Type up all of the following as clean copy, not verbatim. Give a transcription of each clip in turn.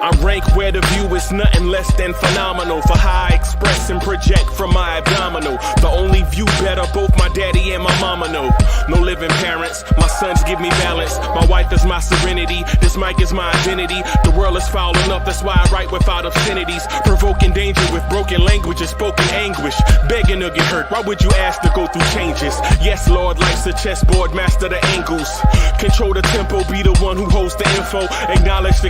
I rank where the view is nothing less than phenomenal. For how I express and project from my abdominal. The only view better, both my daddy and my mama know. No living parents, my sons give me balance. My wife is my serenity, this mic is my identity. The world is foul enough, that's why I write without obscenities. Provoking danger with broken language and spoken anguish. Begging to get hurt, why would you ask to go through changes? Yes, Lord, life's a chessboard, master the angles. Control the tempo, be the one who holds the info. Acknowledge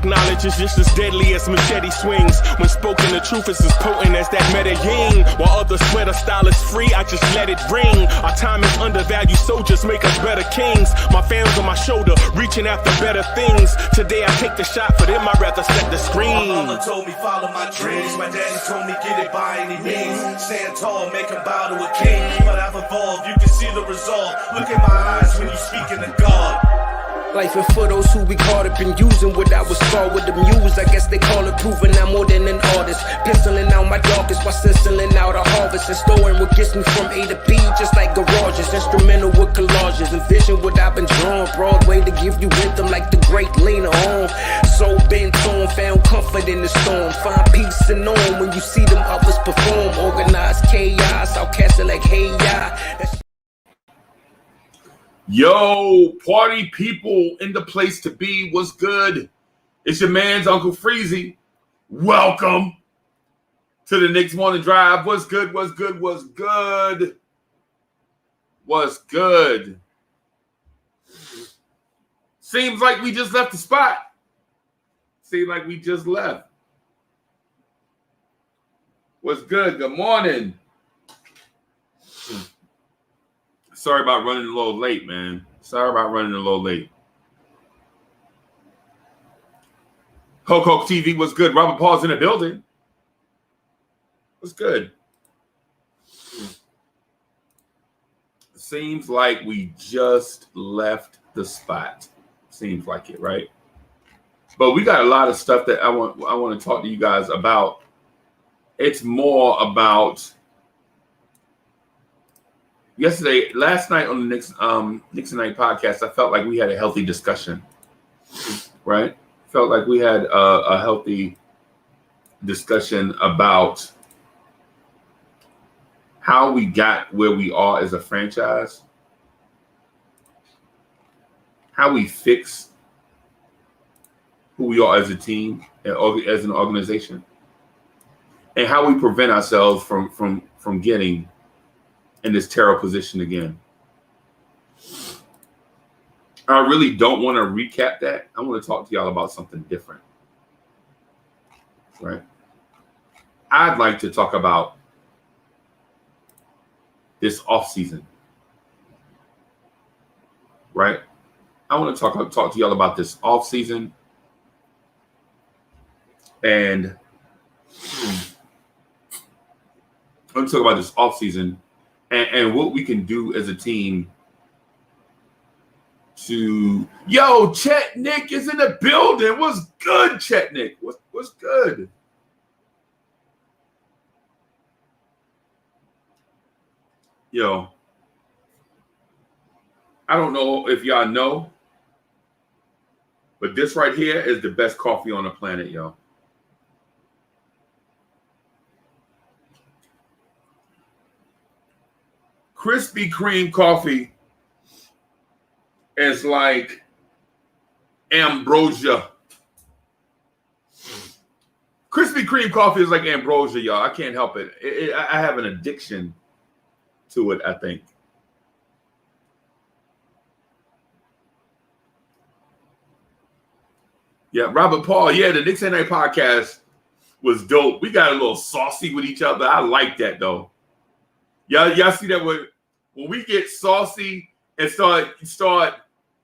is just as deadly as machete swings. When spoken, the truth is as potent as that Medellin. While others swear the style is free, I just let it ring. Our time is undervalued, soldiers make us better kings. My fans on my shoulder, reaching after better things. Today I take the shot, for them I'd rather set the screen. My mama told me follow my dreams. My daddy told me get it by any means. Stand tall, make a bow to a king. But I've evolved, you can see the resolve. Look in my eyes when you speaking to God. Life and for those who we caught up in using what I was taught with the muse. I guess they call it proving I'm more than an artist. Penciling out my darkest while stenciling out a harvest. And storing what gets me from A to B, just like garages. Instrumental with collages. Envision what I've been drawing. Broadway to give you rhythm like the great Lena Horne. So bent on, found comfort in the storm. Find peace and on when you see them others perform. Organized chaos, I'll cast it like hey ya. Yo, party people in the place to be. What's good? It's your man's Uncle Freezy. Welcome to the Knicks Morning Drive. What's good? What's good? What's good? What's good? Seems like we just left the spot. Seems like we just left. What's good? Good morning. Sorry about running a little late, man. Sorry about running a little late. Coco TV, what's good? Robert Paul's in the building. What's good? Seems like we just left the spot. Seems like it, right? But we got a lot of stuff that I want to talk to you guys about. It's more about last night on the Knicks Night podcast, I felt like we had a healthy discussion, right? Felt like we had a healthy discussion about how we got where we are as a franchise, how we fix who we are as a team and as an organization, and how we prevent ourselves from getting in this terrible position again. I really don't want to recap that. I want to talk to y'all about something different, right? I'd like to talk about this offseason, right? I want to talk to y'all about this offseason and I'm going to talk about this offseason and what we can do as a team to... Yo, Chet Nick is in the building. What's good, Chet Nick? What's good? Yo, I don't know if y'all know, but this right here is the best coffee on the planet, yo. Krispy Kreme coffee is like ambrosia. Krispy Kreme coffee is like ambrosia, y'all. I can't help it. I have an addiction to it, I think. Yeah, Robert Paul. Yeah, the Knicks Night podcast was dope. We got a little saucy with each other. I like that, though. Y'all see that when we get saucy and start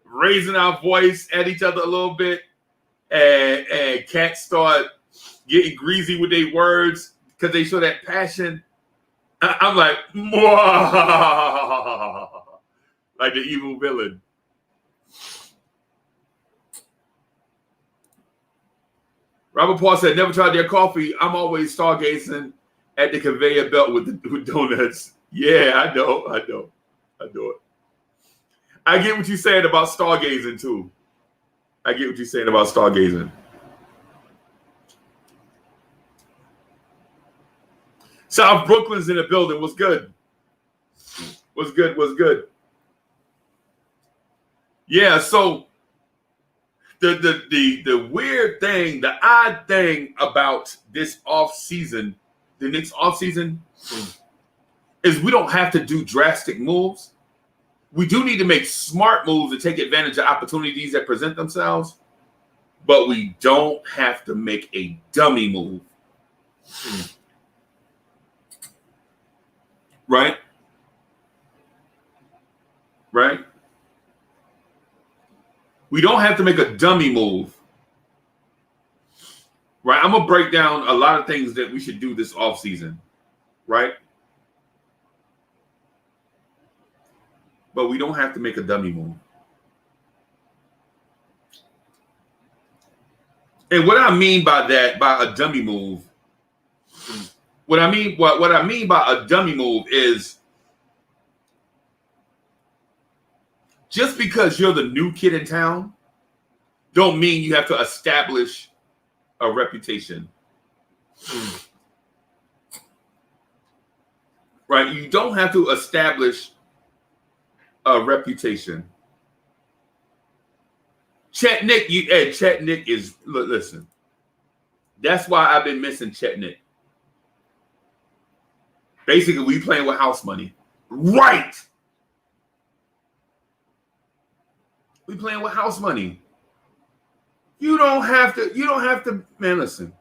raising our voice at each other a little bit, and cats start getting greasy with their words because they show that passion. I'm like, like the evil villain. Robert Paul said, never tried their coffee. I'm always stargazing at the conveyor belt with donuts. Yeah, I know it. I get what you're saying about stargazing too. South Brooklyn's in the building. What's good? Yeah, so the weird thing, the odd thing about this offseason, the Knicks offseason, is we don't have to do drastic moves. We do need to make smart moves to take advantage of opportunities that present themselves, but we don't have to make a dummy move. Right? We don't have to make a dummy move. Right? I'm going to break down a lot of things that we should do this offseason. Right? But we don't have to make a dummy move. And what I mean by that, by a dummy move, what I mean by a dummy move is just because you're the new kid in town, don't mean you have to establish a reputation. Right? You don't have to establish a reputation. Chet Nick is, listen, that's why I've been missing Chet Nick. Basically, we playing with house money. Right. We playing with house money. You don't have to, man, listen.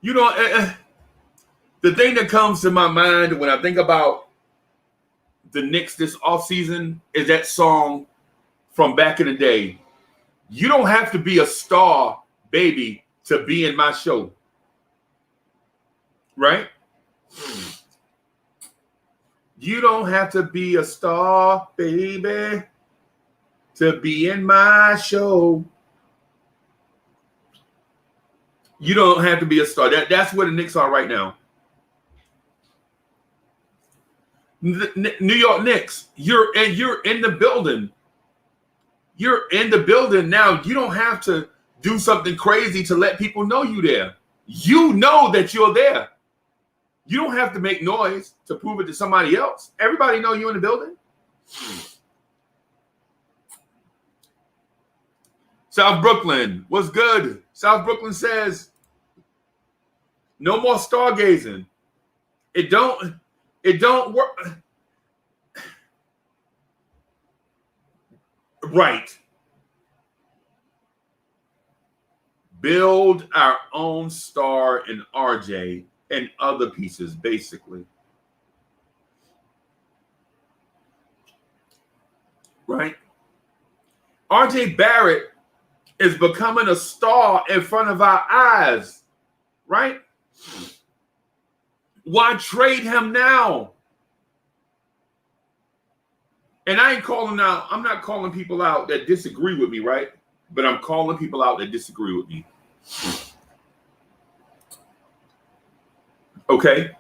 You know, the thing that comes to my mind when I think about the Knicks this offseason is that song from back in the day. You don't have to be a star, baby, to be in my show. Right? You don't have to be a star, baby, to be in my show. You don't have to be a star. That's where the Knicks are right now. New York Knicks, you're in the building. You're in the building now. You don't have to do something crazy to let people know you there. You know that you're there. You don't have to make noise to prove it to somebody else. Everybody know you're in the building. South Brooklyn, what's good? South Brooklyn says, no more stargazing. It don't work. Right. Build our own star in RJ and other pieces, basically. Right? RJ Barrett is becoming a star in front of our eyes. Right? Why trade him now? And I'm not calling people out that disagree with me, right? But I'm calling people out that disagree with me. Okay?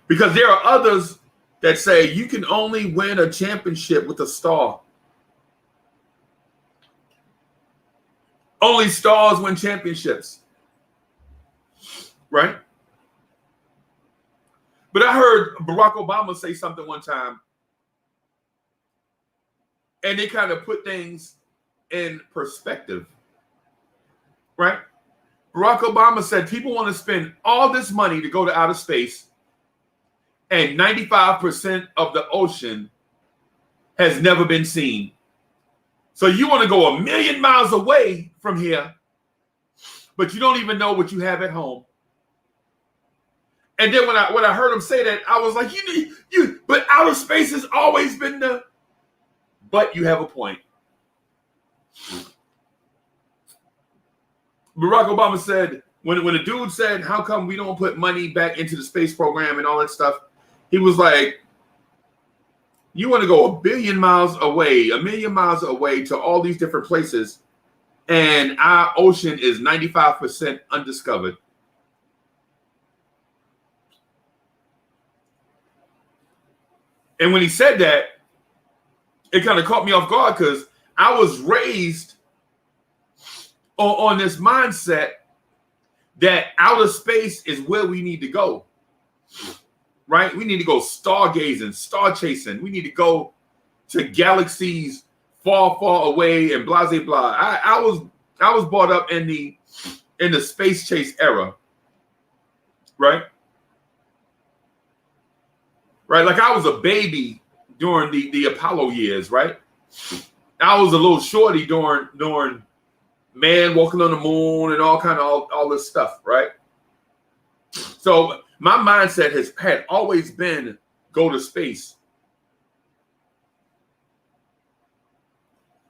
Because there are others that say you can only win a championship with a star. Only stars win championships. Right? But I heard Barack Obama say something one time, and they kind of put things in perspective. Right? Barack Obama said people want to spend all this money to go to outer space, and 95% of the ocean has never been seen. So you want to go 1 million miles away from here, but you don't even know what you have at home. And then when I heard him say that, I was like, but outer space has always been the. But you have a point. Barack Obama said, when a dude said, how come we don't put money back into the space program and all that stuff? He was like, You want to go a billion miles away, a million miles away to all these different places, and our ocean is 95% undiscovered. And when he said that, it kind of caught me off guard because I was raised on this mindset that outer space is where we need to go, right? We need to go stargazing, star chasing. We need to go to galaxies far, far away and blah, blah, blah. I was brought up in the space chase era, right? Right, like I was a baby during the Apollo years, right? I was a little shorty during man walking on the moon and all this stuff, right? So my mindset had always been go to space,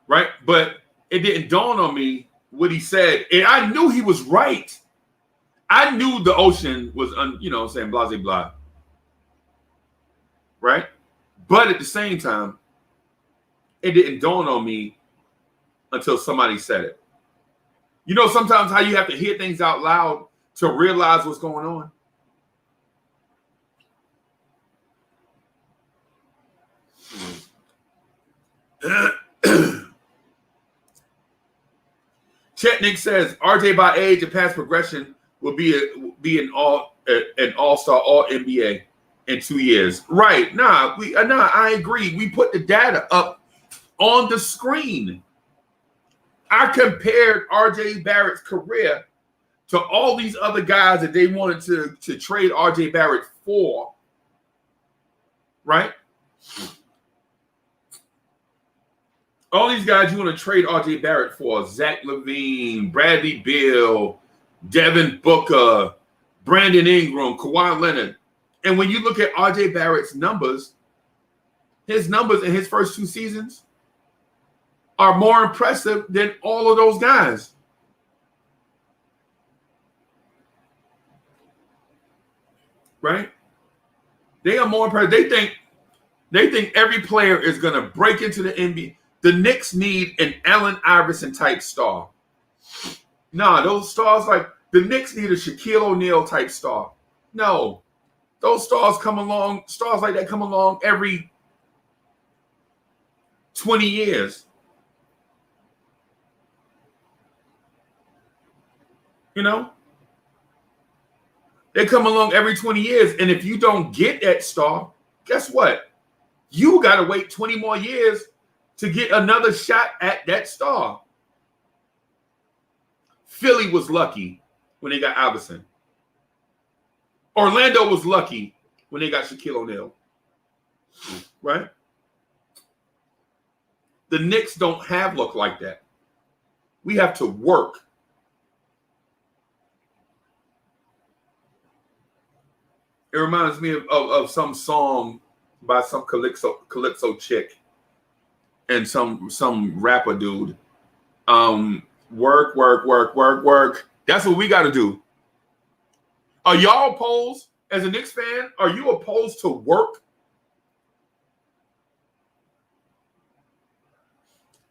right? But it didn't dawn on me what he said, and I knew he was right. I knew the ocean was, saying blah, blah, blah. Right? But at the same time, it didn't dawn on me until somebody said it. You know, sometimes how you have to hear things out loud to realize what's going on. Chetnik says RJ by age and past progression will be an all-star, all NBA. In 2 years. Right. I agree. We put the data up on the screen. I compared RJ Barrett's career to all these other guys that they wanted to trade RJ Barrett for. Right? All these guys you want to trade RJ Barrett for: Zach LaVine, Bradley Beal, Devin Booker, Brandon Ingram, Kawhi Leonard. And when you look at RJ Barrett's numbers, his numbers in his first 2 seasons are more impressive than all of those guys. Right? They are more impressive. They think every player is going to break into the NBA. The Knicks need an Allen Iverson type star. Nah, those stars like the Knicks need a Shaquille O'Neal type star. No. Those stars like that come along every 20 years. You know? They come along every 20 years. And if you don't get that star, guess what? You got to wait 20 more years to get another shot at that star. Philly was lucky when they got Iverson. Orlando was lucky when they got Shaquille O'Neal, right? The Knicks don't have luck like that. We have to work. It reminds me of some song by some calypso chick and some rapper dude. Work, work, work, work, work. That's what we got to do. Are y'all opposed, as a Knicks fan, are you opposed to work?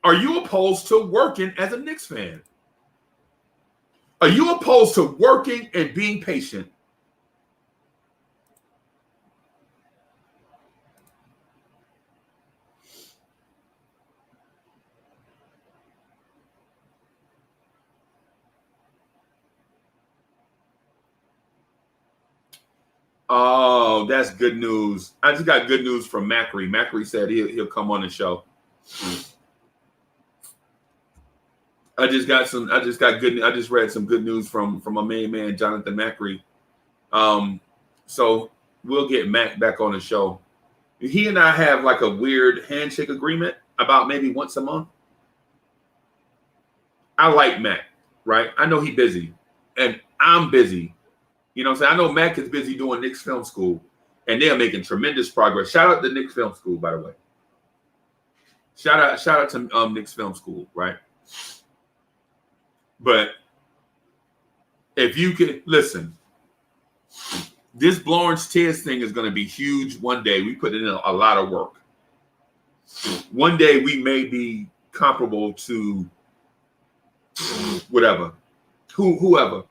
Are you opposed to working as a Knicks fan? Are you opposed to working and being patient? Oh, that's good news. I just got good news from Macri. Macri said he'll come on the show. I just read some good news from my main man, Jonathan Macri. So we'll get Mac back on the show. He and I have like a weird handshake agreement about maybe once a month. I like Mac, right? I know he's busy and I'm busy. You know what I'm saying? I know Mac is busy doing Knicks Film School, and they are making tremendous progress. Shout out to Knicks Film School, by the way. Shout out to Knicks Film School, right? But if you can listen, this Blorange Tears thing is going to be huge one day. We put in a lot of work. one day we may be comparable to whatever, whoever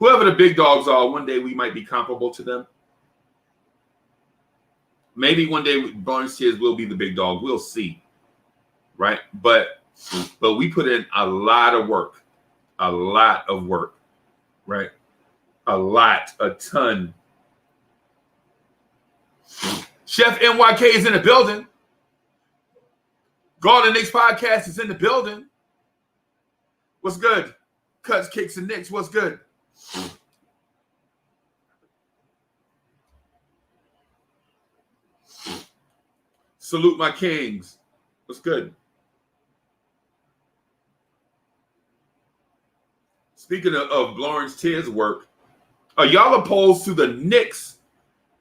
the big dogs are. One day we might be comparable to them. Maybe one day Blorange Tears will be the big dog. We'll see, right? But we put in a lot of work, right? A ton. Chef NYK is in the building. Garden Knicks podcast is in the building. What's good? Cuts, Kicks, and Knicks. What's good? Salute my kings. What's good? Speaking of Blorange Tears work, are y'all opposed to the Knicks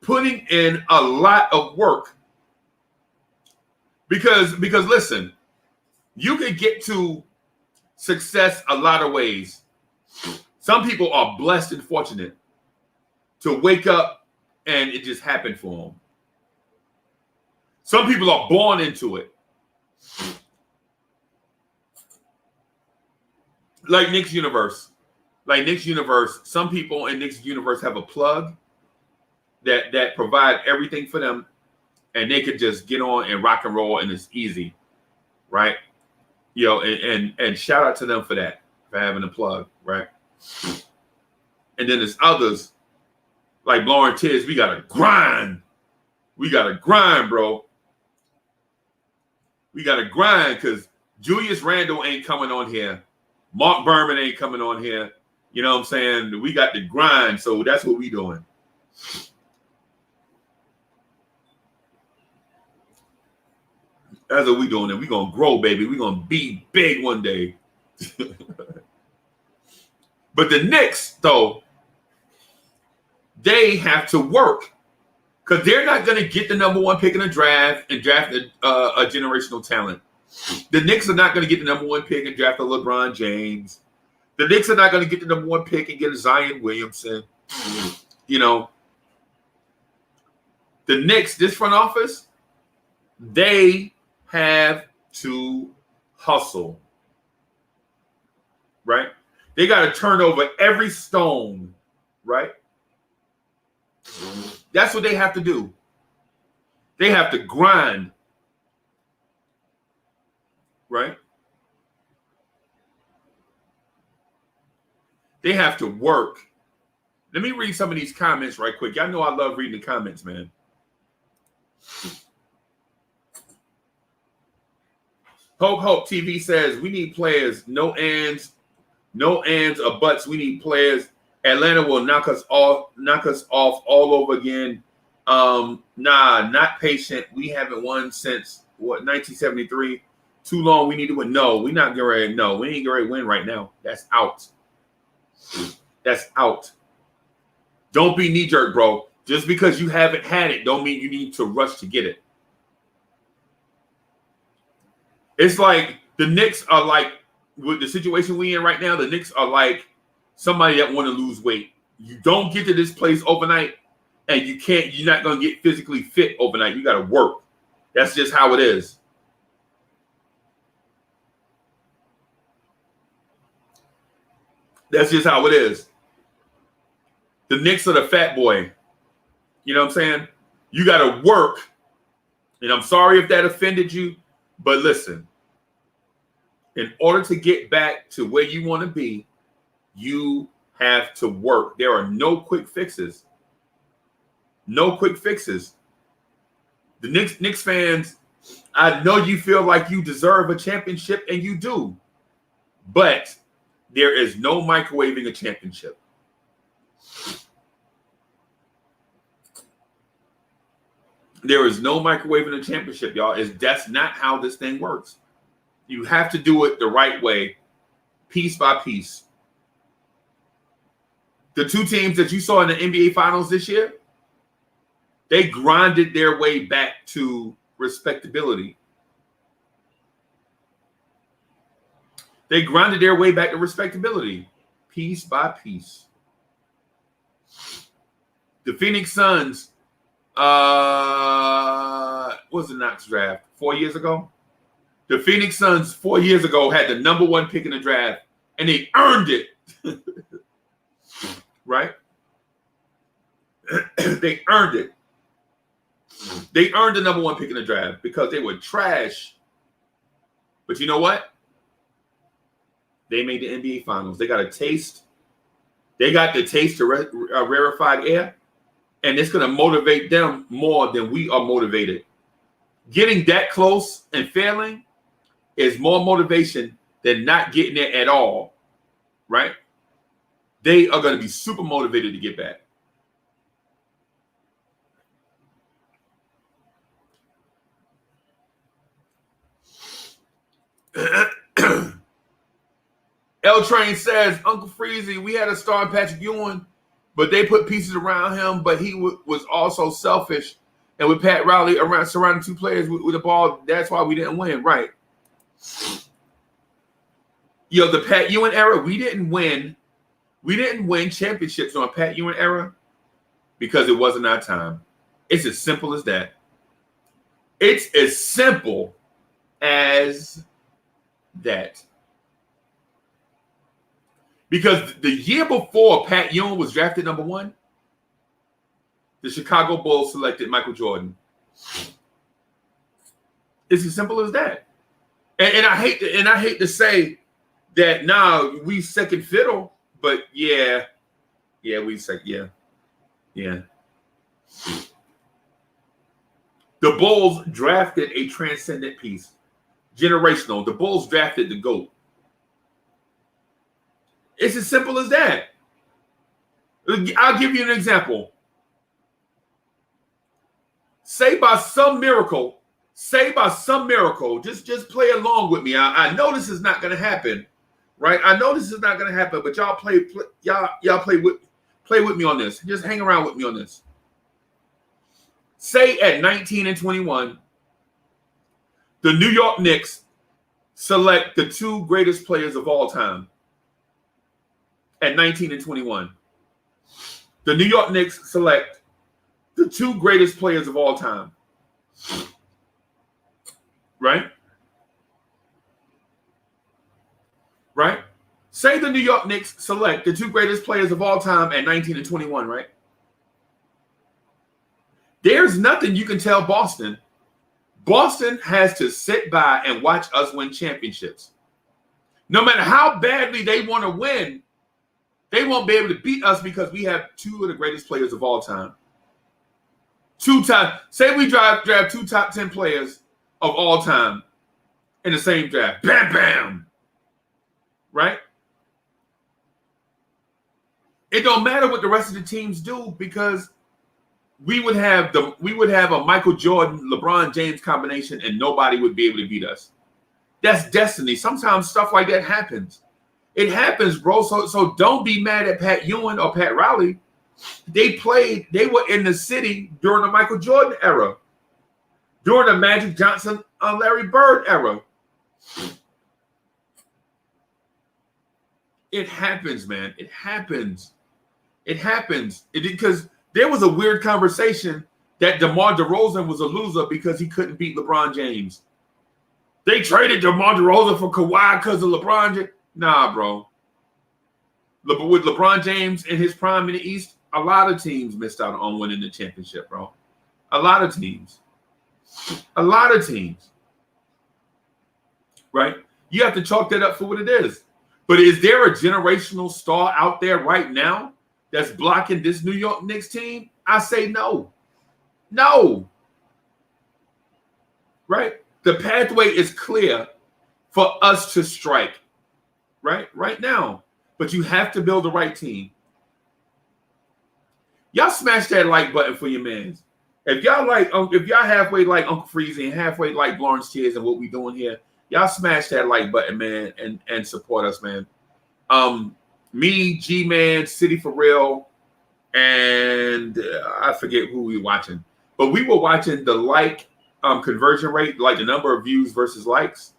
putting in a lot of work? Because listen, you can get to success a lot of ways. Some people are blessed and fortunate to wake up and it just happened for them. Some people are born into it. Like Knicks Universe. Some people in Knicks Universe have a plug that provide everything for them, and they could just get on and rock and roll, and it's easy, right? You know, and shout out to them for that, for having a plug, right? And then there's others like Blorange Tears. We gotta grind. Bro. We gotta grind because Julius Randle ain't coming on here. Mark Berman ain't coming on here. You know what I'm saying? We got to grind, so that's what we doing. That's what we doing, and we gonna grow, baby. We gonna be big one day. But the Knicks, though, they have to work because they're not gonna get the number one pick in the draft and draft a generational talent. The Knicks are not going to get the number one pick and draft a LeBron James. The Knicks are not going to get the number one pick and get a Zion Williamson. You know, the Knicks, this front office, they have to hustle, right? They got to turn over every stone, right? That's what they have to do. They have to grind. Right? They have to work. Let me read some of these comments right quick. Y'all know I love reading the comments, man. Hope TV says we need players. No ands or buts. We need players. Atlanta will knock us off all over again. Not patient. We haven't won since 1973. Too long. We need to win. No, we're not getting ready. No, we ain't getting ready to win right now. That's out. Don't be knee jerk, bro. Just because you haven't had it, don't mean you need to rush to get it. It's like the Knicks are like, with the situation we in right now, the Knicks are like somebody that want to lose weight. You don't get to this place overnight, and you're not going to get physically fit overnight. You got to work. That's just how it is. That's just how it is. The Knicks are the fat boy. You know what I'm saying? You got to work. And I'm sorry if that offended you, but listen, in order to get back to where you want to be, you have to work. There are no quick fixes. No quick fixes. The Knicks fans, I know you feel like you deserve a championship, and you do. But there is no microwaving a championship. There is no microwaving a championship, y'all. That's not how this thing works. You have to do it the right way, piece by piece. The two teams that you saw in the NBA Finals this year, they grinded their way back to respectability. They grinded their way back to respectability, piece by piece. The Phoenix Suns, what was the Knox draft? 4 years ago? The Phoenix Suns 4 years ago had the number 1 pick in the draft, and they earned it. Right? They earned it. They earned the number 1 pick in the draft because they were trash. But you know what? They made the NBA Finals. They got a taste. They got the taste of rarefied air, and it's going to motivate them more than we are motivated. Getting that close and failing is more motivation than not getting it at all, right? They are going to be super motivated to get back. L Train says, Uncle Freezy, we had a star in Patrick Ewing, but they put pieces around him, but he was also selfish. And with Pat Riley around surrounding 2 players with the ball, that's why we didn't win, right? The Pat Ewing era, we didn't win. We didn't win championships on Pat Ewing era because it wasn't our time. It's as simple as that. It's as simple as that. Because the year before Pat Ewing was drafted number 1, the Chicago Bulls selected Michael Jordan. It's as simple as that. And I hate to say that now we second fiddle, but yeah, we second, yeah. The Bulls drafted a transcendent piece, generational. The Bulls drafted the GOAT. It's as simple as that. I'll give you an example. Say by some miracle, just play along with me. I know this is not going to happen, right? I know this is not going to happen, but y'all play with me on this. Just hang around with me on this. Say at 19 and 21, the New York Knicks select the 2 greatest players of all time. At 19 and 21, the New York Knicks select the 2 greatest players of all time. Right? Right? Say the New York Knicks select the 2 greatest players of all time at 19 and 21, right? There's nothing you can tell Boston. Boston has to sit by and watch us win championships. No matter how badly they want to win, they won't be able to beat us because we have 2 of the greatest players of all time. 2 times. Say we draft 2 top 10 players of all time in the same draft. Bam, bam. Right? It don't matter what the rest of the teams do because we would have a Michael Jordan, LeBron James combination, and nobody would be able to beat us. That's destiny. Sometimes stuff like that happens. It happens, bro. So don't be mad at Pat Ewing or Pat Riley. They were in the city during the Michael Jordan era, during the Magic Johnson, Larry Bird era. It happens, man. It happens. Because there was a weird conversation that DeMar DeRozan was a loser because he couldn't beat LeBron James. They traded DeMar DeRozan for Kawhi because of LeBron James. Nah, bro. With LeBron James in his prime in the East, a lot of teams missed out on winning the championship, bro. A lot of teams. Right? You have to chalk that up for what it is. But is there a generational star out there right now that's blocking this New York Knicks team? I say no. No. Right? The pathway is clear for us to strike. Right now. But you have to build the right team. Y'all smash that like button for your mans. If y'all halfway like Uncle Freezy and halfway like Blorangetears and what we doing here, y'all smash that like button, man, and support us, man. Me, G-Man, City for Real, and I forget who we watching. But we were watching the like conversion rate, like the number of views versus likes.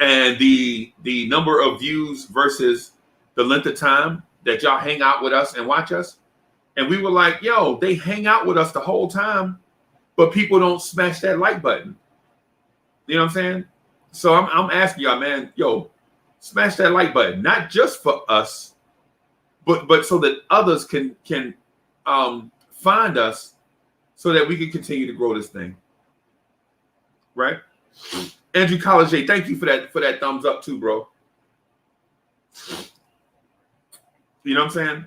And the number of views versus the length of time that y'all hang out with us and watch us. And we were like, yo, they hang out with us the whole time, but people don't smash that like button. You know what I'm saying? So I'm asking y'all, man, yo, smash that like button, not just for us, but so that others can find us, so that we can continue to grow this thing. Right? Andrew College, thank you for that thumbs up too, bro. You know what I'm saying?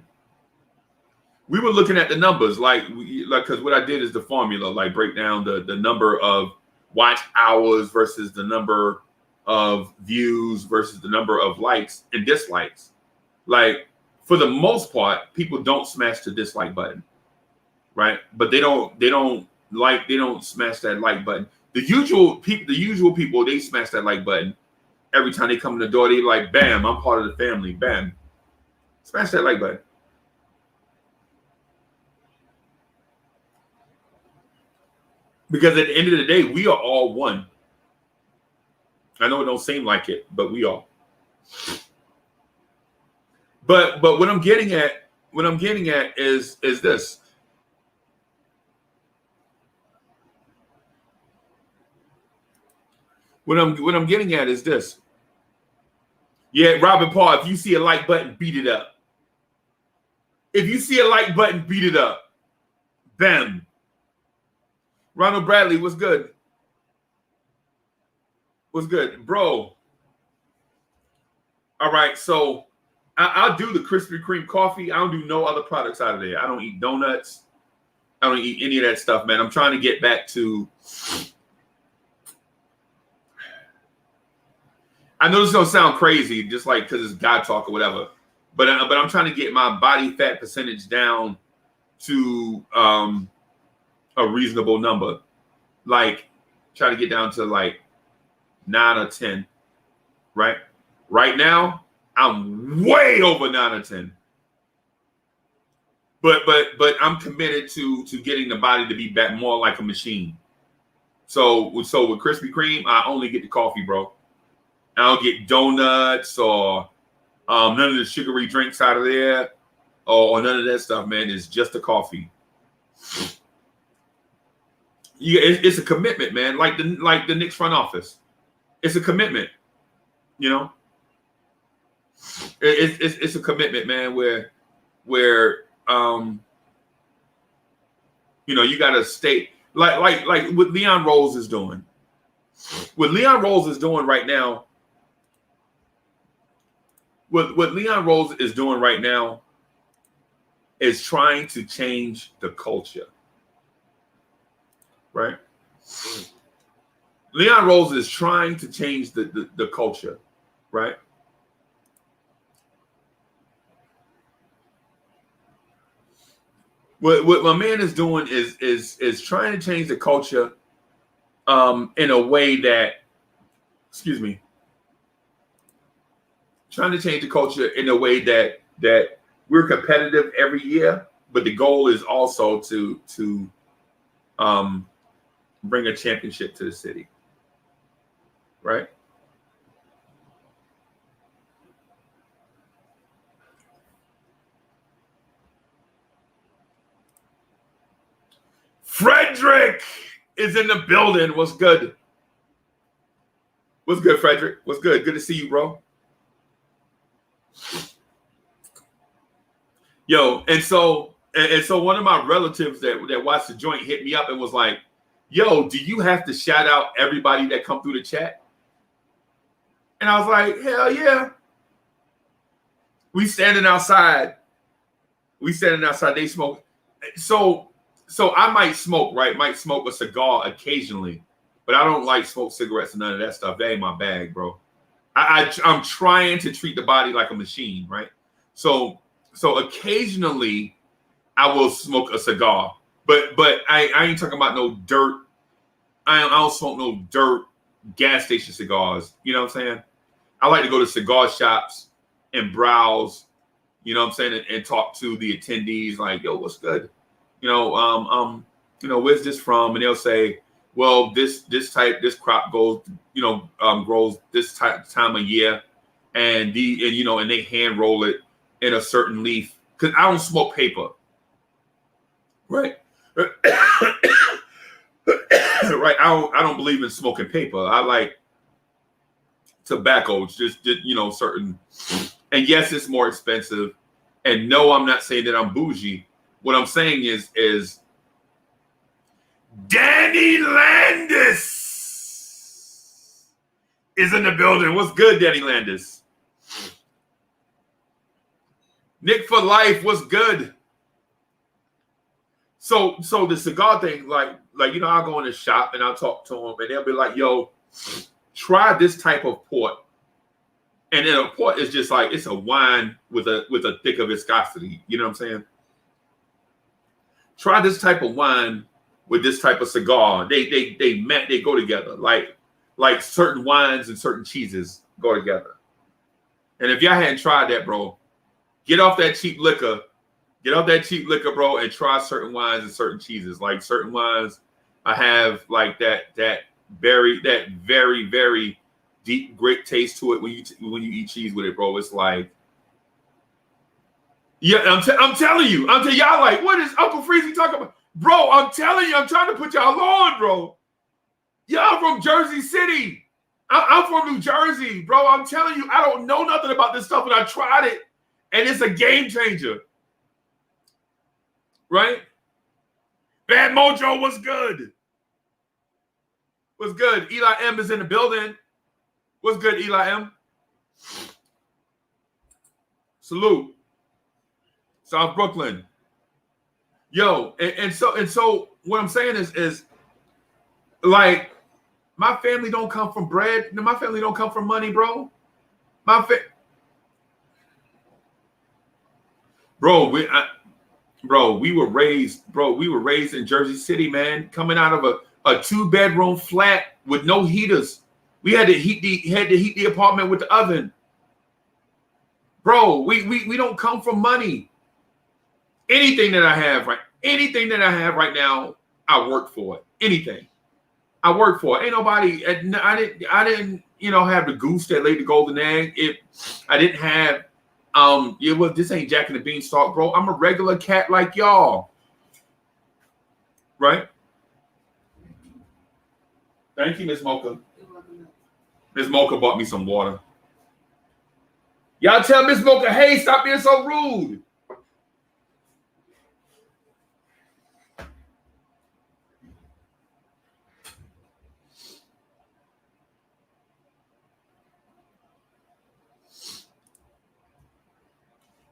We were looking at the numbers, because what I did is the formula, like break down the number of watch hours versus the number of views versus the number of likes and dislikes. Like, for the most part, people don't smash the dislike button, right? But they don't smash that like button. The usual people, they smash that like button every time they come in the door. They like, bam, I'm part of the family. Bam, smash that like button. Because at the end of the day, we are all one. I know it don't seem like it, but we are. But what I'm getting at is this. What I'm getting at is this. Yeah, Robin Paul, if you see a like button, beat it up. If you see a like button, beat it up. Bam. Ronald Bradley, what's good? What's good, bro? All right, so I'll do the Krispy Kreme coffee. I don't do no other products out of there. I don't eat donuts. I don't eat any of that stuff, man. I'm trying to get back to. I know this don't sound crazy, just like because it's guy talk or whatever, but I'm trying to get my body fat percentage down to a reasonable number, like try to get down to like 9 or 10, right? Right now, I'm way over 9 or 10. But I'm committed to getting the body to be back more like a machine. So with Krispy Kreme, I only get the coffee, bro. I don't get donuts or none of the sugary drinks out of there or none of that stuff, man. It's just the coffee. Yeah, it's a commitment, man. Like the Knicks front office, it's a commitment. You know, it's a commitment, man. Where you got to stay like what Leon Rose is doing. What Leon Rose is doing right now. What Leon Rose is doing right now is trying to change the culture. Right? Leon Rose is trying to change the culture, right? What my man is doing is trying to change the culture in a way that, trying to change the culture in a way that we're competitive every year, but the goal is also to bring a championship to the city, right? Frederick is in the building. What's good? What's good, Frederick? What's good? Good to see you, bro. Yo, and so one of my relatives that watched the joint hit me up and was like, yo, do you have to shout out everybody that come through the chat? And I was like, hell yeah. We standing outside. They smoke. So I might smoke, right? Might smoke a cigar occasionally, but I don't like smoke cigarettes and none of that stuff. That ain't my bag, bro. I'm trying to treat the body like a machine, right? So occasionally I will smoke a cigar, but I ain't talking about no dirt. I don't smoke no dirt gas station cigars. You know what I'm saying? I like to go to cigar shops and browse, you know what I'm saying, and talk to the attendees like, yo, what's good? Where's this from? And they'll say, well, this crop goes, grows this time of year, and they hand roll it in a certain leaf. Because I don't smoke paper, right? I don't believe in smoking paper. I like tobacco, just certain. And yes, it's more expensive. And no, I'm not saying that I'm bougie. What I'm saying is Danny Landis is in the building. What's good, Danny Landis? Nick for life. What's good? So the cigar thing, like I'll go in the shop and I'll talk to them and they'll be like, yo, try this type of port. And then a port is just like, it's a wine with a thicker viscosity. You know what I'm saying? Try this type of wine with this type of cigar. They go together. Like certain wines and certain cheeses go together. And if y'all hadn't tried that, bro, get off that cheap liquor. Get off that cheap liquor, bro, and try certain wines and certain cheeses. Like certain wines, I have like that very, very deep, great taste to it when you eat cheese with it, bro. It's like, yeah, I'm telling you, y'all like, what is Uncle Freezy talking about, bro? I'm telling you, I'm trying to put y'all on, bro. Y'all from Jersey City. I'm from New Jersey, bro. I'm telling you, I don't know nothing about this stuff, but I tried it, and it's a game changer. Right? Bad Mojo was good. What's good? Eli M is in the building. What's good, Eli M? Salute. South Brooklyn. Yo, and so what I'm saying is like my family don't come from bread. My family don't come from money, bro. We were raised in Jersey City, man, coming out of a 2-bedroom flat with no heaters. We had to heat the apartment with the oven. Bro, we don't come from money. Anything that I have right now, I work for it. Anything. I work for it. Ain't nobody, I didn't have the goose that laid the golden egg. I didn't have this ain't Jack and the Beanstalk, bro. I'm a regular cat like y'all. Right? Thank you, Miss Mocha. Miss Mocha bought me some water. Y'all tell Miss Mocha, hey, stop being so rude.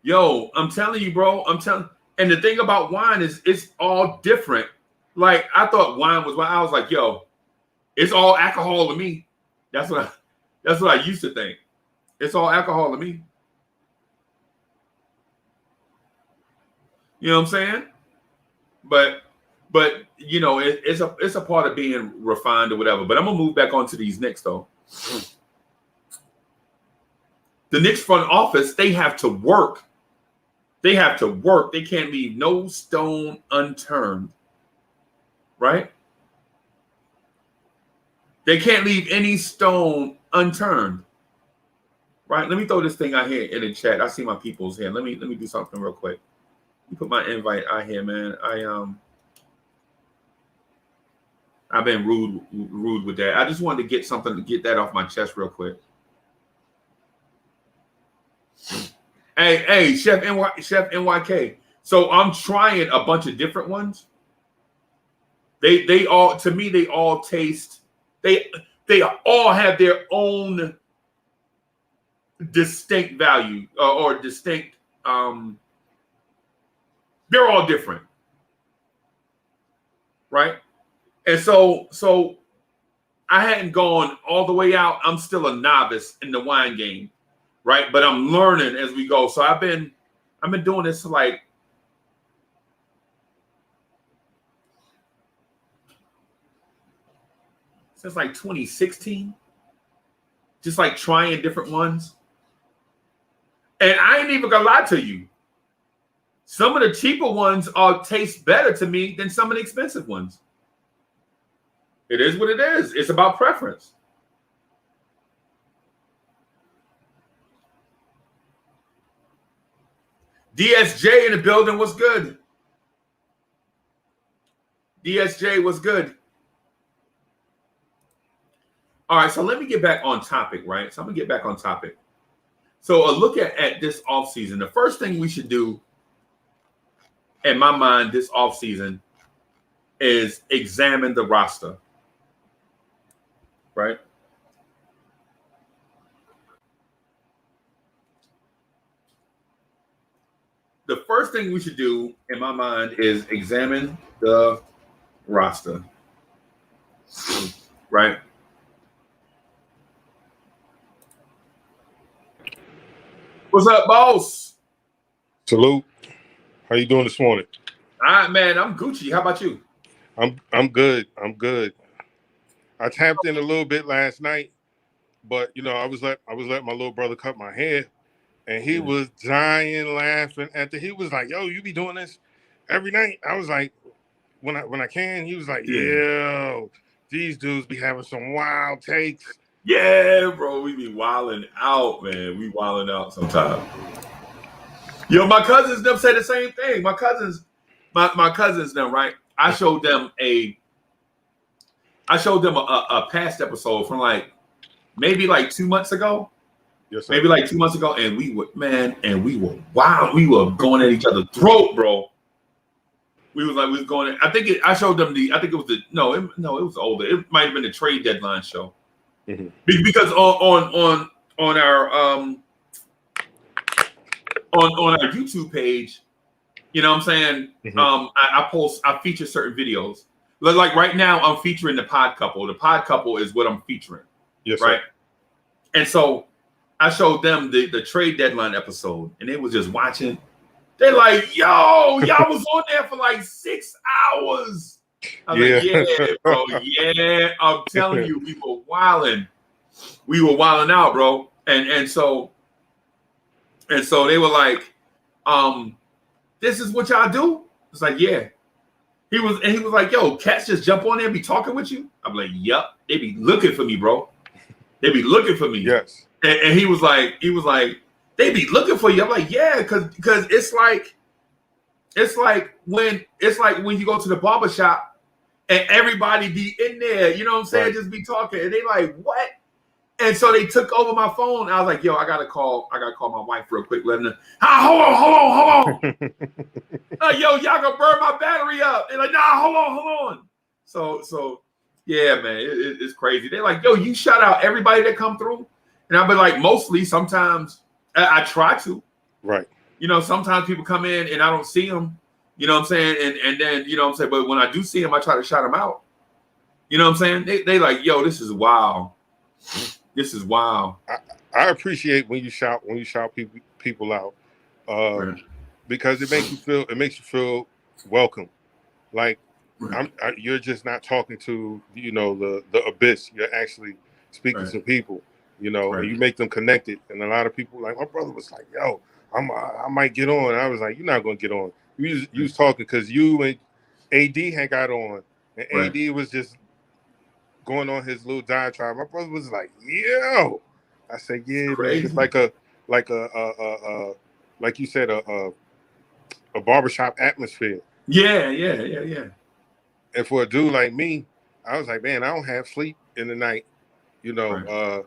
Yo, I'm telling you, bro. And the thing about wine is it's all different. Like I thought wine was wine. I was like, yo, it's all alcohol to me. That's what I used to think. It's all alcohol to me. You know what I'm saying? But it's a part of being refined or whatever. But I'm gonna move back onto these Knicks though. The Knicks front office, they have to work. They have to work. They can't leave no stone unturned. Right? They can't leave any stone unturned. Right? Let me throw this thing out here in the chat. I see my people's here. Let me do something real quick. Let me put my invite out here, man. I've been rude with that. I just wanted to get that off my chest real quick. Hey, Chef NYK. So I'm trying a bunch of different ones. They all, to me, they all taste. They all have their own distinct value or distinct. They're all different, right? And so I hadn't gone all the way out. I'm still a novice in the wine game. Right, but I'm learning as we go. So I've been doing this like since like 2016, just like trying different ones. And I ain't even gonna lie to you. Some of the cheaper ones taste better to me than some of the expensive ones. It is what it is. It's about preference. DSJ in the building, what's good? DSJ, what's good? All right, so let me get back on topic, right? So I'm gonna get back on topic. So a look at this offseason. The first thing we should do, in my mind, this offseason is examine the roster, right? The first thing we should do, in my mind, is examine the roster, right? What's up, boss? Salute. How you doing this morning? All right, man. I'm Gucci. How about you? I'm good. I'm good. I tapped in a little bit last night, but you know, I was letting my little brother cut my hair, and he was dying laughing he was like, "Yo, you be doing this every night?" I was like, when I can. He was like, "Yo, these dudes be having some wild takes." Yeah, bro, we be wilding out, man. We wilding out sometimes. Yo, my cousins them say the same thing. My cousins them, right? I showed them a past episode from maybe 2 months ago. Yes, sir. Maybe 2 months ago, and we were wild. We were going at each other's throat, bro. We was going. I showed them it was older. It might have been the trade deadline show. Mm-hmm. Because on our on our YouTube page, you know what I'm saying? Mm-hmm. I feature certain videos. Like right now, I'm featuring the Pod Couple. The Pod Couple is what I'm featuring. Yes, right. Sir. And so I showed them the trade deadline episode, and they was just watching. They're like, "Yo, y'all was on there for 6 hours." I was like, "Yeah, bro, yeah." I'm telling you, we were wilding. We were wilding out, bro. And so they were like, "This is what y'all do?" It's like, "Yeah." He was like, "Yo, cats just jump on there and be talking with you?" I'm like, "Yup." They be looking for me, bro. They be looking for me. Yes. And he was like, "They be looking for you." I'm like, "Yeah, because it's like when you go to the barbershop and everybody be in there, you know what I'm saying, right. Just be talking, and they like, what? And so they took over my phone. I was like, "Yo, I gotta call my wife real quick. Let them know." Hold on. Yo, y'all gonna burn my battery up. They're like, "Nah, hold on. So yeah, man, it's crazy. They're like, "Yo, you shout out everybody that come through," and I'll be like, mostly. Sometimes I try to. Right. You know, sometimes people come in and I don't see them. You know what I'm saying? And then you know what I'm saying. But when I do see them, I try to shout them out. You know what I'm saying? They like, "Yo, this is wild. This is wild." I appreciate when you shout people out, right. Because it makes you feel welcome. Like right. You're just not talking to the abyss. You're actually speaking right. to people. Right. And you make them connected. And a lot of people, like my brother was like, "Yo, I might get on." And I was like, "You're not gonna get on. You was talking because you and AD had got on, and right. AD was just going on his little diatribe." My brother was like, "Yo," I said, "Yeah, crazy. Man, it's like you said, a barbershop atmosphere." Yeah. And for a dude like me, I was like, "Man, I don't have sleep in the night, right.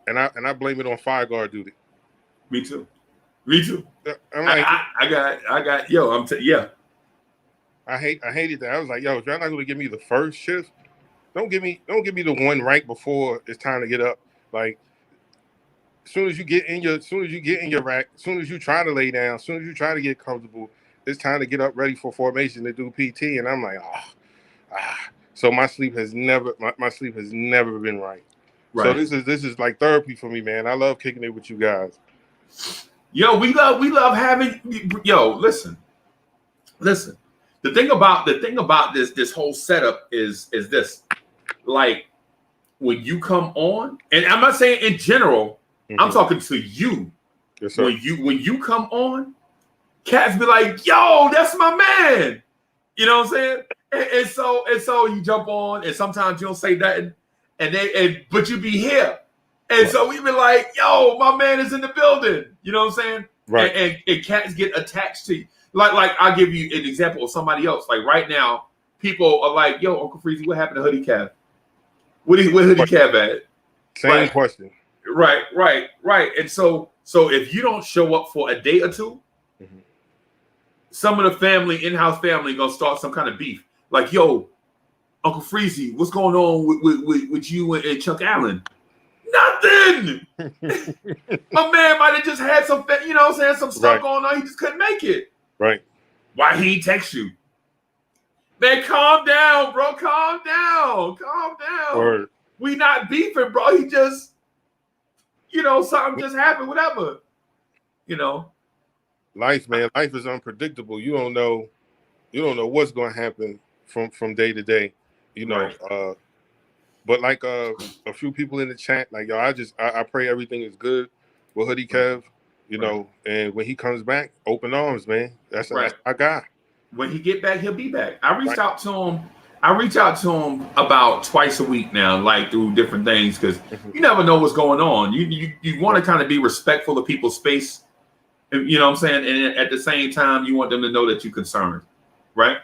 And I blame it on fire guard duty." Me too. I'm like, I got. Yo, yeah. I hated that. I was like, "Yo, if y'all not going to give me the first shift, don't give me the one right before it's time to get up." Like, as soon as you get in your rack, as soon as you try to lay down, as soon as you try to get comfortable, it's time to get up ready for formation to do PT. And I'm like, So my sleep has never been right. So this is like therapy for me, man. I love kicking it with you guys. Yo, we love having. Yo, listen. The thing about this whole setup is this. Like, when you come on, and I'm not saying in general, mm-hmm. I'm talking to you. Yes, sir. When you come on, cats be like, "Yo, that's my man." You know what I'm saying? And so you jump on, and sometimes you don't say nothing, but you be here. And right. So we be like, "Yo, my man is in the building." You know what I'm saying? Right. And cats get attached to you. Like I'll give you an example of somebody else. Like right now, people are like, "Yo, Uncle Freezy, what happened to Hoodie Cat?" Where hoodie Kev at? Same question. Right. And so if you don't show up for a day or two, some of the family, in-house family, gonna start some kind of beef. Like, yo, Uncle Freezy, what's going on with you and Chuck Allen? Nothing. My man might have just had some, some stuff going on. He just couldn't make it. Right. Why he text you? Man, calm down, bro. Calm down. Word. We not beefing, bro. He just, something just happened, whatever. Life, man. Life is unpredictable. You don't know what's going to happen from day to day. But like a few people in the chat, like, yo, I pray everything is good with Hoodie Kev, and when he comes back, open arms, man. That's our guy. When he get back, he'll be back. I reach out to him about twice a week now, like through different things, because you never know what's going on. You want to kind of be respectful of people's space, you know what I'm saying? And at the same time, you want them to know that you're concerned, right?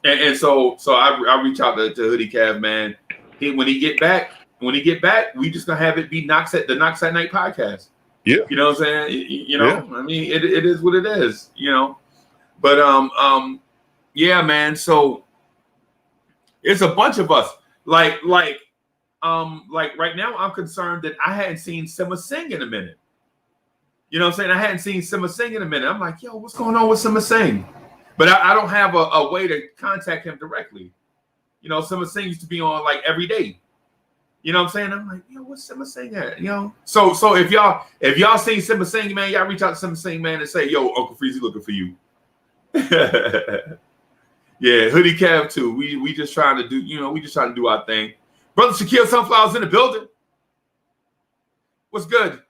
And so I reach out to Hoodie Kev, man. When he get back, we just gonna have it be the Knocks at Night podcast. Yeah, you know what I'm saying? Yeah. I mean, it is what it is, But yeah, man. So it's a bunch of us. Like right now, I'm concerned that I hadn't seen Simma sing in a minute. You know what I'm saying? I hadn't seen Simma sing in a minute. I'm like, yo, what's going on with Simma sing? But I don't have a way to contact him directly. Simma Singh used to be on like every day. You know what I'm saying? I'm like, yo, what's Simma Singh at? So if y'all seen Simma Singh, man, y'all reach out to Simma Singh, man, and say, yo, Uncle Freezy looking for you. Yeah, Hoodie Kev too. We just trying to do our thing. Brother Shaquille Sunflower's in the building. What's good?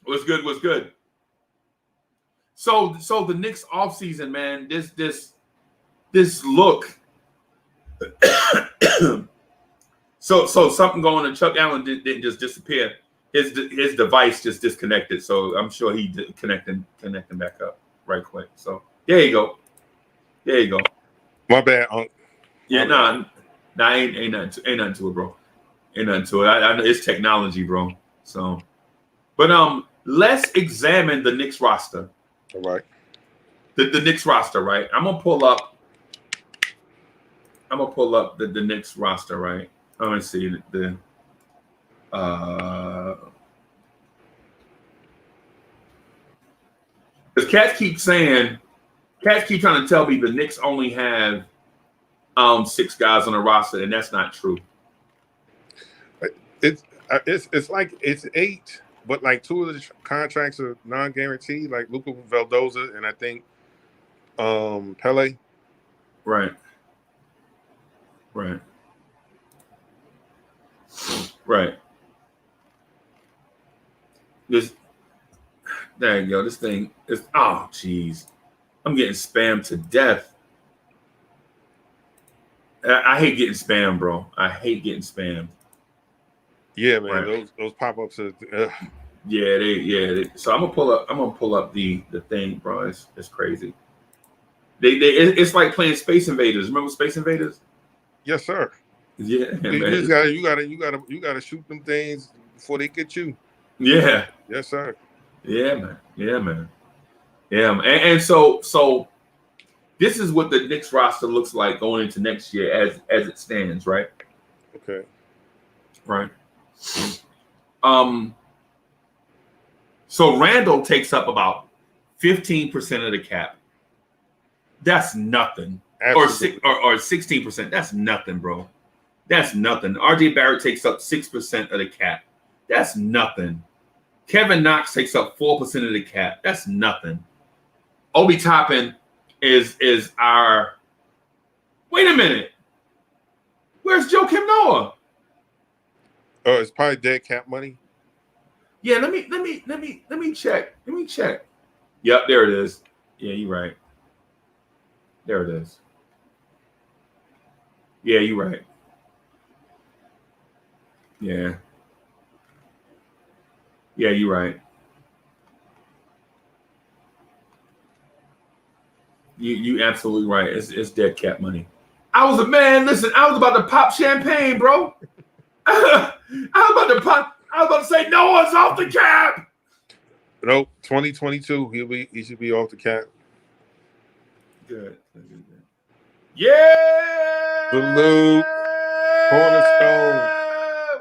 What's good? So the Knicks offseason, man, this look. so something going on. Chuck Allen didn't just disappear. His device just disconnected. So I'm sure he did connecting back up right quick. So there you go. My bad, Unc. Yeah, nah, ain't nothing to it, bro. Ain't nothing to it. I know it's technology, bro. So, but let's examine the Knicks roster. All right. The Knicks roster, right? I'm gonna pull up the Knicks roster, right? I'm gonna see the because cats keep trying to tell me the Knicks only have 6 guys on the roster, and that's not true. It's like it's 8, but like 2 of the contracts are non-guaranteed, like Luka Veldoza and I think Pele. Right. There you go. This thing is, oh jeez, I'm getting spammed to death. I hate getting spammed, bro. I hate getting spammed. Yeah, man. Right. Those pop-ups are. Yeah. So I'm gonna pull up the thing, bro. It's crazy. It's like playing Space Invaders. Remember Space Invaders? Yes, sir. Yeah, you gotta shoot them things before they get you. Yeah. Yes, sir. Yeah, man. And so this is what the Knicks roster looks like going into next year as it stands, right? Okay. Right. So Randall takes up about 15% of the cap. That's nothing. Absolutely. Or 16%. That's nothing, bro. That's nothing. RJ Barrett takes up 6% of the cap. That's nothing. Kevin Knox takes up 4% of the cap. That's nothing. Obi Toppin is our. Wait a minute. Where's Joakim Noah? Oh, it's probably dead cap money. Yeah, let me check. Let me check. Yep, there it is. Yeah, you're right. There it is. Yeah, you're right. Yeah. Yeah, you're right. You absolutely right. It's dead cap money. I was about to pop champagne, bro. I was about to say Noah's off the cap. Nope, 2022. He should be off the cap. Good. Yeah. Salute. Cornerstone.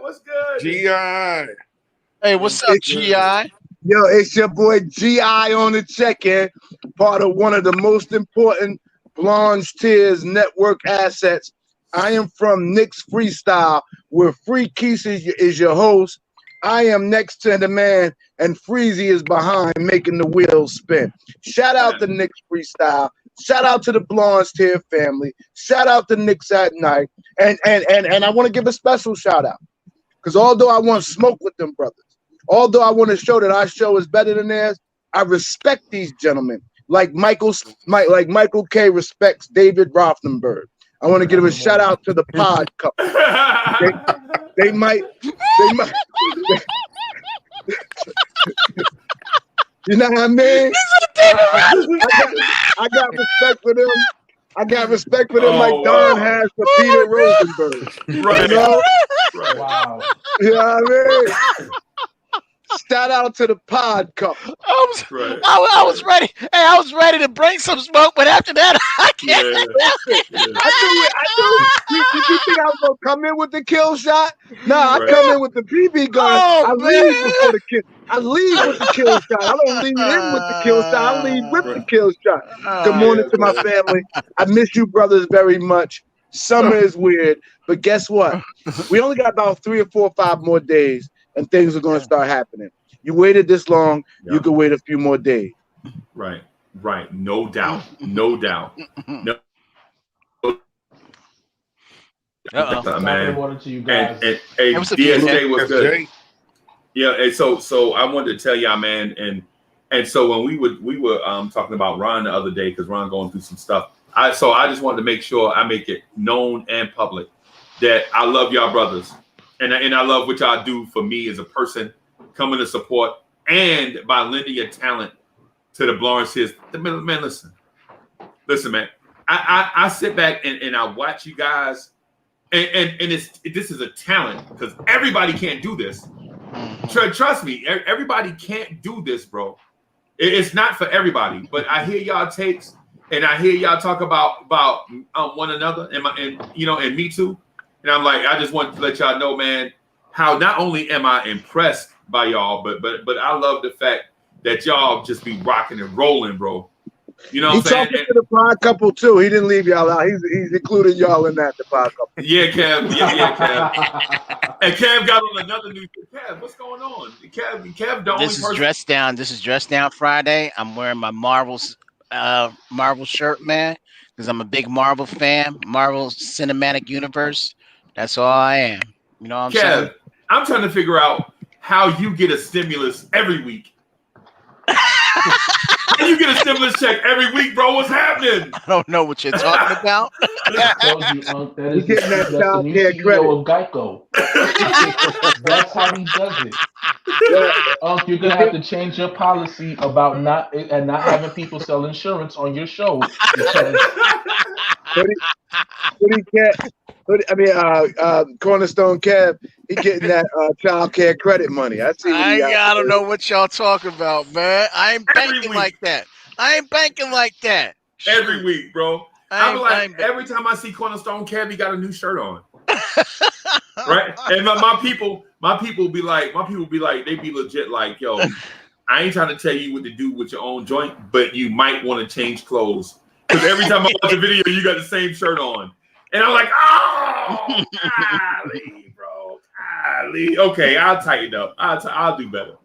What's good? GI. Hey, what's up, GI? Yo, it's your boy GI on the check-in, part of one of the most important Blorangetears network assets. I am from Knicks Freestyle, where Free Keese is your host. I am next to the man, and Freezy is behind, making the wheels spin. Shout out to Knicks Freestyle. Shout out to the Blorangetear family. Shout out to Knicks at Night. And I want to give a special shout out, because although I want smoke with them brothers, although I want to show that our show is better than theirs, I respect these gentlemen like Michael K respects David Rothenberg. I want to give a shout out to the pod couple. They might. You know what I mean? I got respect for them. I got respect for them like Don has for Peter Rosenberg. Right. You know? Right. Wow. You know what I mean? Shout out to the pod couple. I was ready. Hey, I was ready to bring some smoke, but after that, I can't. I knew. Did you think I was gonna come in with the kill shot? Nah, I come in with the BB gun. I leave before the kill. I leave with the kill shot. I don't leave in with the kill shot. I leave with the kill shot. Good morning to my family. I miss you brothers very much. Summer is weird, but guess what? We only got about 3 or 4 or 5 more days, and things are gonna start happening. You waited this long, you could wait a few more days. Right. No doubt. No. Man. Water to you guys. And DSJ was good. Yeah, and so I wanted to tell y'all, man, and so when we were talking about Ron the other day, because Ron going through some stuff. I just wanted to make sure I make it known and public that I love y'all brothers, and I love what y'all do for me as a person, coming to support, and by lending your talent to the Blorangetears. Man, listen, man. I sit back and I watch you guys, and this is a talent, because everybody can't do this. Trust me, everybody can't do this, bro. It's not for everybody. But I hear y'all takes, and I hear y'all talk about one another, and me too. And I'm like, I just want to let y'all know, man, how not only am I impressed by y'all, but I love the fact that y'all just be rocking and rolling, bro. You know what I'm saying? He's talking to the pod couple too. He didn't leave y'all out. He's including y'all in that, the pod couple. Yeah, Kev. Yeah, Kev. And Kev got on another new. Kev, what's going on? Kev, the only This is person. Dress Down. This is Dress Down Friday. I'm wearing my Marvel shirt, man, because I'm a big Marvel fan. Marvel Cinematic Universe. That's all I am. You know what I'm saying? I'm trying to figure out how you get a stimulus every week. How you get a stimulus check every week, bro? What's happening? I don't know what you're talking about. That is the new CEO of Geico. That's how he does it. You're gonna have to change your policy about not having people sell insurance on your show, because Cornerstone Kev, he getting that child care credit money. I don't know what y'all talking about, man. I ain't banking like that. Every week, bro. Every time I see Cornerstone Kev, he got a new shirt on. Right? And my people be like, they be legit like, yo, I ain't trying to tell you what to do with your own joint, but you might want to change clothes. Because every time I watch a video, you got the same shirt on. And I'm like, oh, golly, bro. Golly. Okay, I'll tighten up. I'll do better.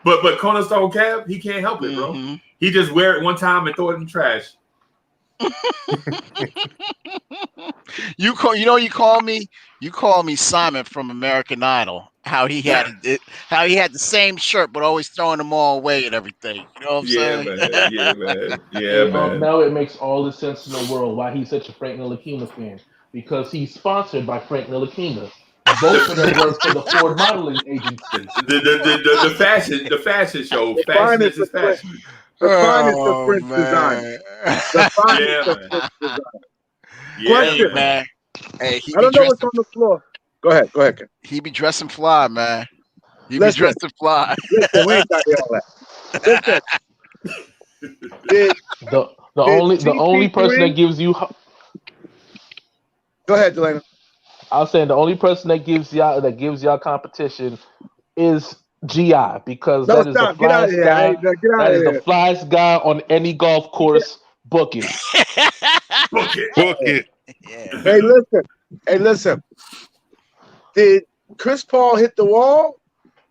But Cornerstone Kev, he can't help it, bro. Mm-hmm. He just wear it one time and throw it in the trash. You call me Simon from American Idol. How he had the same shirt but always throwing them all away and everything. You know what I'm saying? Man. Now it makes all the sense in the world why he's such a Frank Ntilikina fan, because he's sponsored by Frank Ntilikina. Both of them work for the Ford modeling agency. The fashion show. Fashion is fashion. The finest of Prince design. The finest of Prince design. Question. man. Hey, I don't know what's on the floor. Go ahead, Ken. He be dressing fly, man. He be Listen. dressing fly. Listen, we ain't got to hear all that. Listen. The only person that gives you. Go ahead, Delana. I was saying the only person that gives y'all competition is GI because that is the flyest guy. That is the flyest guy on any golf course. Book it. Book it. Yeah. Hey, listen. Did Chris Paul hit the wall,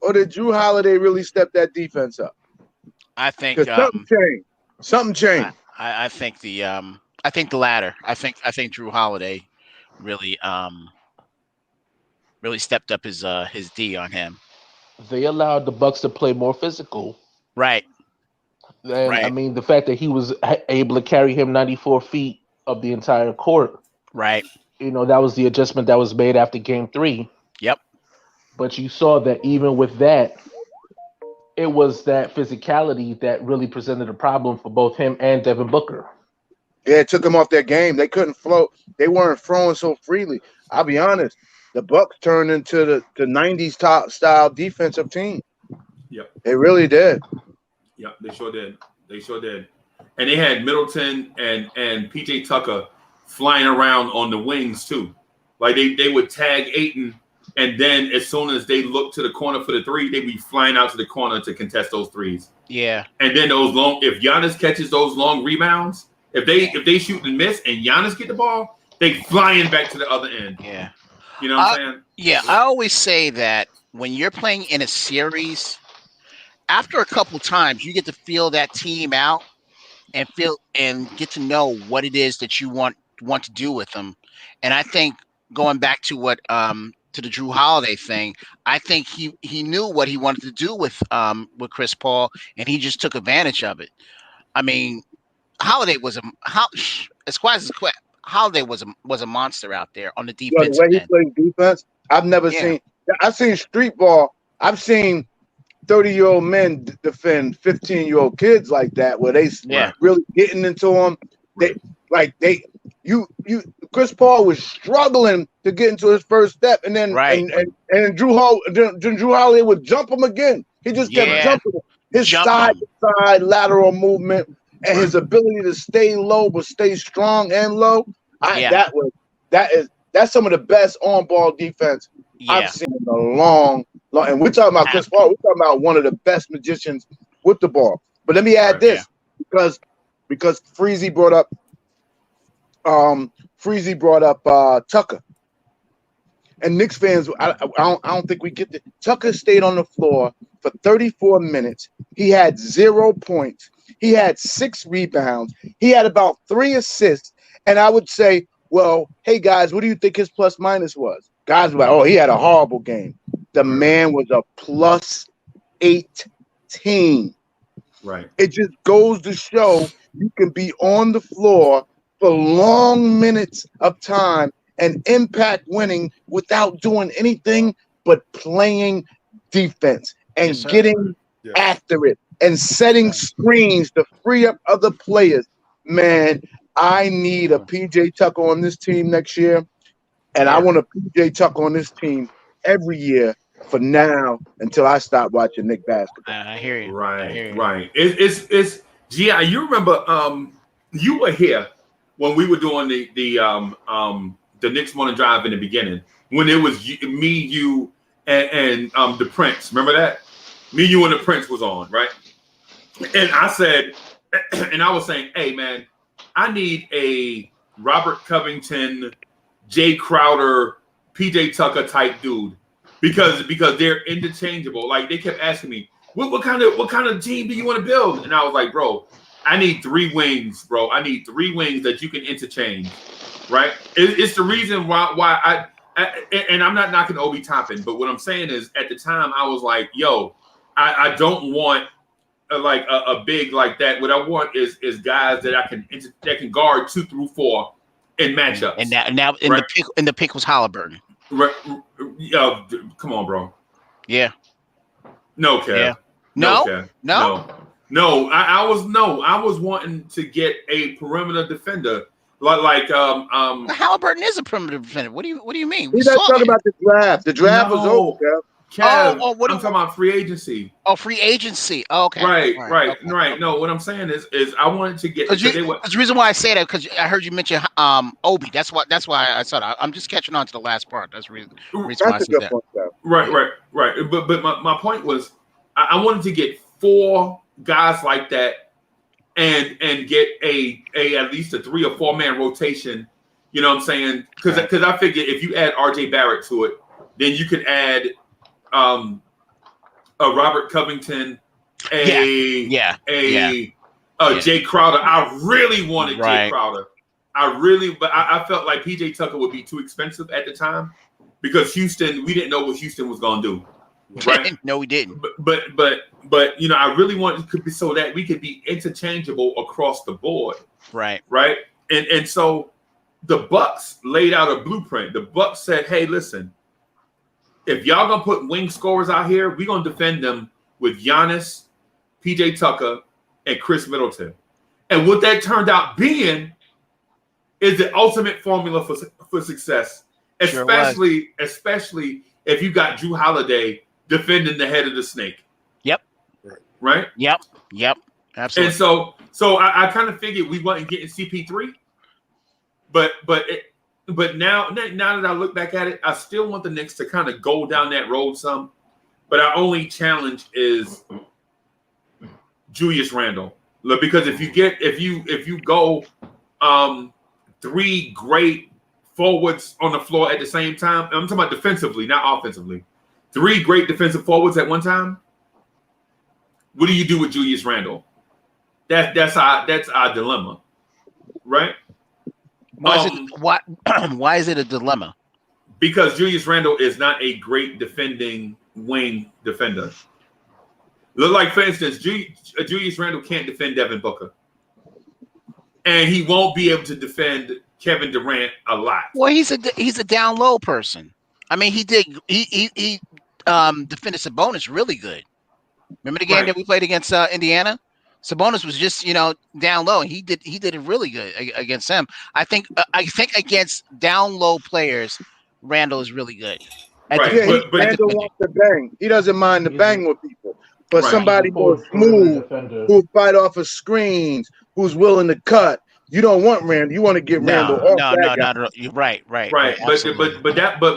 or did Drew Holiday really step that defense up? I think something changed. Something changed. I think the latter. I think Drew Holiday really stepped up his D on him. They allowed the Bucks to play more physical. Right. And I mean, the fact that he was able to carry him 94 feet of the entire court. Right. You know, that was the adjustment that was made after game 3. Yep. But you saw that even with that, it was that physicality that really presented a problem for both him and Devin Booker. Yeah, it took them off their game. They couldn't float. They weren't throwing so freely. I'll be honest. The Bucks turned into the 90s top style defensive team. Yep. They really did. Yep, they sure did. And they had Middleton and PJ Tucker flying around on the wings too. Like they would tag Ayton, and then as soon as they look to the corner for the three, they'd be flying out to the corner to contest those threes. Yeah. And then if Giannis catches those long rebounds, if they shoot and miss and Giannis get the ball, they flying back to the other end. Yeah. You know what I'm saying? Yeah, I always say that when you're playing in a series, after a couple times, you get to feel that team out and get to know what it is that you want to do with them. And I think going back to what to the Drew Holiday thing, I think he knew what he wanted to do with Chris Paul, and he just took advantage of it. I mean, Holiday was Holiday was a monster out there on the defense. The way he played defense, I've never seen. I've seen street ball. I've seen 30-year-old men defend 15-year-old kids like that, where they really getting into them. Chris Paul was struggling to get into his first step, and then and Drew Holiday would jump him again. He just kept jumping. His side lateral movement and his ability to stay low but stay strong and low. That's some of the best on-ball defense I've seen in a long. And we're talking about Chris Paul. We're talking about one of the best magicians with the ball. But let me add this because Freezy brought up Tucker. And Knicks fans, I don't think we get the Tucker stayed on the floor for 34 minutes. He had 0 points. He had 6 rebounds. He had about 3 assists. And I would say, well, hey guys, what do you think his plus minus was? Guys were like, oh, he had a horrible game. The man was a plus 18. Right. It just goes to show you can be on the floor for long minutes of time and impact winning without doing anything but playing defense and getting after it and setting screens to free up other players. Man, I need a PJ Tucker on this team next year, and I want a PJ Tucker on this team every year for now until I stop watching Knicks basketball. I hear you. Right. It's G.I. You remember you were here when we were doing the Knicks Morning Drive in the beginning when it was me, you, and the Prince. Remember that? Me, you, and the Prince was on, right? And I said, and I was saying, hey man, I need a Robert Covington, Jay Crowder, PJ Tucker type dude because they're interchangeable. Like they kept asking me, what kind of team do you want to build? And I was like, bro, I need 3 wings, bro. I need 3 wings that you can interchange, right? It's the reason why I and I'm not knocking Obi Toppin, but what I'm saying is at the time I was like, yo, I don't want a big like that. What I want is guys that can guard 2 through 4 in matchups. And now in the pick was Halliburton. Right. Yo, come on, bro. Yeah. No, Kev. Yeah. No. I was wanting to get a perimeter defender Halliburton is a perimeter defender. What do you mean? He's not talking about the draft. The draft was over, Kev. Kev, I'm talking about free agency. Oh, free agency. Oh, okay. Right. No, what I'm saying is I wanted to get. The reason why I say that because I heard you mention Obi. That's why I said I'm just catching on to the last part. That's the reason why I said that. Right. But my point was I wanted to get 4 guys like that and get a at least a 3 or 4 man rotation. You know what I'm saying? Because I figured if you add RJ Barrett to it, then you could add a Robert Covington, Jay Crowder. I really wanted Jay Crowder. But I felt like PJ Tucker would be too expensive at the time because Houston, we didn't know what Houston was going to do. Right? No, we didn't. But you know, I really wanted to be so that we could be interchangeable across the board. Right. And so the Bucks laid out a blueprint. The Bucks said, "Hey, listen, if y'all gonna put wing scorers out here, we're gonna defend them with Giannis, PJ Tucker, and Chris Middleton." And what that turned out being is the ultimate formula for success, especially if you got Drew Holiday defending the head of the snake. Yep. Right. Yep. Absolutely. And so I kind of figured we wasn't getting CP3, but now that I look back at it, I still want the Knicks to kind of go down that road some. But our only challenge is Julius Randle. Look, because if you go 3 great forwards on the floor at the same time, I'm talking about defensively, not offensively. 3 great defensive forwards at one time. What do you do with Julius Randle? That's our dilemma, right? Why is it a dilemma? Because Julius Randle is not a great defending wing defender. Look, like for instance, Julius Randle can't defend Devin Booker, and he won't be able to defend Kevin Durant a lot. Well, he's a down low person. I mean, he defended Sabonis really good. Remember the game that we played against Indiana? Sabonis was just down low, and he did it really good against him. I think against down low players, Randle is really good. Randle wants to bang. He doesn't mind the bang with people, but somebody more smooth who fight off of screens, who's willing to cut. You don't want Randle. You want to get Randle off. No. You're right. But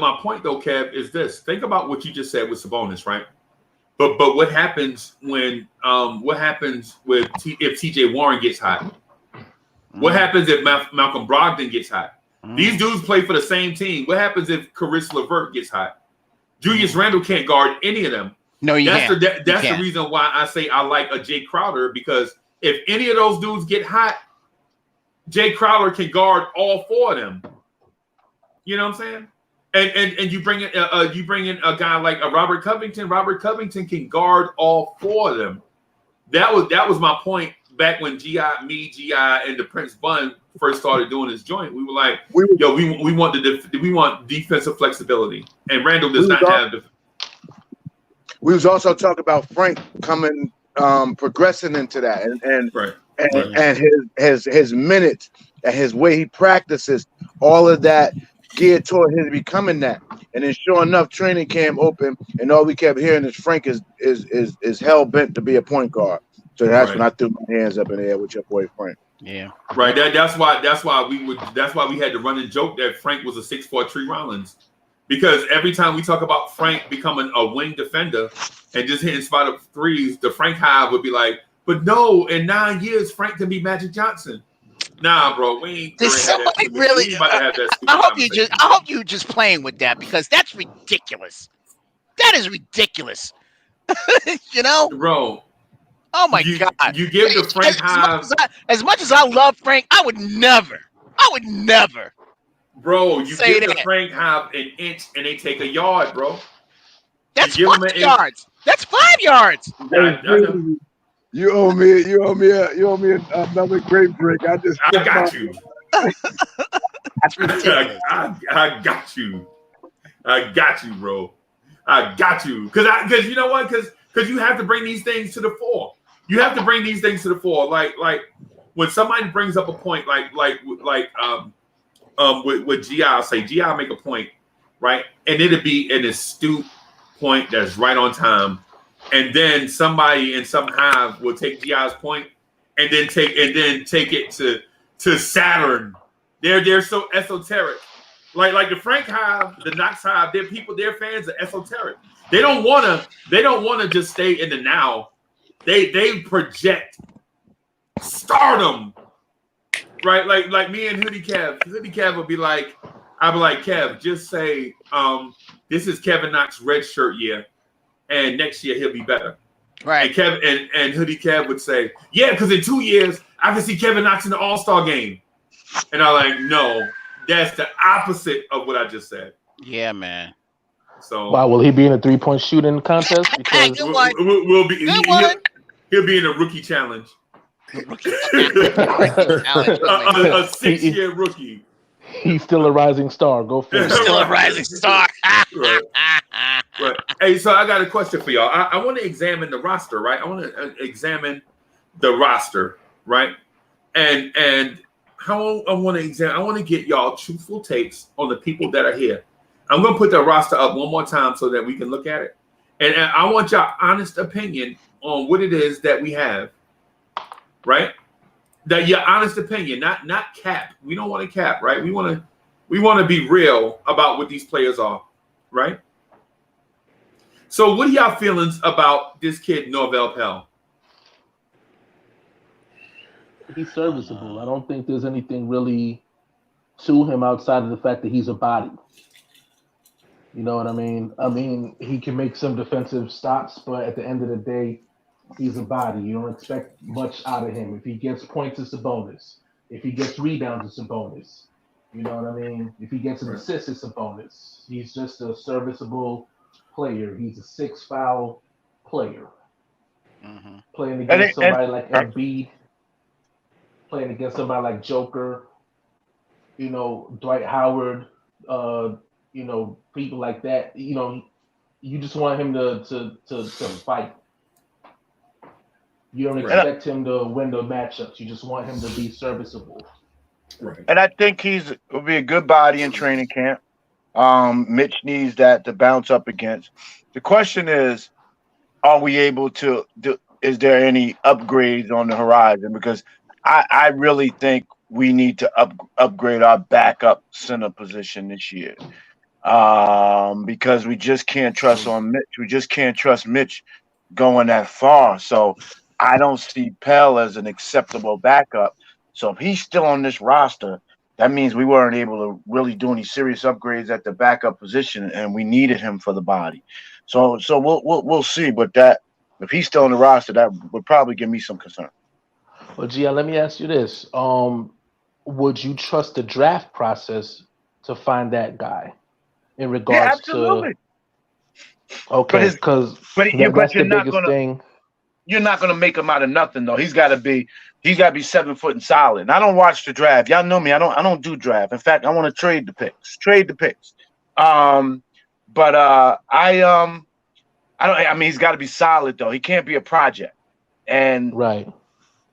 my point though, Kev, is this: think about what you just said with Sabonis, right? But what happens when if TJ Warren gets hot? What happens if Malcolm Brogdon gets hot? These dudes play for the same team. What happens if Caris LeVert gets hot? Julius Randle can't guard any of them. No, that's the reason why I say I like a Jay Crowder, because if any of those dudes get hot, Jay Crowder can guard all 4 of them. You know what I'm saying? And you bring in a guy like a Robert Covington. Robert Covington can guard all 4 of them. That was my point back when GI, and the Prince Bun first started doing this joint. We were like, we want defensive flexibility, and Randle does not have. We was also talking about Frank coming, progressing into that, and his minutes and his way he practices, all of that geared toward him becoming that. And then sure enough, training camp open, and all we kept hearing is Frank is hell bent to be a point guard. So that's when I threw my hands up in the air with your boy Frank. Yeah. Right. That's why we had to run and joke that Frank was a 6'4" Tree Rollins. Because every time we talk about Frank becoming a wing defender and just hitting spot up threes, the Frank Hive would be like, but no, in 9 years, Frank can be Magic Johnson. Nah, bro, we ain't. Did somebody really? I hope you just playing with that, because that's ridiculous. That is ridiculous. Bro. Oh my God! You give the Frank Hive as much as I love Frank, I would never. Bro, you give the Frank Hive an inch and they take a yard, bro. That's 5 yards. That's 5 yards. You owe me another grape drink. I got you. That's ridiculous. I got you. I got you, bro. I got you. Because you know what? Because you have to bring these things to the fore. You have to bring these things to the fore. Like when somebody brings up a point with GI, I'll say GI make a point, right? And it'll be an astute point that's right on time. And then somebody in some hive will take GI's point and then take it to Saturn. They're so esoteric. Like the Frank hive, the Knox hive, their fans are esoteric. They don't wanna just stay in the now. They project stardom. Right? Like me and Hoodie Kev. Hoodie Kev would be like, I'd be like, Kev, just say this is Kevin Knox's red shirt year, and next year he'll be better. Right. And Kev and Hoodie Kev would say, yeah, because in 2 years I can see Kevin Knox in the All-Star game. And I'm like, no, that's the opposite of what I just said. Yeah, man. So wow, will he be in a 3-point shooting contest? Because we'll be he'll be in a rookie challenge. A 6-year rookie. He's still a rising star. Go for it. Still a rising star. Right. Hey, so I got a question for y'all. I want to examine the roster, right? I want to examine the roster, right? And how I want to get y'all truthful takes on the people that are here. I'm going to put the roster up one more time so that we can look at it. And I want y'all honest opinion on what it is that we have, right? That your honest opinion, not cap. We don't want to cap, right? We want to be real about what these players are, right? So what are y'all feelings about this kid, Norvel Pelle? He's serviceable. I don't think there's anything really to him outside of the fact that he's a body. You know what I mean? I mean, he can make some defensive stops, but at the end of the day, he's a body. You don't expect much out of him. If he gets points, it's a bonus. If he gets rebounds, it's a bonus. You know what I mean? If he gets an assist, it's a bonus. He's just a serviceable player. He's a 6-foul player. Mm-hmm. Playing against somebody like Embiid, playing against somebody like Joker, you know, Dwight Howard, you know, people like that. You know, you just want him to fight. You don't expect him to win the matchups. You just want him to be serviceable. Right. And I think will be a good body in training camp. Mitch needs that to bounce up against. The question is, are we able to do? Is there any upgrades on the horizon? Because I really think we need to upgrade our backup center position this year. Because we just can't trust on Mitch. We just can't trust Mitch going that far. So I don't see Pelle as an acceptable backup. So if he's still on this roster, that means we weren't able to really do any serious upgrades at the backup position, and we needed him for the body. So we'll see. But that if he's still on the roster, that would probably give me some concern. Well, Gia, let me ask you this: would you trust the draft process to find that guy in regards to? Okay, because that's the biggest thing. You're not gonna make him out of nothing, though. He's gotta be 7 foot and solid. And I don't watch the draft. Y'all know me. I don't do draft. In fact, I want to trade the picks. I mean, he's got to be solid though. He can't be a project. And right.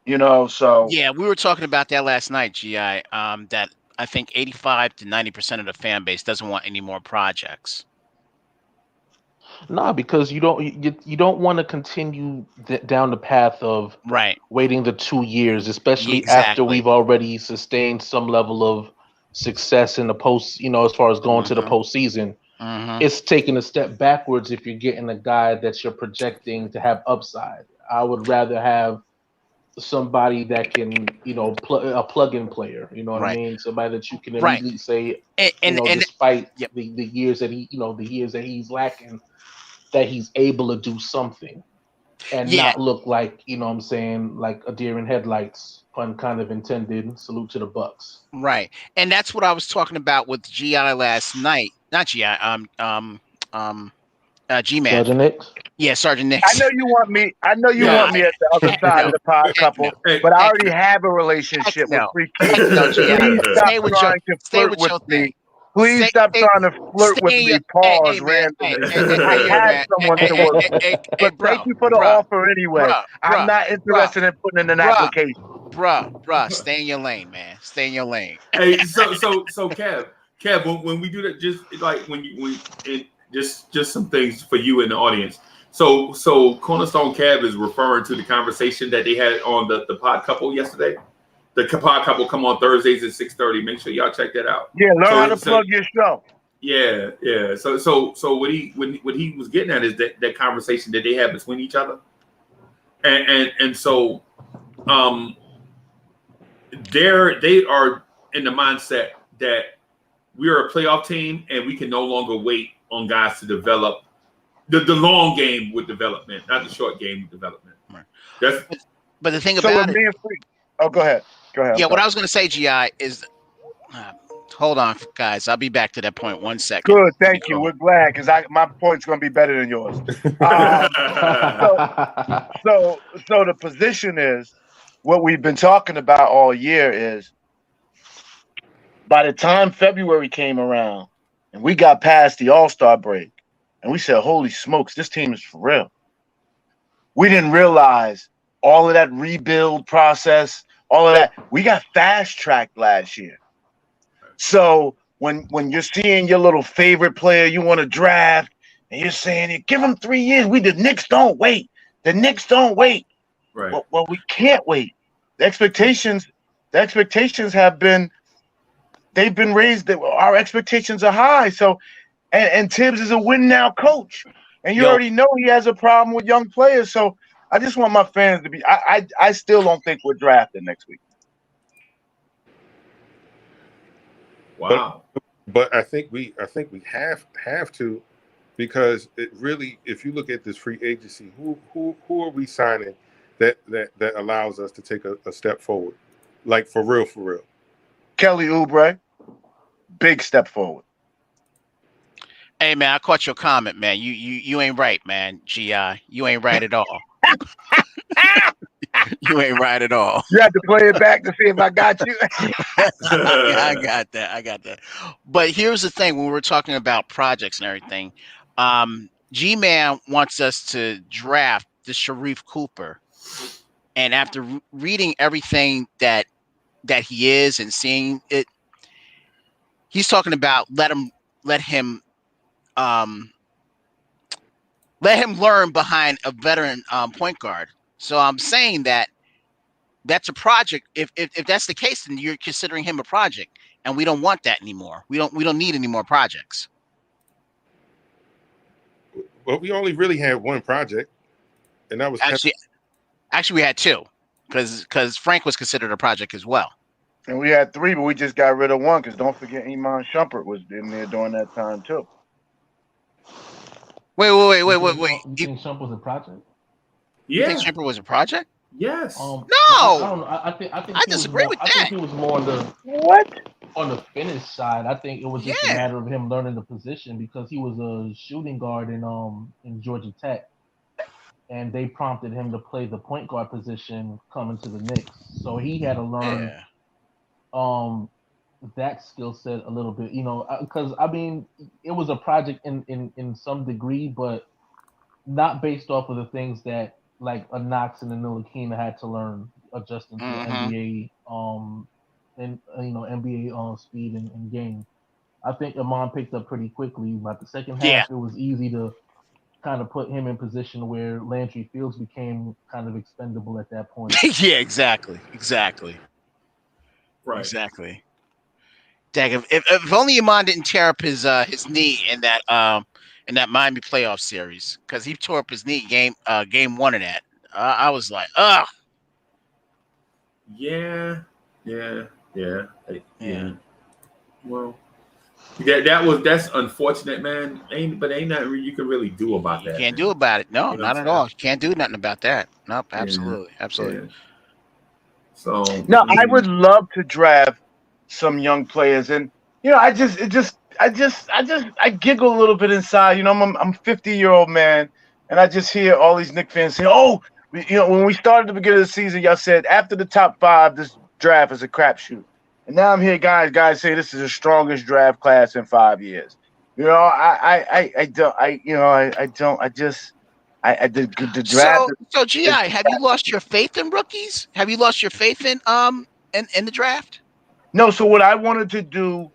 You know, so yeah, we were talking about that last night, GI. That I think 85 to 90% of the fan base doesn't want any more projects. No, because you don't want to continue down the path of waiting the 2 years, especially after we've already sustained some level of success in the post. You know, as far as going to the postseason, it's taking a step backwards if you're getting a guy that you're projecting to have upside. I would rather have somebody that can, you know, a plug-in player. You know what I mean? Somebody that you can immediately say, despite the years that he's lacking, that he's able to do something and not look like, you know what I'm saying, like a deer in headlights, pun kind of intended. Salute to the Bucks. Right. And that's what I was talking about with GI last night. Not GI, G-Man. Sergeant Nicks? Yeah, Sergeant Nicks. I know you want me at the other side of the pod couple, but I already have a relationship with Free Kids. Stay with your thing. Please stop trying to flirt with me. Pause randomly. I had someone to work with. But thank you for the offer anyway. I'm not interested in putting in an application. bruh, stay in your lane, man. Stay in your lane. Hey, so Kev, when we do that, just like just some things for you in the audience. So Cornerstone Kev is referring to the conversation that they had on the Pod Couple yesterday. The Pod Couple come on Thursdays at 6:30. Make sure y'all check that out. Yeah, learn how to plug your show. Yeah. So what he was getting at is that conversation that they have between each other, and so they are in the mindset that we are a playoff team and we can no longer wait on guys to develop the long game with development, not the short game with development. Right. But the thing about it. Oh, go ahead. Yeah, what I was going to say, GI, is hold on, guys. I'll be back to that point 1 second. Good, thank you. We're glad because my point's going to be better than yours. So the position is what we've been talking about all year is by the time February came around and we got past the All-Star break and we said, holy smokes, this team is for real. We didn't realize all of that rebuild process, all of that. We got fast-tracked last year. So when you're seeing your little favorite player you want to draft and you're saying, give him 3 years. The Knicks don't wait. The Knicks don't wait. Right. Well, we can't wait. The expectations have been raised. Our expectations are high. So, and Tibbs is a win now coach, and you already know he has a problem with young players. So I just want my fans to be. I still don't think we're drafted next week. Wow. But I think we have to, because it really, if you look at this free agency, who are we signing that allows us to take a step forward, like for real? Kelly Oubre, big step forward. Hey man, I caught your comment, man. You ain't right, man. GI, you ain't right at all. You ain't right at all. You had to play it back to see if I got you. I got that. But here's the thing: when we're talking about projects and everything, G-Man wants us to draft the Sharif Cooper, and after reading everything that he is and seeing it, he's talking about let him learn behind a veteran point guard. So I'm saying that's a project. If that's the case, then you're considering him a project, and we don't want that anymore. We don't need any more projects. Well, we only really had one project, and that was actually we had two, because Frank was considered a project as well. And we had three, but we just got rid of one because don't forget Iman Shumpert was in there during that time too. Wait. You think Shumpert was a project? Yeah. You think Shumpert was a project? Yes. No. I don't know. I think I disagree with that. I think he was more on the finish side. I think it was just a matter of him learning the position because he was a shooting guard in Georgia Tech, and they prompted him to play the point guard position coming to the Knicks. So he had to learn that skill set a little bit, because I mean it was a project in some degree, but not based off of the things that like a Knox and a Ntilikina had to learn adjusting to the NBA and NBA speed and game. I think Iman picked up pretty quickly. But the second half, it was easy to kind of put him in position where Landry Fields became kind of expendable at that point. Yeah, exactly. Right. Exactly. Dag, if only Iman didn't tear up his knee in that Miami playoff series, because he tore up his knee game one of that. I was like, ugh. Yeah. Well, that's unfortunate, man. Ain't nothing you can really do about that. You can't do about it. No, not at all. You can't do nothing about that. Nope, absolutely. Yeah. So no, I would love to draft some young players, and I giggle a little bit inside. I'm a 50-year-old man, and I just hear all these Knicks fans say, "Oh, when we started the beginning of the season, y'all said after the top 5, this draft is a crapshoot." And now I'm here, guys say this is the strongest draft class in 5 years. The draft. So GI, have you lost your faith in rookies? Have you lost your faith in the draft? No. So what I wanted to do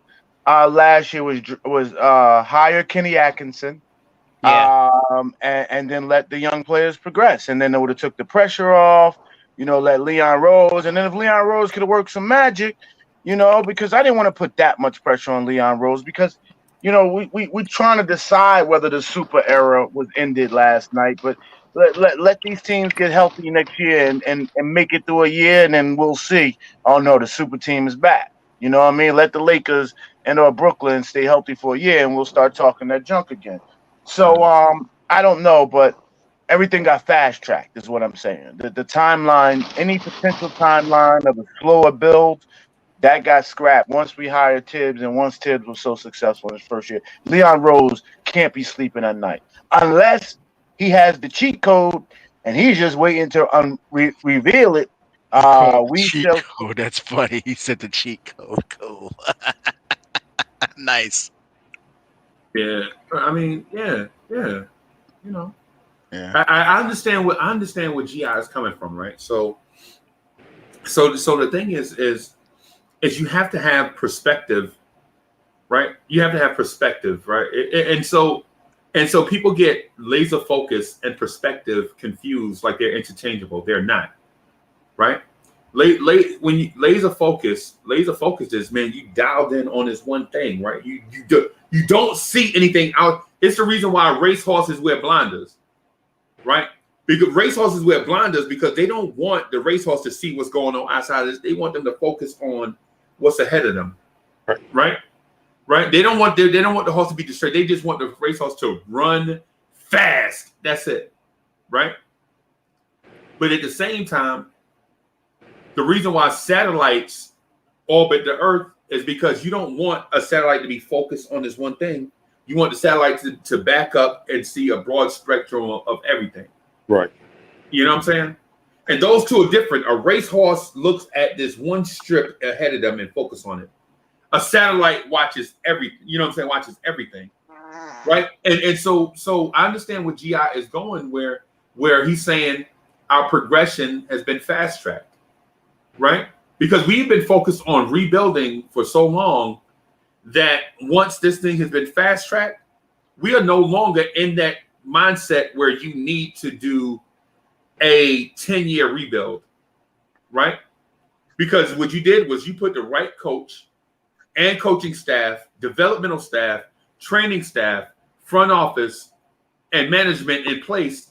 last year was hire Kenny Atkinson. Yeah. And then let the young players progress, and then it would have took the pressure off. Let Leon Rose, and then if Leon Rose could have worked some magic, because I didn't want to put that much pressure on Leon Rose because, we trying to decide whether the super era was ended last night, but let these teams get healthy next year and make it through a year, and then we'll see. Oh no, the super team is back. You know what I mean? Let the Lakers and/or Brooklyn stay healthy for a year, and we'll start talking that junk again. So I don't know, but everything got fast tracked is what I'm saying. The timeline, any potential timeline of a slower build, that got scrapped once we hired Tibbs, and once Tibbs was so successful in his first year. Leon Rose can't be sleeping at night unless he has the cheat code and he's just waiting to reveal it. Cheat code. That's funny. He said the cheat code. Cool. Nice. Yeah, I mean, yeah. Yeah. I understand what GI is coming from, right? So the thing is you have to have perspective, right? You have to have perspective, right? And so people get laser focus and perspective confused, like they're interchangeable. They're not, right? When you laser focus is, man, you dialed in on this one thing, right? You don't see anything out. It's the reason why racehorses wear blinders, right? Because racehorses wear blinders because they don't want the racehorse to see what's going on outside of this. They want them to focus on what's ahead of them, right? They don't want the horse to be distracted. They just want the racehorse to run fast. That's it, right? But at the same time, the reason why satellites orbit the Earth is because you don't want a satellite to be focused on this one thing. You want the satellite to back up and see a broad spectrum of everything. Right. You know what I'm saying? And those two are different. A racehorse looks at this one strip ahead of them and focus on it. A satellite watches watches everything. Right. And so I understand where GI is going, where he's saying our progression has been fast tracked. Right? Because we've been focused on rebuilding for so long that once this thing has been fast tracked, we are no longer in that mindset where you need to do a 10-year rebuild, right? Because what you did was you put the right coach and coaching staff, developmental staff, training staff, front office, and management in place.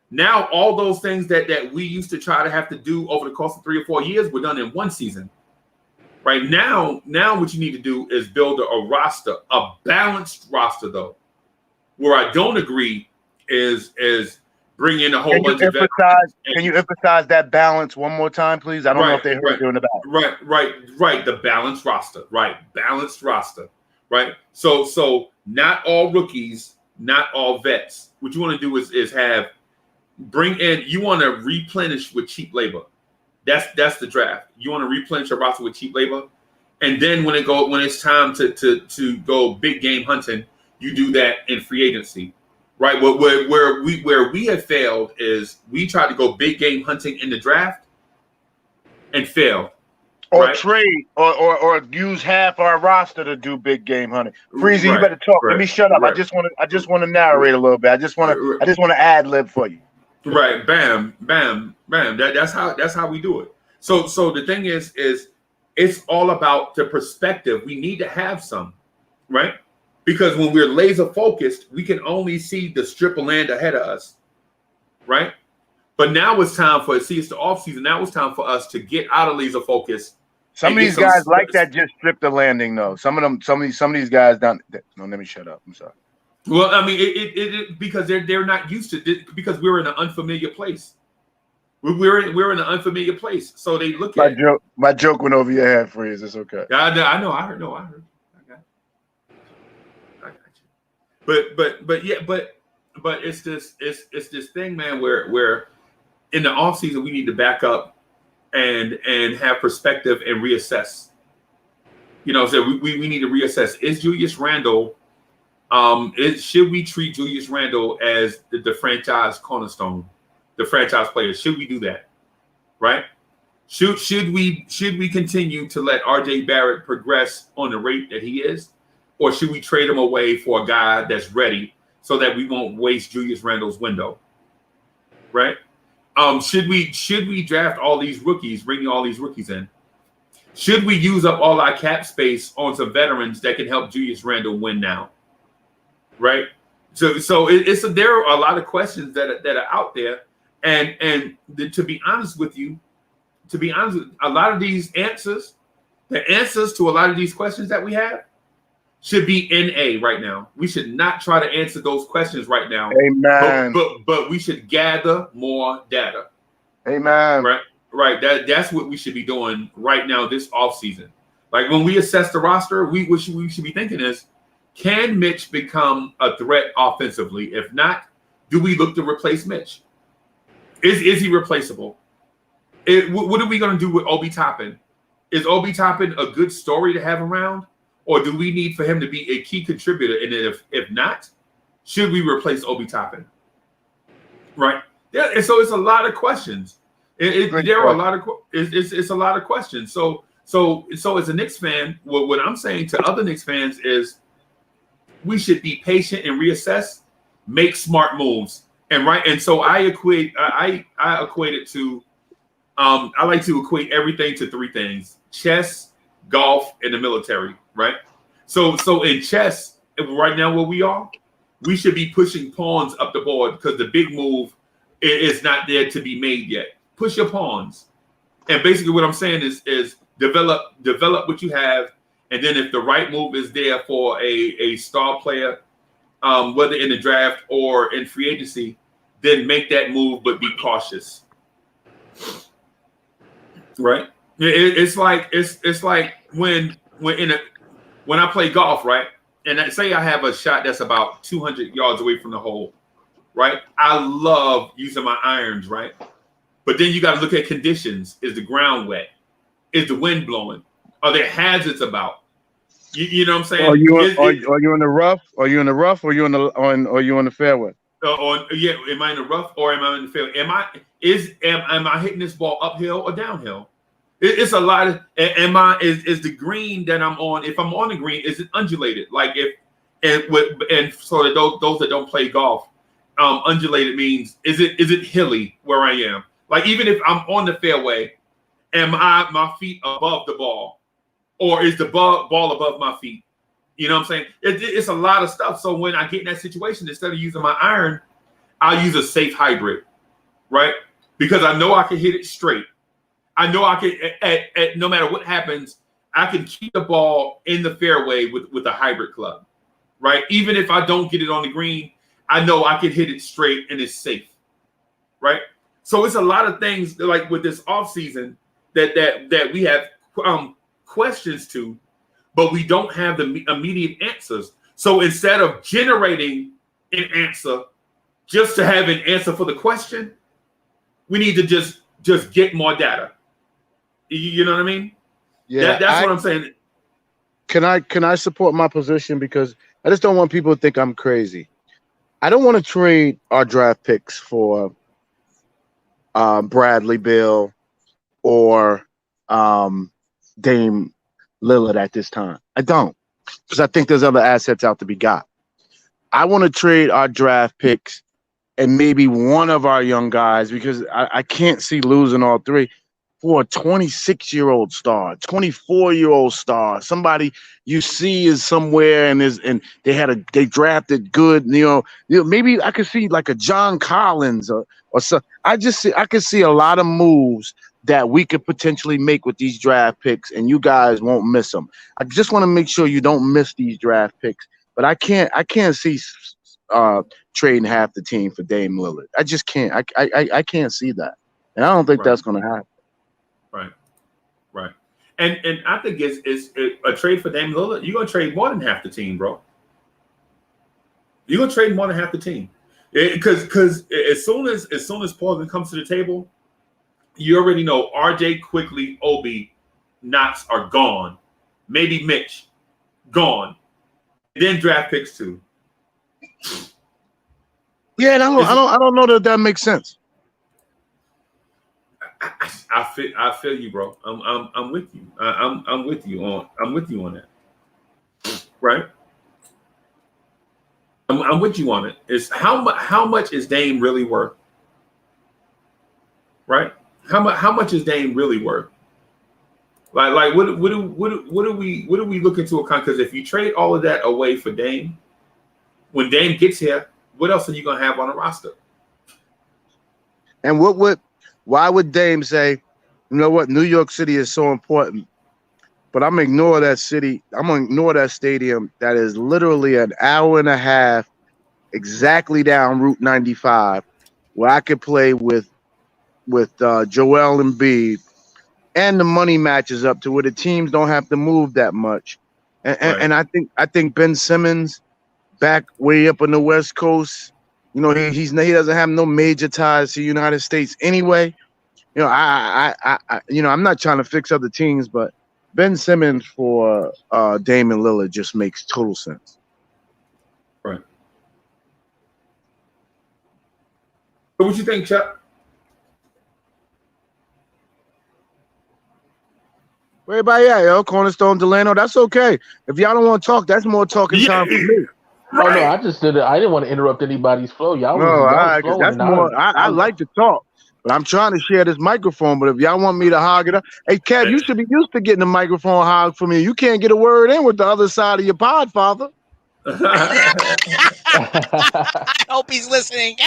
Now, all those things that we used to try to have to do over the course of 3 or 4 years were done in one season. Right now what you need to do is build a roster, a balanced roster, though. Where I don't agree is bring in a whole bunch of veterans. Can you emphasize that balance one more time, please? I don't know if they heard you in the back. Right. The balanced roster. Right. Balanced roster. Right. So not all rookies, not all vets. What you want to do is you want to replenish with cheap labor. That's the draft. You want to replenish your roster with cheap labor, and then when it's time to go big game hunting, you do that in free agency, right? Where we have failed is we tried to go big game hunting in the draft and failed. Or trade or use half our roster to do big game hunting. Freezy, you better talk. Let me shut up. I just want to narrate a little bit. I just want to ad lib for you. Right, bam. That's how we do it. So the thing is it's all about the perspective. We need to have some, right? Because when we're laser focused, we can only see the strip of land ahead of us, right? But now it's time it's the offseason. Now it's time for us to get out of laser focus. Some of these guys like that just strip the landing though. Some of these guys don't. No, let me shut up. I'm sorry. Well, I mean, it because they're not used to it because we're in an unfamiliar place. We're in an unfamiliar place, so they look at my joke went over your head, Freeze. It's okay. I know. I heard. I got you. But it's this thing, man. Where in the off season we need to back up and have perspective and reassess. So we need to reassess. Is Julius Randle Should we treat Julius Randle as the franchise cornerstone, the franchise player? Should we do that? Right? Should we continue to let RJ Barrett progress on the rate that he is, or should we trade him away for a guy that's ready so that we won't waste Julius Randle's window? Right? Should we draft all these rookies, bring all these rookies in? Should we use up all our cap space on some veterans that can help Julius Randle win now? Right? So there are a lot of questions that are out there, and to be honest with you, a lot of these answers, the answers to a lot of these questions that we have, should be NA right now. We should not try to answer those questions right now. Amen. But we should gather more data. Amen. Right. That's what we should be doing right now this offseason. Like when we assess the roster, what we should be thinking is, can Mitch become a threat offensively? If not, do we look to replace Mitch? Is he replaceable? What are we going to do with Obi Toppin? Is Obi Toppin a good story to have around? Or do we need for him to be a key contributor? And if not, should we replace Obi Toppin? Right? Yeah. And so it's a lot of questions. There are a lot of it's a lot of questions. So as a Knicks fan, what I'm saying to other Knicks fans is we should be patient and reassess, make smart moves. And so I equate it to I like to equate everything to three things: chess, golf, and the military, right? So in chess, right now where we are, we should be pushing pawns up the board because the big move is not there to be made yet. Push your pawns. And basically what I'm saying is develop what you have, and then if the right move is there for a star player, whether in the draft or in free agency, then make that move, but be cautious. Right? It's like when I play golf, right? And say I have a shot that's about 200 yards away from the hole, right? I love using my irons, right? But then you got to look at conditions. Is the ground wet? Is the wind blowing? Are there hazards about? You know what I'm saying? Are you in the rough? Are you in the rough? Or you on the fairway? Am I in the rough or am I in the fairway? Am I hitting this ball uphill or downhill? It's a lot of. Is the green that I'm on? If I'm on the green, is it undulated? Like and so that those that don't play golf, undulated means is it hilly where I am? Like even if I'm on the fairway, am my feet above the ball, or is the ball above my feet? You know what I'm saying? It's a lot of stuff. So when I get in that situation, instead of using my iron, I'll use a safe hybrid, right? Because I know I can hit it straight. I know I can, at no matter what happens, I can keep the ball in the fairway with a hybrid club, right? Even if I don't get it on the green, I know I can hit it straight and it's safe, right? So it's a lot of things like with this offseason that we have questions to, but we don't have the immediate answers. So instead of generating an answer just to have an answer for the question, we need to just get more data. You know what I mean? Yeah, that's what I'm saying. Can I support my position, because I just don't want people to think I'm crazy. I don't want to trade our draft picks for Bradley Beal or Dame Lillard at this time. I don't, because I think there's other assets out to be got. I want to trade our draft picks and maybe one of our young guys, because I can't see losing all three, for a 26-year-old star, 24-year-old star, somebody you see is somewhere and they drafted good, maybe I could see like a John Collins or so. I could see a lot of moves that we could potentially make with these draft picks, and you guys won't miss them. I just want to make sure you don't miss these draft picks, but I can't see trading half the team for Dame Lillard. I just can't. I can't see that, and I don't think that's going to happen. Right. And I think it's a trade for Dame Lillard. You're gonna trade more than half the team, bro. You're gonna trade more than half the team, because as soon as Portland comes to the table, you already know RJ, quickly, Obi, Knox are gone. Maybe Mitch, gone. And then draft picks too. Yeah, and I don't know that makes sense. I feel you, bro. I'm with you. I'm with you on that. Right. I'm with you on it. Is how much is Dame really worth? Right? How much is Dame really worth? Like what are we looking to account? Because if you trade all of that away for Dame, when Dame gets here, what else are you gonna have on the roster? And why would Dame say, you know what, New York City is so important, but I'm gonna ignore that city. I'm gonna ignore that stadium that is literally an hour and a half exactly down Route 95, where I could play with Joel Embiid, and the money matches up to where the teams don't have to move that much. And I think Ben Simmons, back way up on the West Coast, you know, he doesn't have no major ties to the United States anyway. You know, I'm not trying to fix other teams, but Ben Simmons for Damian Lillard just makes total sense. Right. So what you think, Chuck? Where everybody at, yo? Cornerstone, Delano, that's okay. If y'all don't want to talk, that's more talking time for me. Oh no, I just did it. I didn't want to interrupt anybody's flow. Y'all was flowing. That's more. I like to talk, but I'm trying to share this microphone. But if y'all want me to hog it up, hey Kev, you should be used to getting the microphone hogged for me. You can't get a word in with the other side of your pod, father. I hope he's listening.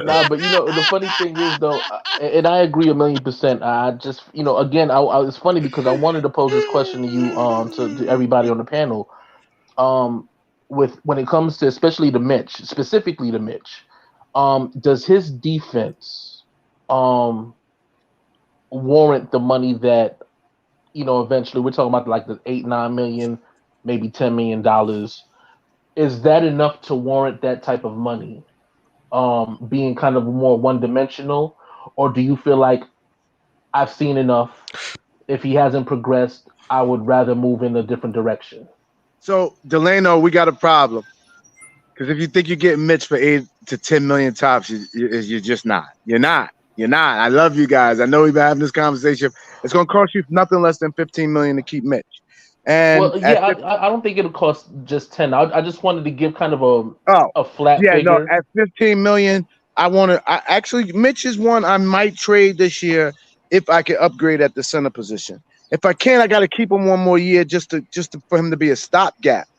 Nah, but you know the funny thing is though, and I agree 1,000,000%. I just, you know, again, it's funny because I wanted to pose this question to you, to everybody on the panel, with when it comes to especially to Mitch, specifically to Mitch, does his defense, warrant the money that, you know, eventually we're talking about like the 8-9 million, maybe $10 million. Is that enough to warrant that type of money? Being kind of more one-dimensional, or do you feel like I've seen enough? If he hasn't progressed, I would rather move in a different direction. So Delano, we got a problem, because if you think you're getting Mitch for 8 to 10 million tops, you're just not. You're not. I love you guys. I know we've been having this conversation. It's going to cost you nothing less than 15 million to keep Mitch. And well, yeah, I don't think it'll cost just 10. I just wanted to give kind of a flat figure. No, at 15 million, actually Mitch is one I might trade this year if I can upgrade at the center position. If I can't, I got to keep him one more year just for him to be a stopgap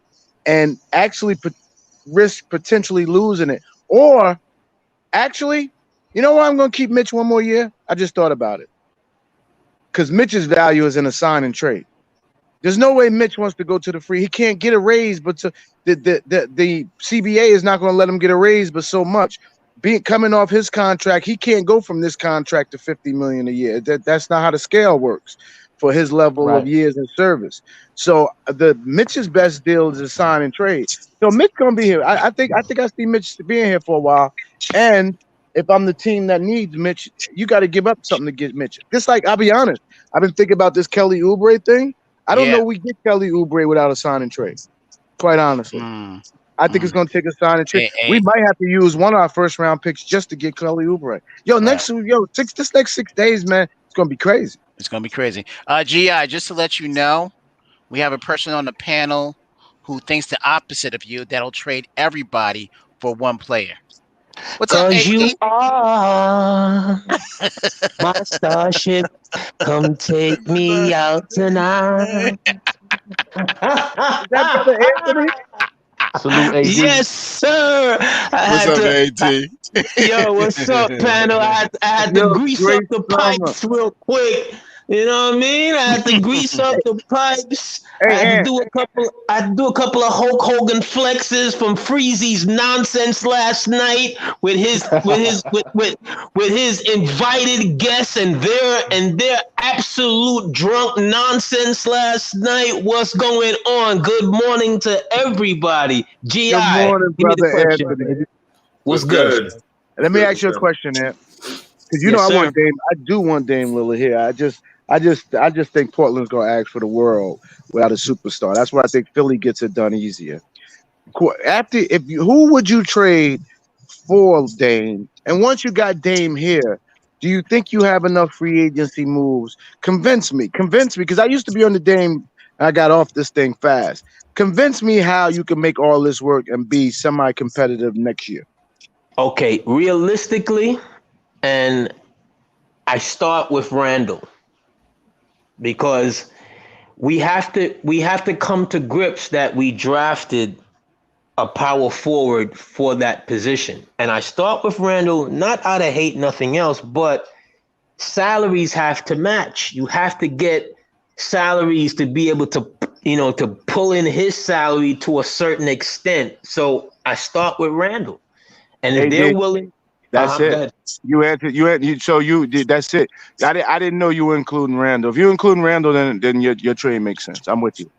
and actually risk potentially losing it. Or actually, you know what? I'm going to keep Mitch one more year. I just thought about it, because Mitch's value is in a sign and trade. There's no way Mitch wants to go to the free. He can't get a raise, but the CBA is not going to let him get a raise, but so much. Coming off his contract, he can't go from this contract to 50 million a year. That's not how the scale works for his level of years in service. So Mitch's best deal is a sign and trade. So Mitch gonna be here. I think I see Mitch being here for a while. And if I'm the team that needs Mitch, you got to give up something to get Mitch. Just like, I'll be honest, I've been thinking about this Kelly Oubre thing. I don't know we get Kelly Oubre without a sign and trade, quite honestly. I think it's going to take a sign and trade. We might have to use one of our first round picks just to get Kelly Oubre. This next 6 days, man, it's going to be crazy. It's going to be crazy. GI, just to let you know, we have a person on the panel who thinks the opposite of you, that'll trade everybody for one player. What's up, AD? You are my starship. Come take me out tonight. Is that Mr. Anthony? Salute, AD. Yes, sir. What's up, AD? Yo, what's up, panel? I had to grease up the pipes real quick. You know what I mean? I had to grease up the pipes. I had to do a couple of Hulk Hogan flexes from Freezy's nonsense last night with his invited guests and their absolute drunk nonsense last night. What's going on? Good morning to everybody. GI. Good morning, brother Anthony. What's good? Let me ask you a question, Ant. Because you know I want Dame. I do want Dame Lillard here. I just think Portland's gonna ask for the world without a superstar. That's why I think Philly gets it done easier. who would you trade for Dame? And once you got Dame here, do you think you have enough free agency moves? Convince me, because I used to be on the Dame. I got off this thing fast. Convince me how you can make all this work and be semi-competitive next year. Okay, realistically, and I start with Randall because we have to come to grips that we drafted a power forward for that position. And I start with Randall, not out of hate, nothing else, but salaries have to match. You have to get salaries to be able to, to pull in his salary to a certain extent. So I start with Randall. And if they're willing, that's it. You answered. So you did. That's it. I didn't know you were including Randall. If you're including Randall, then your trade makes sense. I'm with you.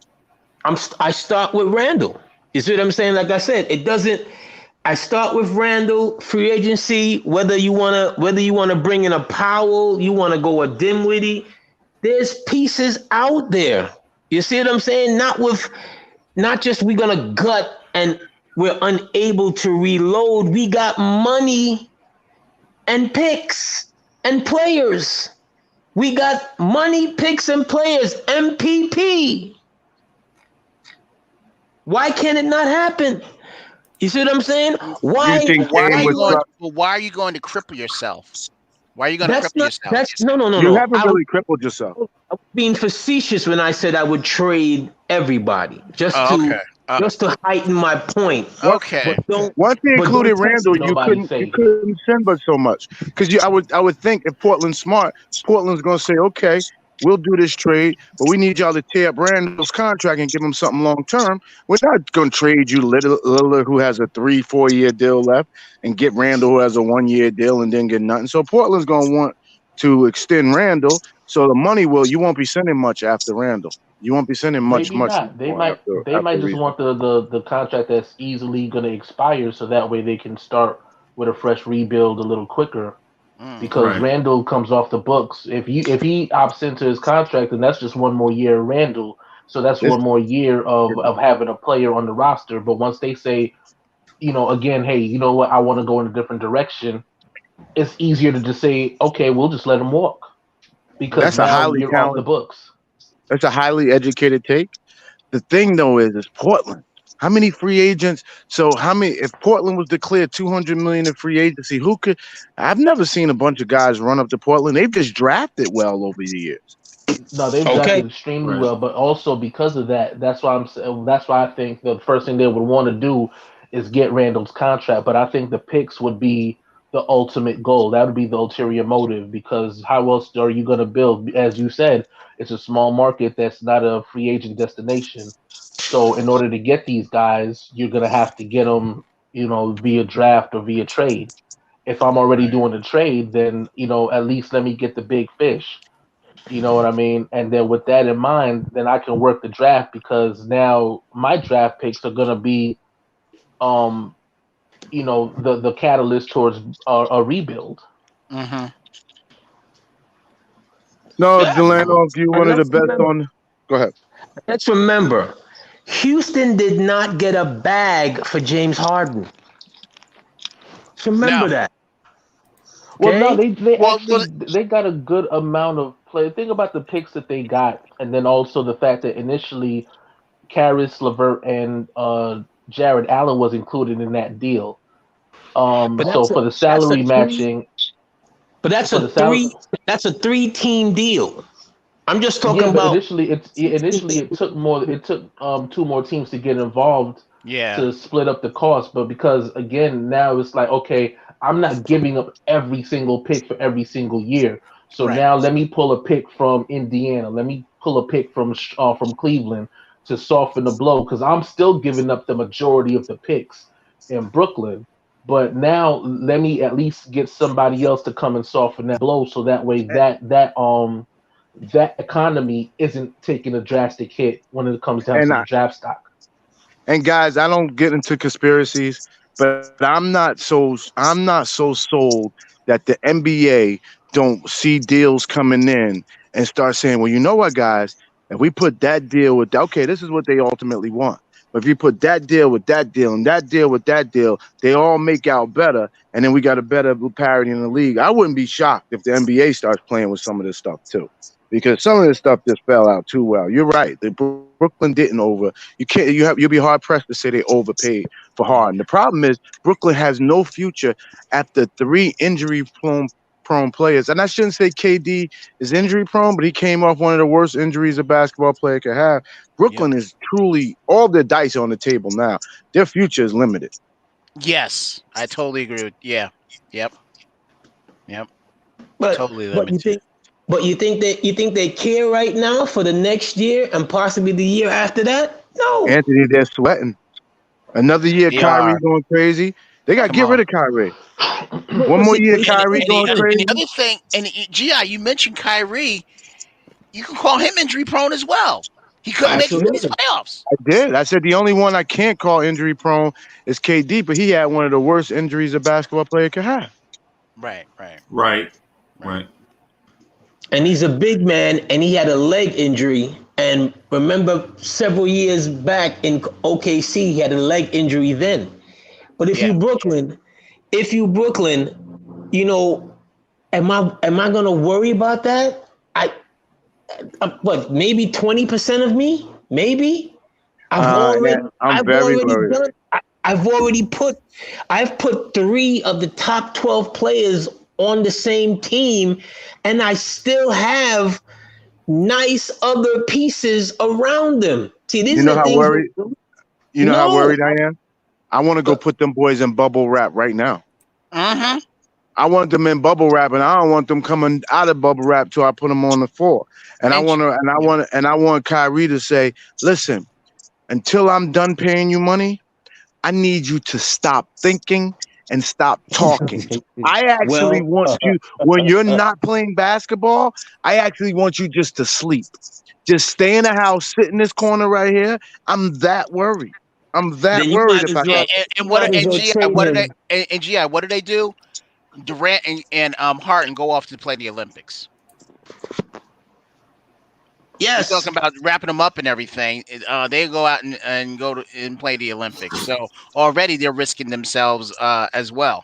I start with Randall. You see what I'm saying? Like I said, it doesn't. I start with Randall, free agency. Whether you wanna bring in a Powell, you wanna go a Dinwiddie. There's pieces out there. You see what I'm saying? Not just we're gonna gut and we're unable to reload. We got money and picks and players. We got money, picks, and players. MPP. Why can't it not happen? You see what I'm saying? Why are you going to cripple yourself? Why are you going to cripple yourself? No. You haven't really crippled yourself. I was being facetious when I said I would trade everybody just to heighten my point. Okay. Once they included Randall, you couldn't send but so much. Because I would think if Portland's smart, Portland's gonna say, okay, we'll do this trade, but we need y'all to tear up Randall's contract and give him something long term. We're not gonna trade you Lillard, who has a 3-4 year deal left, and get Randall, who has a 1 year deal, and then get nothing. So Portland's gonna want to extend Randall. So the money you won't be sending much after Randall. You won't be sending much. Not. They might just want the contract that's easily going to expire, so that way they can start with a fresh rebuild a little quicker. Because Randall comes off the books. If he opts into his contract, then that's just one more year of Randall. So that's one more year of having a player on the roster. But once they say, again, hey, you know what, I want to go in a different direction, it's easier to just say, okay, we'll just let him walk. Because that's now you're off the books. That's a highly educated take. The thing though is Portland. How many free agents? If Portland was declared $200 million in free agency, who could? I've never seen a bunch of guys run up to Portland. They've just drafted well over the years. No, they've drafted extremely well, but also because of that, that's why I think the first thing they would want to do is get Randall's contract. But I think the picks would be the ultimate goal. That would be the ulterior motive, because how else are you going to build? As you said, it's a small market that's not a free agent destination. So in order to get these guys, you're going to have to get them, via draft or via trade. If I'm already doing a trade, then, at least let me get the big fish. You know what I mean? And then with that in mind, then I can work the draft, because now my draft picks are going to be, the catalyst towards a rebuild. Mm-hmm. No, Delano, if you're one of the best on. Go ahead. Let's remember, Houston did not get a bag for James Harden. Just remember that. Well, no, they got a good amount of play. Think about the picks that they got, and then also the fact that initially Karis LeVert and Jared Allen was included in that deal. So for the salary matching, but that's a 3-team deal. I'm just talking about initially it took 2 more teams to get involved to split up the cost, but because again now it's like, okay, I'm not giving up every single pick for every single year. So now let me pull a pick from Indiana, let me pull a pick from Cleveland to soften the blow, because I'm still giving up the majority of the picks in Brooklyn. But now let me at least get somebody else to come and soften that blow, so that way that economy isn't taking a drastic hit when it comes down to the draft stock. And guys, I don't get into conspiracies, but I'm not so sold that the NBA don't see deals coming in and start saying, well, you know what, guys, if we put that deal with, okay, this is what they ultimately want. But if you put that deal with that deal and that deal with that deal, they all make out better. And then we got a better parity in the league. I wouldn't be shocked if the NBA starts playing with some of this stuff too, because some of this stuff just fell out too well. You're right. Brooklyn didn't over. You'll be hard pressed to say they overpaid for Harden. The problem is Brooklyn has no future after 3 injury-prone players. And I shouldn't say KD is injury-prone, but he came off one of the worst injuries a basketball player could have. Brooklyn is truly all their dice on the table now. Their future is limited. Yes, I totally agree with. Yeah, yep. But totally limited. But you think they care right now for the next year and possibly the year after that? No. Anthony, they're sweating. Another year, Kyrie going crazy. They got to get rid of Kyrie. One more year, Kyrie going crazy. And the other thing, and G.I., you mentioned Kyrie. You can call him injury prone as well. He couldn't make these playoffs. I did. I said the only one I can't call injury prone is KD, but he had one of the worst injuries a basketball player could have. Right. And he's a big man, and he had a leg injury. And remember, several years back in OKC, he had a leg injury then. But if you Brooklyn, you know, am I gonna worry about that? What, maybe 20% of me? Maybe. I've put 3 of the top 12 players on the same team, and I still have nice other pieces around them. See, these how worried how worried I am? I want to go put them boys in bubble wrap right now. Uh-huh. I want them in bubble wrap, and I don't want them coming out of bubble wrap till I put them on the floor. And I want Kyrie to say, listen, until I'm done paying you money, I need you to stop thinking and stop talking. I actually want you, when you're not playing basketball, I actually want you just to sleep. Just stay in the house, sit in this corner right here. I'm that worried. I'm that worried about that. And G.I., what do they do? Durant and Harden go off to play the Olympics. Yes, we're talking about wrapping them up and everything. They go out and go and play the Olympics. So already they're risking themselves as well.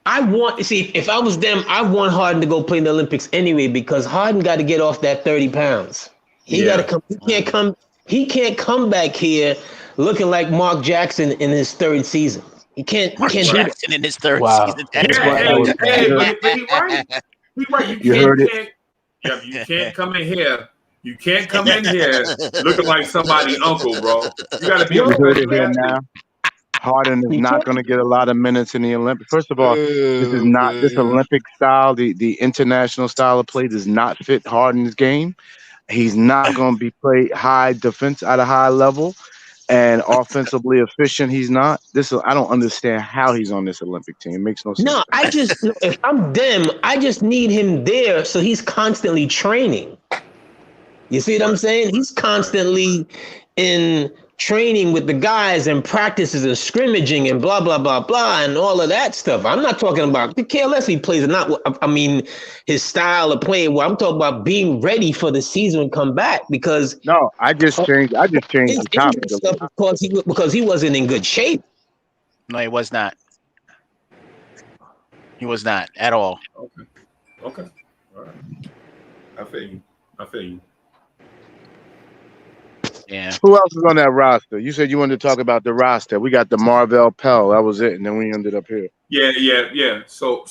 If I was them, I want Harden to go play in the Olympics anyway, because Harden got to get off that 30 pounds. He got to come. He can't come back here looking like Mark Jackson in his 3rd season. He can't do that in his 3rd season. He's right. You can't come in here. You can't come in here looking like somebody's uncle, bro. You got to be heard it here now. Harden is not going to get a lot of minutes in the Olympics. First of all, this is not this Olympic style. The international style of play does not fit Harden's game. He's not going to be played high defense at a high level. And offensively efficient, he's not. I don't understand how he's on this Olympic team. It makes no sense. No, if I'm them, I just need him there so he's constantly training. You see what I'm saying? He's constantly in training with the guys and practices and scrimmaging and blah, blah, blah, blah, and all of that stuff. I'm not talking about the careless he plays, his style of playing. Well, I'm talking about being ready for the season and come back, because I just changed the topic because he wasn't in good shape. No, he was not. He was not at all. Okay. All right. I feel you. Yeah. Who else is on that roster? You said you wanted to talk about the roster. We got the Marvell Pell. That was it, and then we ended up here. Yeah. So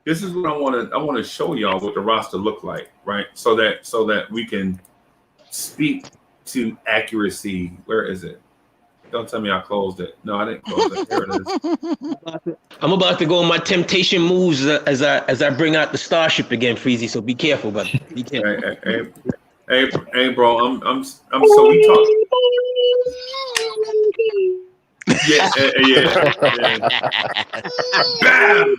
this is what I want to show y'all what the roster look like, right? So that we can speak to accuracy. Where is it? Don't tell me I closed it. No, I didn't close it. Here it is. I'm about to go on my temptation moves as I bring out the Starship again, Freezy. So be careful, brother. Be careful. Hey, bro. I'm so we talk. Yeah. Bam.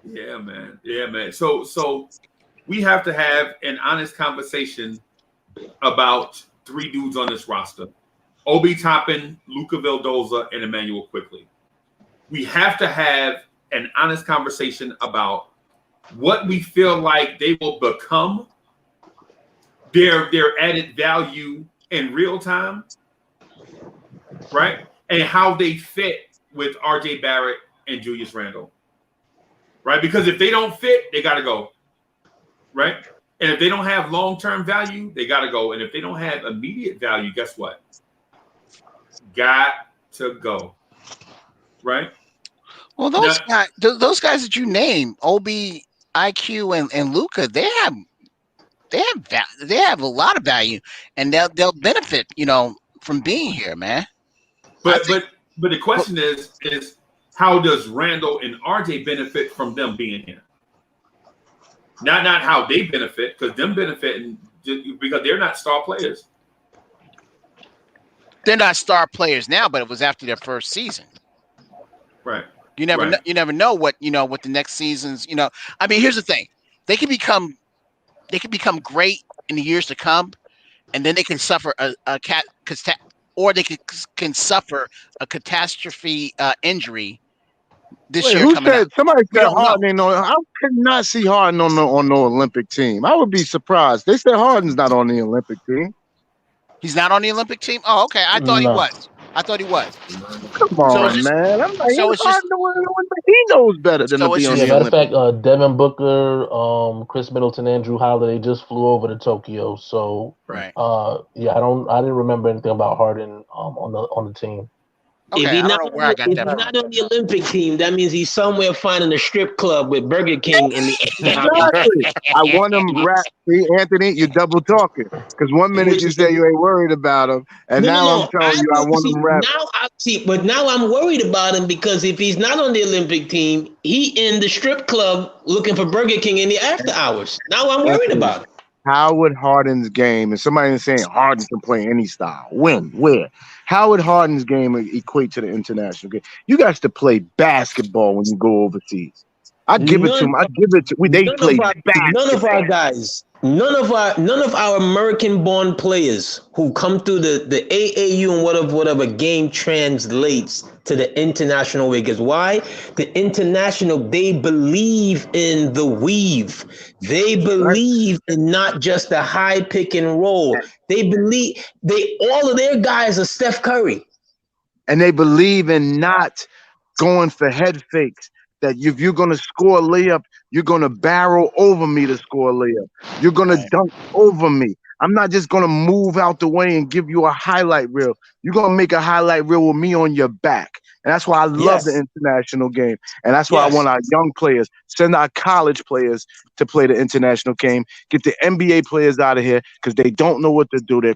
Yeah, man. So we have to have an honest conversation about 3 dudes on this roster: Obi Toppin, Luka Vildoza, and Emmanuel Quickley. We have to have an honest conversation about what we feel like they will become, their added value in real time, right? And how they fit with RJ Barrett and Julius Randle, right? Because if they don't fit, they got to go, right? And if they don't have long-term value, they got to go. And if they don't have immediate value, guess what? Got to go, right? Well, those guys that you name, Obi, IQ, and Luka, they have a lot of value, and they'll benefit, from being here, man. But the question is how does Randall and RJ benefit from them being here? Not how they benefit, because them benefiting because they're not star players. They're not star players now, but it was after their first season. Right. You never know what the next season's. I mean, here's the thing: they can become great in the years to come, and then they can suffer or they can suffer a catastrophe injury this year. Who coming said? up. Somebody said Harden ain't on. I could not see Harden on the Olympic team. I would be surprised. They said Harden's not on the Olympic team. He's not on the Olympic team? Oh, okay. I thought he was. Come on, man. I'm like, he knows better than to be on the Olympic. Matter of fact, Devin Booker, Chris Middleton, Andrew Holiday just flew over to Tokyo. So, right. I didn't remember anything about Harden on the team. Okay, if he's not on the Olympic team, that means he's somewhere finding a strip club with Burger King in the Exactly. I want him rap. See, Anthony, you're double talking. Because 1 minute you say you ain't worried about him, and now I'm telling you I want him rap. But now I'm worried about him because if he's not on the Olympic team, he in the strip club looking for Burger King in the after hours. Now I'm worried about it. How would Harden's game, and somebody is saying Harden can play any style, when, where? How would Harden's game equate to the international game? You guys to play basketball when you go overseas. I give it to them. They play basketball. None of our guys, none of our American-born players who come through the AAU and whatever game translates to the international way. Because why? The international, they believe in the weave. They believe in not just the high pick and roll. They believe all of their guys are Steph Curry. And they believe in not going for head fakes. That if you're going to score a layup, you're going to barrel over me to score a layup. You're going to dunk over me. I'm not just going to move out the way and give you a highlight reel. You're going to make a highlight reel with me on your back. And that's why I love the international game. And that's why I want our young players, send our college players to play the international game, get the NBA players out of here because they don't know what to do. They're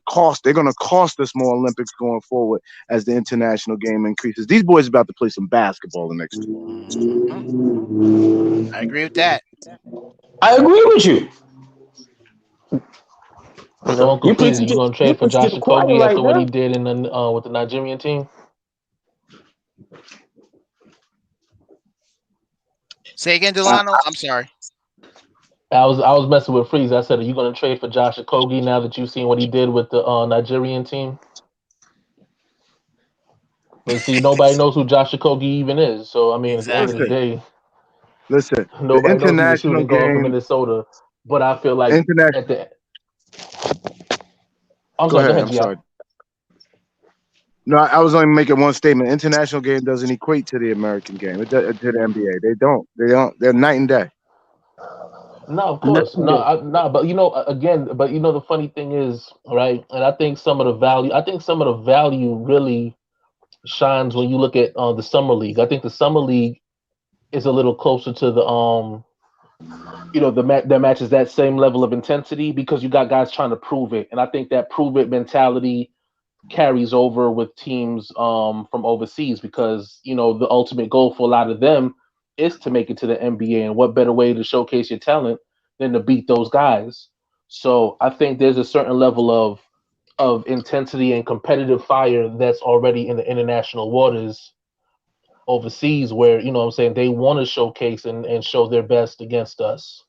going to cost us more Olympics going forward as the international game increases. These boys are about to play some basketball the next 2 years. I agree with that. I agree with you. So Uncle Quincy, you gonna trade for Josh Okogie after what he did in with the Nigerian team? Say again, Delano. I'm sorry. I was messing with Freeze. I said, are you gonna trade for Josh Okogie now that you've seen what he did with the Nigerian team? But see, nobody knows who Josh Okogie even is. So I mean, at the end of the day, nobody knows who's the shooting guard from Minnesota. But I feel like Go ahead. I'm sorry. No, I was only making one statement. International game doesn't equate to the American game. To the NBA. They don't. They're night and day. No, of course. No, but the funny thing is, right? And I think some of the value really shines when you look at the summer league. I think the summer league is a little closer to the that matches that same level of intensity because you got guys trying to prove it. And I think that prove it mentality carries over with teams from overseas because, the ultimate goal for a lot of them is to make it to the NBA. And what better way to showcase your talent than to beat those guys? So I think there's a certain level of intensity and competitive fire that's already in the international waters overseas where, they want to showcase and show their best against us.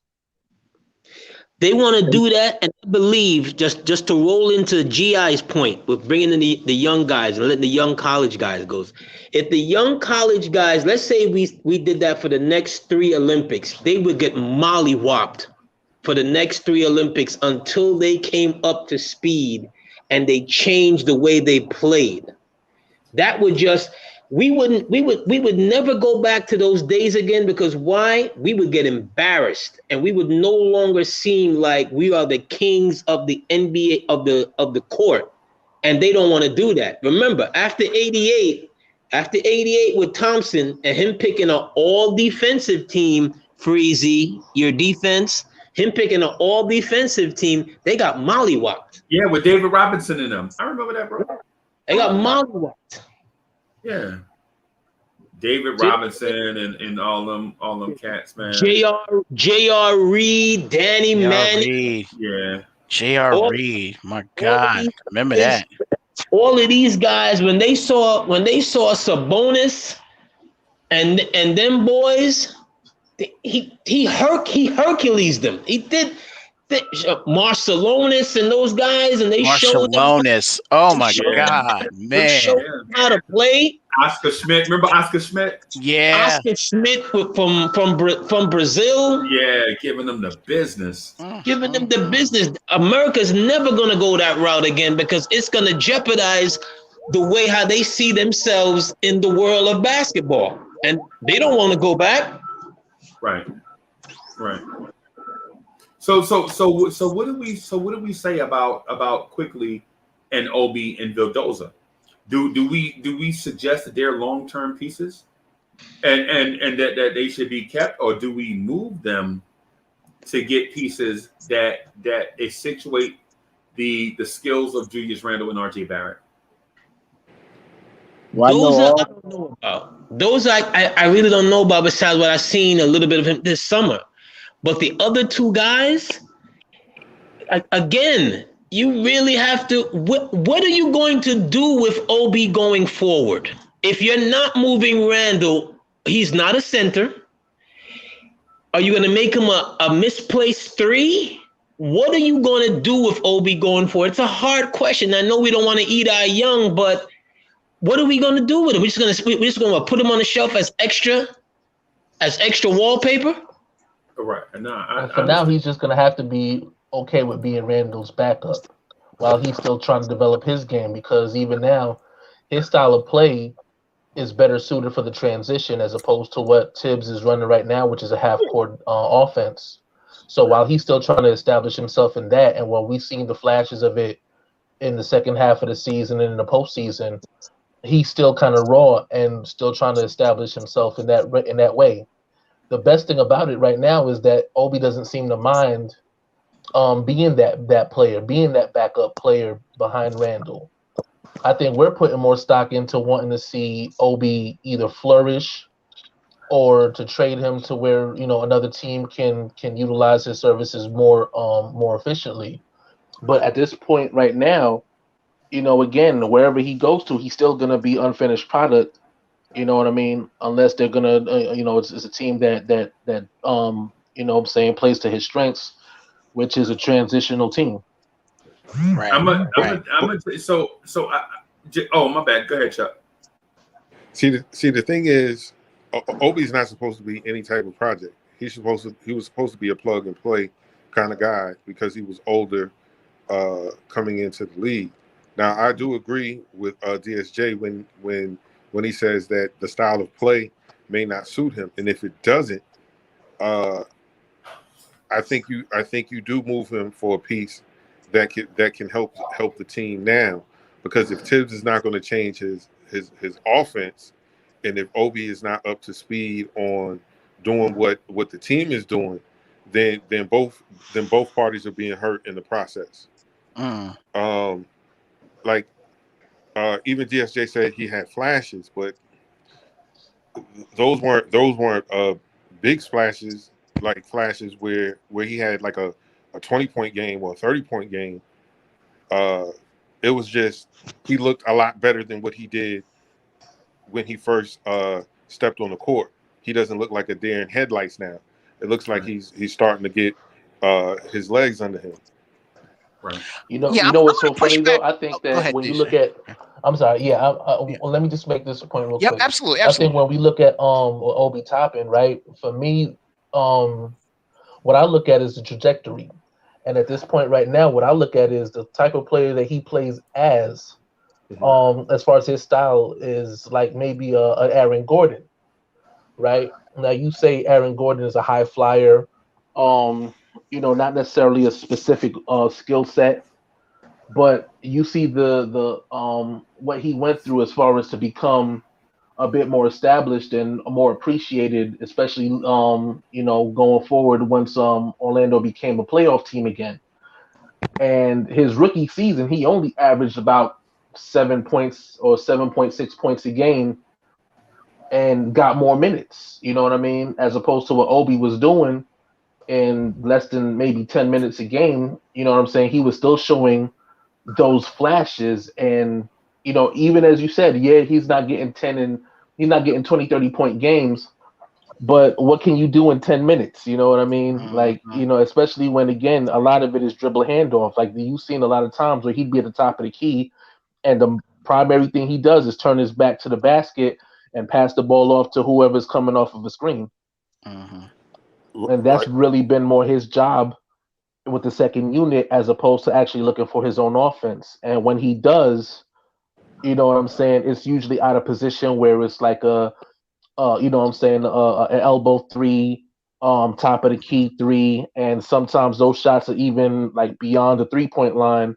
They want to do that, and I believe just to roll into GI's point with bringing in the young guys and letting the young college guys go. If the young college guys, let's say we did that for the next 3 Olympics, they would get mollywopped for the next 3 Olympics until they came up to speed and they changed the way they played. That would just we would never go back to those days again, because why? We would get embarrassed and we would no longer seem like we are the kings of the NBA of the court. And they don't want to do that. Remember, after 88 with Thompson and him picking an all defensive team, Freezy, your defense, him picking an all defensive team, they got mollywopped. Yeah, with David Robinson in them. I remember that, bro. They got mollywopped. Yeah. David Robinson and all them cats, man. J.R. Reed, Danny Manning. Yeah. J.R. Reed. My God. Remember that. All of these guys, when they saw Sabonis and them boys, he Hercules them. He did Marcelonis and those guys, and they showed them. Oh my God, man! Showed them how to play. Oscar Schmidt, remember Oscar Schmidt? Yeah, Oscar Schmidt from Brazil. Yeah, giving them the business. Giving them the business. America's never gonna go that route again, because it's gonna jeopardize the way how they see themselves in the world of basketball, and they don't want to go back. Right. So what do we say about Quickly and Obi and Vildoza? Do we suggest that they're long-term pieces and that they should be kept, or do we move them to get pieces that accentuate the skills of Julius Randle and RJ Barrett? Those I don't know about. Those I really don't know about, besides what I've seen a little bit of him this summer. But the other two guys, again, you really have to. What are you going to do with Obi going forward? If you're not moving Randall, he's not a center. Are you going to make him a misplaced three? What are you going to do with Obi going forward? It's a hard question. I know we don't want to eat our young, but what are we going to do with him? We're just going to put him on the shelf as extra wallpaper? Right. For now, he's just going to have to be okay with being Randall's backup while he's still trying to develop his game, because even now, his style of play is better suited for the transition as opposed to what Tibbs is running right now, which is a half-court offense. So while he's still trying to establish himself in that, and while we've seen the flashes of it in the second half of the season and in the postseason, he's still kind of raw and still trying to establish himself in that way. The best thing about it right now is that Obi doesn't seem to mind being that player, being that backup player behind Randall. I think we're putting more stock into wanting to see Obi either flourish or to trade him to where, another team can utilize his services more efficiently. But at this point right now, again, wherever he goes to, he's still gonna be unfinished product. You know what I mean? Unless they're gonna, it's a team that plays to his strengths, which is a transitional team. Right. Oh, my bad. Go ahead, Chuck. See, the thing is, Obi's not supposed to be any type of project. He was supposed to be a plug and play kind of guy because he was older, coming into the league. Now, I do agree with DSJ when he says that the style of play may not suit him, and if it doesn't, I think you do move him for a piece that can help the team now, because if Tibbs is not going to change his offense, and if Obi is not up to speed on doing what the team is doing, then both parties are being hurt in the process. Even DSJ said he had flashes, but those weren't big splashes, like flashes where he had like a 20-point game or a 30-point game. It was just he looked a lot better than what he did when he first stepped on the court. He doesn't look like a deer in headlights now. It looks like he's starting to get his legs under him. Right. What's so funny though? I think that when you look at, I'm sorry, let me just make this point real quick. Absolutely. I think when we look at Obi Toppin, right? For me, what I look at is the trajectory, And at this point right now, what I look at is the type of player that he plays as far as his style is like maybe a Aaron Gordon, right? Now you say Aaron Gordon is a high flyer, not necessarily a specific skill set, but you see the what he went through as far as to become a bit more established and more appreciated, especially going forward once Orlando became a playoff team again. And his rookie season, he only averaged about 7 points or 7.6 points a game and got more minutes. You know what I mean? As opposed to what Obi was doing in less than maybe 10 minutes a game. You know what I'm saying? He was still showing those flashes. And, even as you said, yeah, he's not getting 20, 30-point games. But what can you do in 10 minutes? You know what I mean? Like, especially when, again, a lot of it is dribble handoff. Like, you've seen a lot of times where he'd be at the top of the key, and the primary thing he does is turn his back to the basket and pass the ball off to whoever's coming off of a screen. And that's really been more his job with the second unit as opposed to actually looking for his own offense. And when he does, you know what I'm saying, it's usually out of position where it's like an elbow three, top of the key three, and sometimes those shots are even like beyond the 3-point line,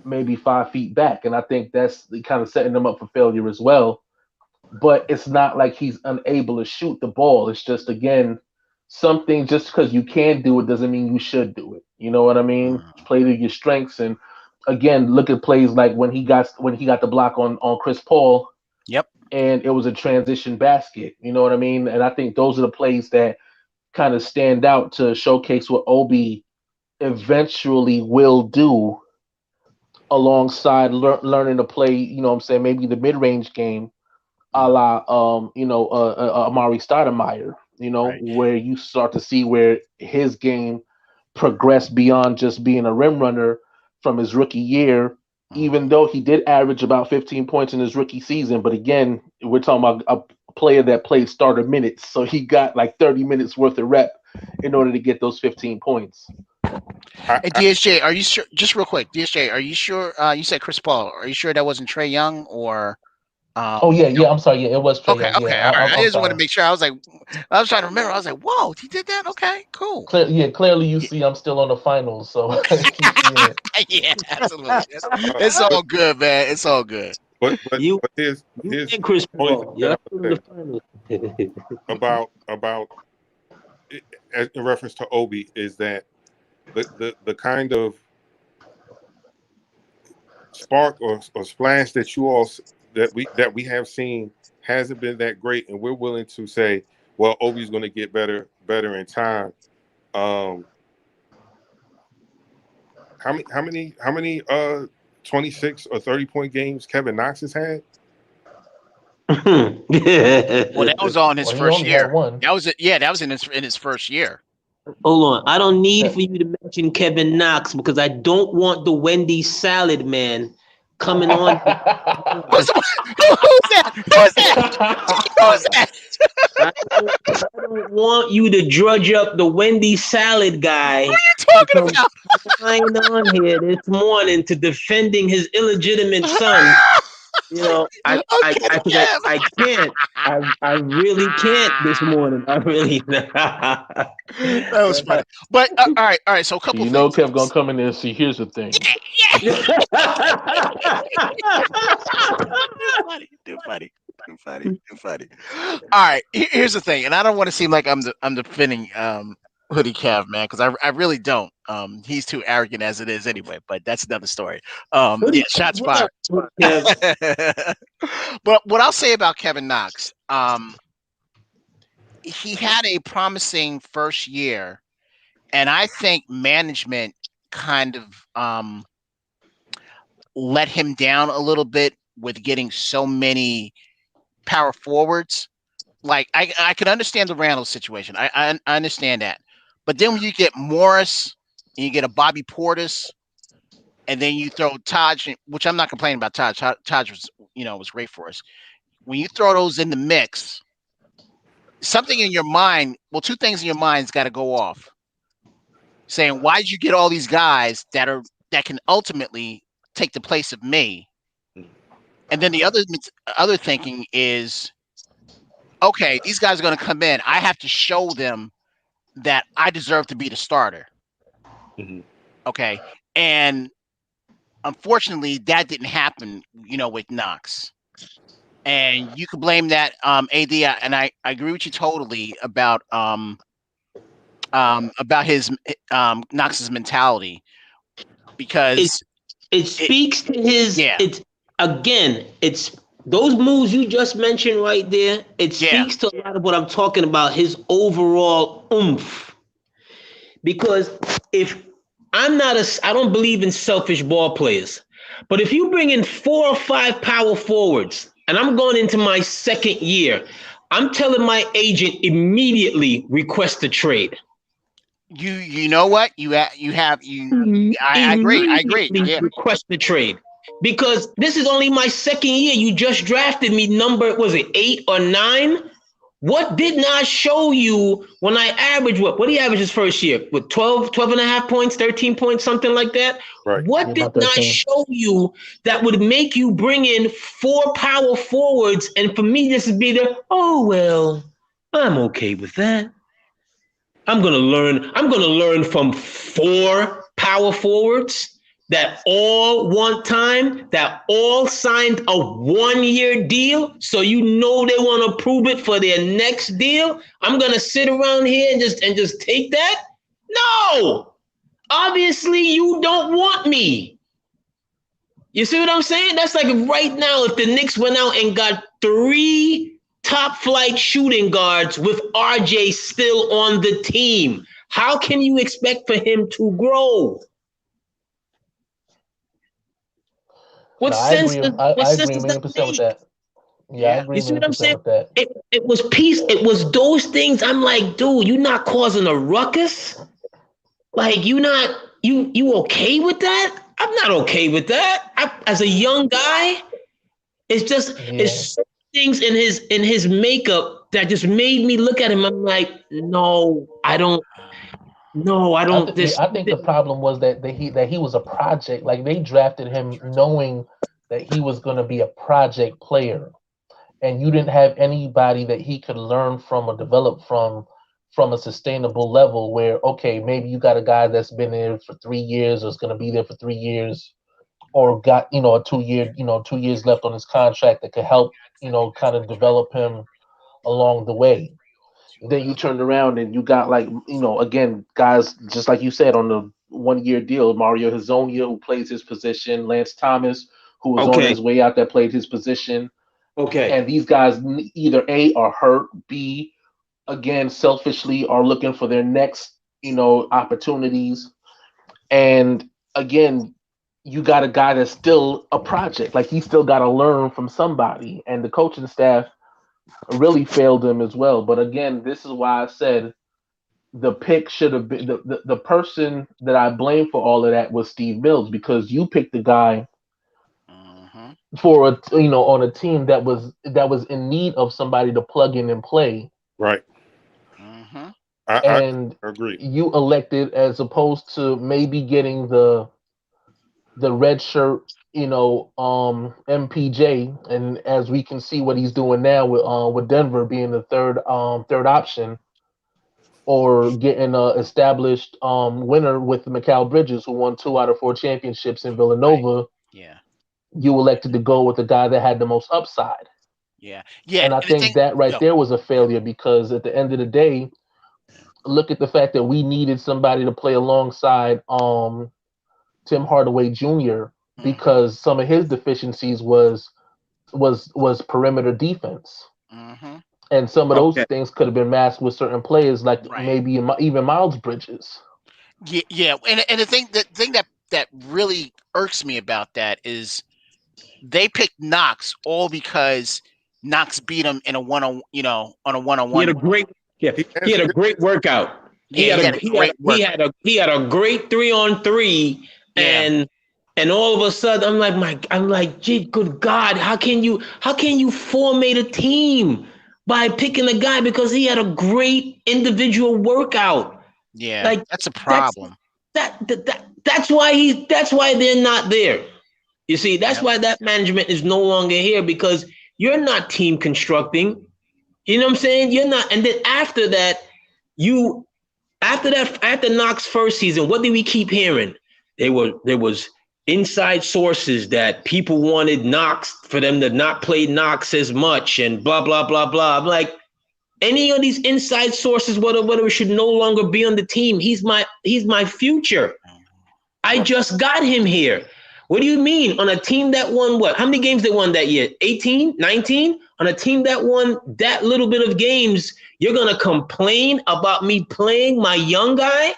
maybe 5 feet back. And I think that's kind of setting them up for failure as well. But it's not like he's unable to shoot the ball. It's just, again, something, just because you can do it doesn't mean you should do it. You know what I mean? Play to your strengths. And again, look at plays like when he got the block on Chris Paul. Yep. And it was a transition basket. You know what I mean? And I think those are the plays that kind of stand out to showcase what Obi eventually will do alongside learning to play, maybe the mid-range game a la Amari Stoudemire, Right. where you start to see where his game progressed beyond just being a rim runner from his rookie year, even though he did average about 15 points in his rookie season. But again, we're talking about a player that played starter minutes, so he got like 30 minutes worth of rep in order to get those 15 points. Hey, DSJ, are you sure? Just real quick, DSJ, are you sure? You said Chris Paul. Are you sure that wasn't Trae Young or? Yeah. I'm sorry. Yeah, it was Trae Young. Okay. Yeah, All right. I just want to sorry. make sure. I was trying to remember. I was like, whoa, he did that. Okay, cool. Clearly you see I'm still on the finals, so yeah, absolutely. It's all good, man. It's all good. But here's Chris only Paul. thing that I would say about in reference to Obi is that the kind of spark or splash that we have seen hasn't been that great, and we're willing to say, well, Obi's going to get better in time. How many 26 or 30-point games Kevin Knox has had? Well, that was on his first year. That was in his first year. Hold on. I don't need for you to mention Kevin Knox because I don't want the Wendy's salad man coming on. Who's that? I don't want you to drudge up the Wendy's salad guy. What are you talking about? Flying on here this morning to defending his illegitimate son. I can't. I really can't this morning. I really. That was funny. But all right. So a couple. You know, Kev gonna come in there and see. Here's the thing. Too funny. All right. Here's the thing, and I don't want to seem like I'm defending Hoodie Kev, man, because I really don't. He's too arrogant as it is anyway, but that's another story. Yeah, shots fired. But what I'll say about Kevin Knox, he had a promising first year, and I think management kind of let him down a little bit with getting so many power forwards. Like I could understand the Randall situation. I understand that. But then when you get Morris and you get a Bobby Portis, and then you throw Taj, which I'm not complaining about Taj. Taj was great for us. When you throw those in the mix, something in your mind, two things in your mind's got to go off. saying, "Why did you get all these guys that can ultimately take the place of me?" And then the other thinking is, okay, these guys are going to come in. I have to show them that I deserve to be the starter. Mm-hmm. Okay, and unfortunately, that didn't happen, with Knox. And you could blame that, AD, and I agree with you totally about his Knox's mentality, because it speaks to his. Yeah. It's those moves you just mentioned right there. It speaks to a lot of what I'm talking about. His overall oomph, because if I don't believe in selfish ball players, but if you bring in 4 or 5 power forwards, and I'm going into my second year, I'm telling my agent immediately request a trade. You know what? I agree. Yeah. Request the trade. Because this is only my second year. You just drafted me number, was it 8 or 9? What did not show you when I averaged what did he average his first year? With 12 and a half points, 13 points, something like that? Right. What did not show you that would make you bring in 4 power forwards, and for me this would be oh well, I'm okay with that. I'm gonna learn from 4 power forwards that all want time, that all signed a 1-year deal, so they want to prove it for their next deal. I'm gonna sit around here and just take that? No! Obviously, you don't want me. You see what I'm saying? That's like right now, if the Knicks went out and got 3 top flight shooting guards with RJ still on the team, how can you expect for him to grow? What sense does that make? With that. Yeah, I agree. You see what I'm saying? With that. It was peace. It was those things. I'm like, dude, you're not causing a ruckus. Like, you okay with that? I'm not okay with that. As a young guy, it's just it's things in his makeup that just made me look at him. I'm like, no, I don't. No, I don't. I think the problem was that he was a project. Like, they drafted him knowing that he was going to be a project player, and you didn't have anybody that he could learn from or develop from a sustainable level. Where, okay, maybe you got a guy that's been there for 3 years, or is going to be there for 3 years, or got a 2 year 2 years left on his contract that could help kind of develop him along the way. Then you turned around and you got, like, again, guys, just like you said, on the 1-year deal, Mario Hezonja, who plays his position, Lance Thomas, who was on his way out, that played his position. Okay. And these guys either A, are hurt, B, again, selfishly are looking for their next, opportunities. And again, you got a guy that's still a project. Like, he still got to learn from somebody. And the coaching staff really failed him as well. But again, this is why I said the pick should have been the person that I blame for all of that was Steve Mills, because you picked the guy for on a team that was in need of somebody to plug in and play. Right. I agree. You elected, as opposed to maybe getting the red shirt, MPJ, and as we can see what he's doing now with Denver being the third option, or getting a established winner with Mikal Bridges, who won 2 out of 4 championships in Villanova. Right. Yeah. You elected to go with the guy that had the most upside. Yeah. And I think that there was a failure, because at the end of the day, look at the fact that we needed somebody to play alongside Tim Hardaway Jr., because some of his deficiencies was perimeter defense. And some of those things could have been masked with certain players, like maybe even Miles Bridges. Yeah. And the thing that really irks me about that is they picked Knox all because Knox beat him in a on a one-on-one. He had a great workout. He had a great 3-on-3, and all of a sudden I'm like, gee, good God, how can you formate a team by picking a guy because he had a great individual workout? Yeah, like, that's a problem. That's why they're not there. You see, that's why that management is no longer here, because you're not team constructing. You know what I'm saying? You're not. And then after Knox first season, what did we keep hearing? There was inside sources that people wanted Knox for them to not play Knox as much and blah, blah, blah, blah. I'm like, any of these inside sources, whatever, should no longer be on the team. He's my future. I just got him here. What do you mean? On a team that won what? How many games they won that year? 18, 19? On a team that won that little bit of games, you're going to complain about me playing my young guy?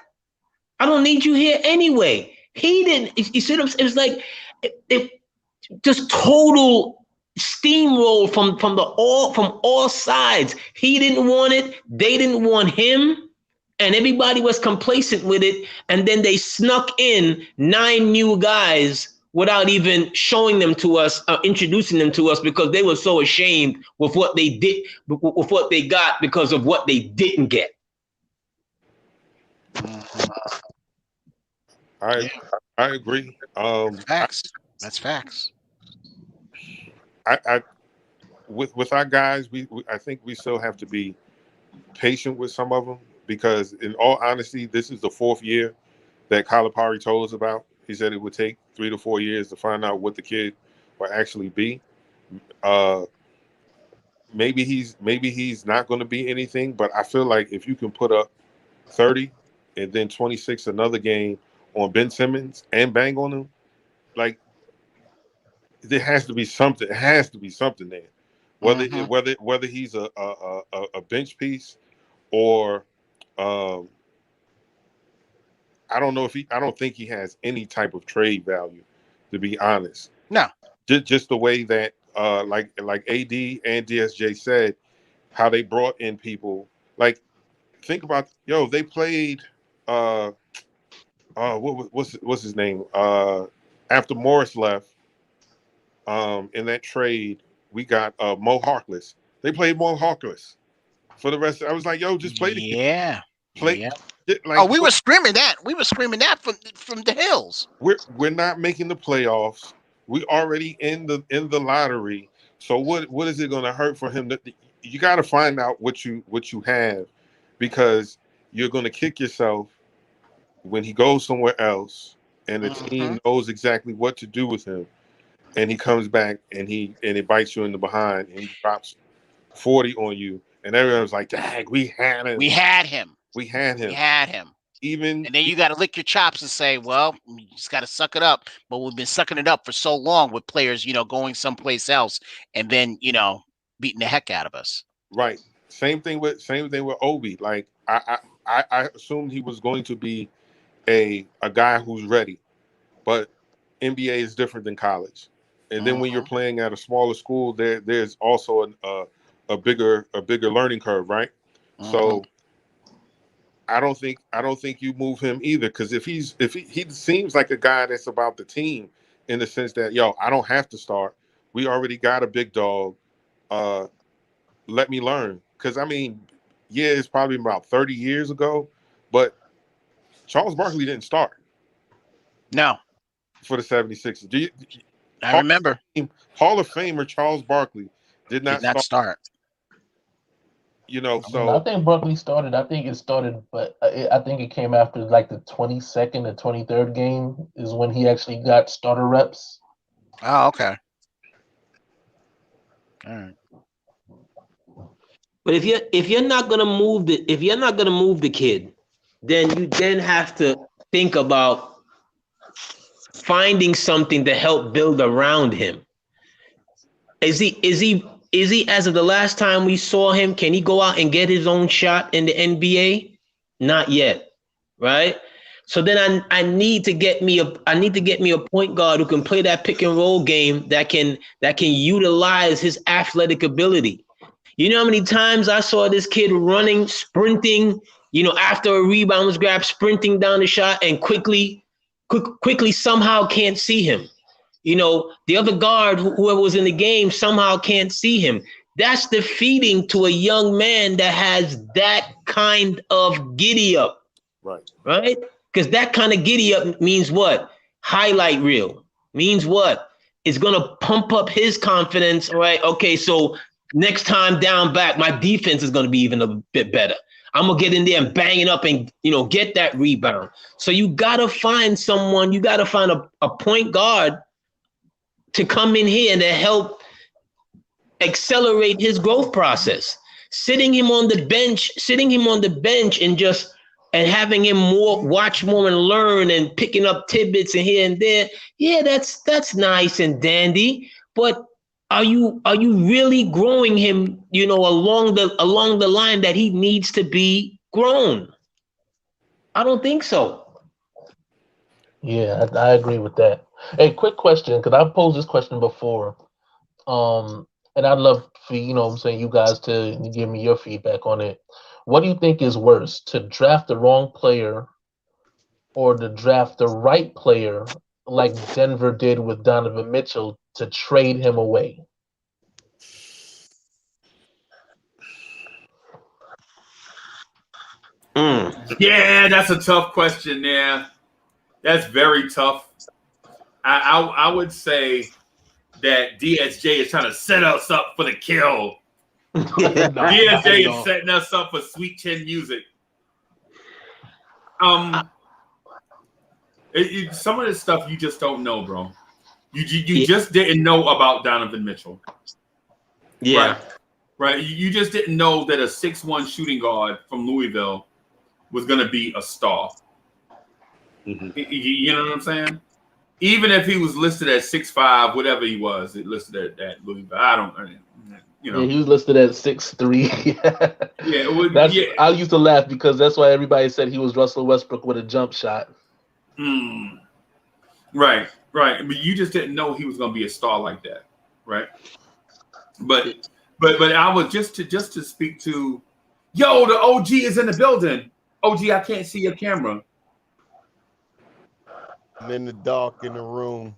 I don't need you here anyway. He didn't. You see what I'm saying? It was like it just total steamroll from all sides. He didn't want it. They didn't want him. And everybody was complacent with it. And then they snuck in 9 new guys without even showing them to us, introducing them to us, because they were so ashamed with what they did, with what they got because of what they didn't get. I agree. Facts. That's facts. I with our guys, I think we still have to be patient with some of them, because in all honesty, this is the 4th year that Calipari told us about. He said it would take 3 to 4 years to find out what the kid will actually be. Maybe he's not going to be anything, but I feel like if you can put up 30 and then 26 another game on Ben Simmons and bang on him, like, there has to be something. It has to be something there. Whether he's a bench piece or I don't think he has any type of trade value, to be honest. No. Just the way that like AD and DSJ said, how they brought in people. Like, think about, they played what's his name? After Morris left, in that trade, we got Mo Harkless. They played Mo Harkless for the rest. I was like, just play the game. Play. Yeah. Like, we were screaming that. We were screaming that from the hills. We're not making the playoffs. We already in the lottery. So what is it going to hurt for him? You got to find out what you have, because you're going to kick yourself when he goes somewhere else and the team knows exactly what to do with him, and he comes back and it bites you in the behind and he drops 40 on you, and everyone's like, "Dang, we had him." And then you got to lick your chops and say, well, you just got to suck it up. But we've been sucking it up for so long with players, going someplace else and then, beating the heck out of us. Right. Same thing with Obi. Like, I assumed he was going to be a guy who's ready, but NBA is different than college. And then when you're playing at a smaller school, there's also a bigger learning curve, right? So I don't think you move him either, because if he seems like a guy that's about the team, in the sense that, I don't have to start. We already got a big dog. Let me learn. Because it's probably about 30 years ago, but Charles Barkley didn't start. No. For the 76ers. I remember. Hall of Famer Charles Barkley did not start. I think Barkley started. I think it started, but I think it came after like the 22nd or 23rd game is when he actually got starter reps. Oh, okay. All right. But if you're not gonna move the kid, then you have to think about finding something to help build around him. Is he as of the last time we saw him, can he go out and get his own shot in the NBA? Not yet, right? So then I need to get me a point guard who can play that pick and roll game that can utilize his athletic ability. You know how many times I saw this kid running, sprinting, after a rebound was grabbed, sprinting down the shot, and quickly somehow can't see him. The other guard, whoever was in the game, somehow can't see him. That's defeating to a young man that has that kind of giddy up. Right. Right? Because that kind of giddy up means what? Highlight reel means what? It's gonna pump up his confidence. All right. Okay. So next time down back, my defense is gonna be even a bit better. I'm gonna get in there and bang it up and get that rebound. So you gotta find someone. You gotta find a point guard to come in here and to help accelerate his growth process. Sitting him on the bench and having him watch more and learn and picking up tidbits and here and there. Yeah, that's nice and dandy. But are you really growing him, along the line that he needs to be grown? I don't think so. Yeah, I agree with that. Hey, quick question, because I've posed this question before. And I'd love for you guys to give me your feedback on it. What do you think is worse, to draft the wrong player or to draft the right player like Denver did with Donovan Mitchell to trade him away? Yeah, that's a tough question there. That's very tough. I would say that DSJ is trying to set us up for the kill. DSJ is setting us up for Sweet Chin music. Some of this stuff you just don't know, bro. You just didn't know about Donovan Mitchell. Yeah. Right. You just didn't know that a 6'1" shooting guard from Louisville was going to be a star. Mm-hmm. You know what I'm saying? Even if he was listed at 6'5", whatever he was, it listed at Louisville. Yeah, he was listed at 6'3". Yeah, I used to laugh because that's why everybody said he was Russell Westbrook with a jump shot. Right. But you just didn't know he was going to be a star like that, right? But I was just to speak to, the OG is in the building. OG, I can't see your camera. I'm in the dark in the room.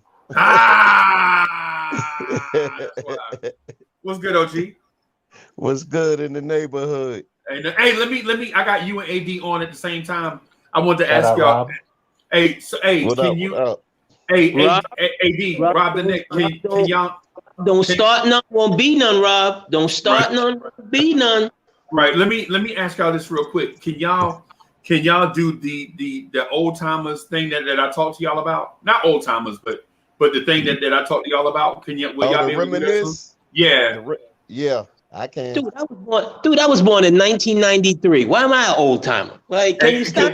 What's good, OG? What's good in the neighborhood? Hey, let me. I got you and AD on at the same time. I want to ask y'all. Hey, can you? AD, Rob the Nick. Can y'all? Don't start none. Won't be none, Rob. Don't start none. Be none. Right. Let me ask y'all this real quick. Can y'all do the old timers thing that I talked to y'all about? Not old timers, but the thing that I talked to y'all about. Can y'all? Will y'all be able to do that? Yeah. Yeah, I can. Dude, I was born in 1993. Why am I an old timer? Like, can you stop?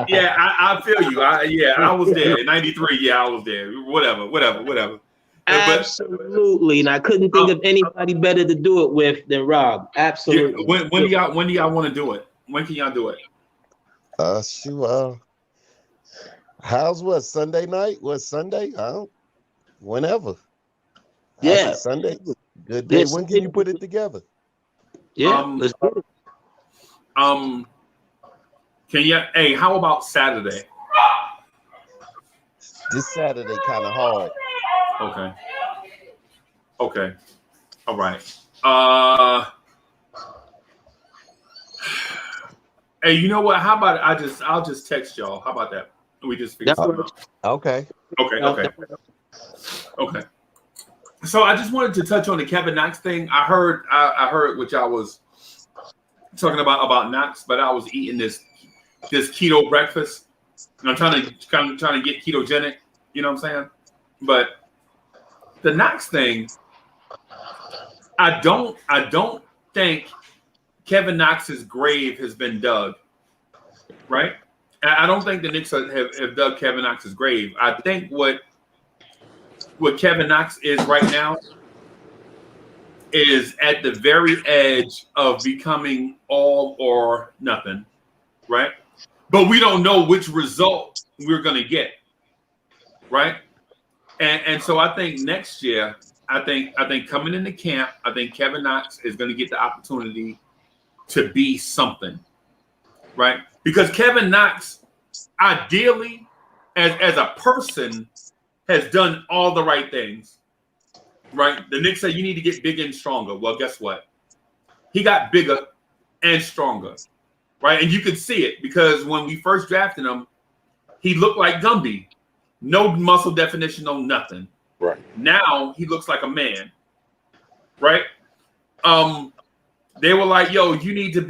Yeah, I feel you. I was there in 93. Yeah, I was there. Whatever. Absolutely, and I couldn't think of anybody better to do it with than Rob. Absolutely. Yeah, when do y'all want to do it? When can y'all do it? Shoot. How's what Sunday night? What Sunday? Whenever. Yeah, Sunday. Good day. When can you put it together? Yeah, let's do it. Can you? Hey, how about Saturday? This Saturday kind of hard. Okay. All right. Hey, you know what? How about I'll just text y'all. How about that? We just figure something out. Okay. So I just wanted to touch on the Kevin Knox thing. I heard what y'all was talking about Knox, but I was eating this keto breakfast, and I'm trying to get ketogenic. You know what I'm saying? But the Knox thing, I don't think Kevin Knox's grave has been dug. Right? I don't think the Knicks have dug Kevin Knox's grave. I think what Kevin Knox is right now is at the very edge of becoming all or nothing, right? But we don't know which result we're going to get, right? And so I think next year, I think coming into camp, I think Kevin Knox is going to get the opportunity to be something, right? Because Kevin Knox, ideally, as a person, has done all the right things, right? The Knicks said you need to get bigger and stronger. Well, guess what? He got bigger, and stronger, right? And you could see it because when we first drafted him, he looked like Gumby. No muscle definition, no nothing. Right. Now he looks like a man. Right? They were like, yo, you need to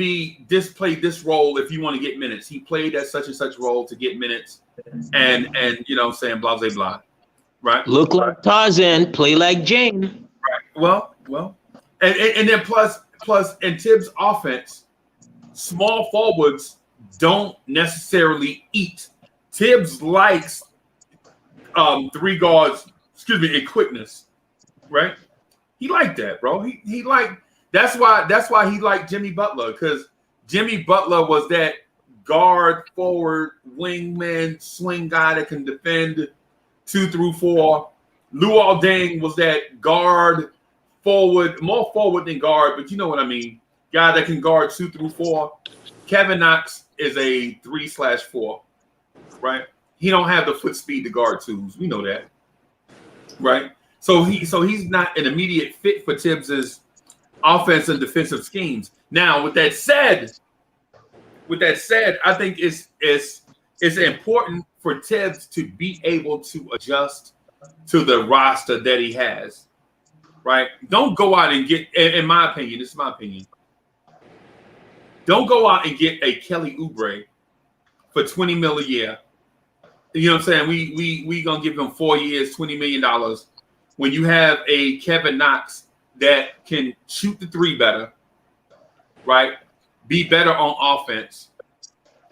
play this role if you want to get minutes. He played at such and such role to get minutes. And you know what I'm saying, blah, blah, blah. Right? Look like Tarzan, play like Jane. Right. Well. And then plus in Tibbs' offense, small forwards don't necessarily eat. Tibbs likes 3 guards, in quickness, right? He liked that, bro. He liked that's why he liked Jimmy Butler, because Jimmy Butler was that guard, forward, wingman, swing guy that can defend 2 through 4. Luol Deng was that guard, forward, more forward than guard, but you know what I mean. Guy that can guard 2 through 4. Kevin Knox is a 3/4, right? He don't have the foot speed to guard 2s. We know that, right? So he's not an immediate fit for Tibbs's offense and defensive schemes. Now, with that said, I think it's important for Tibbs to be able to adjust to the roster that he has, right? Don't go out and get, in my opinion, this is my opinion, don't go out and get a Kelly Oubre for $20 million a year. You know what I'm saying? We gonna give him 4 years, $20 million, when you have a Kevin Knox that can shoot the 3 better, right? Be better on offense.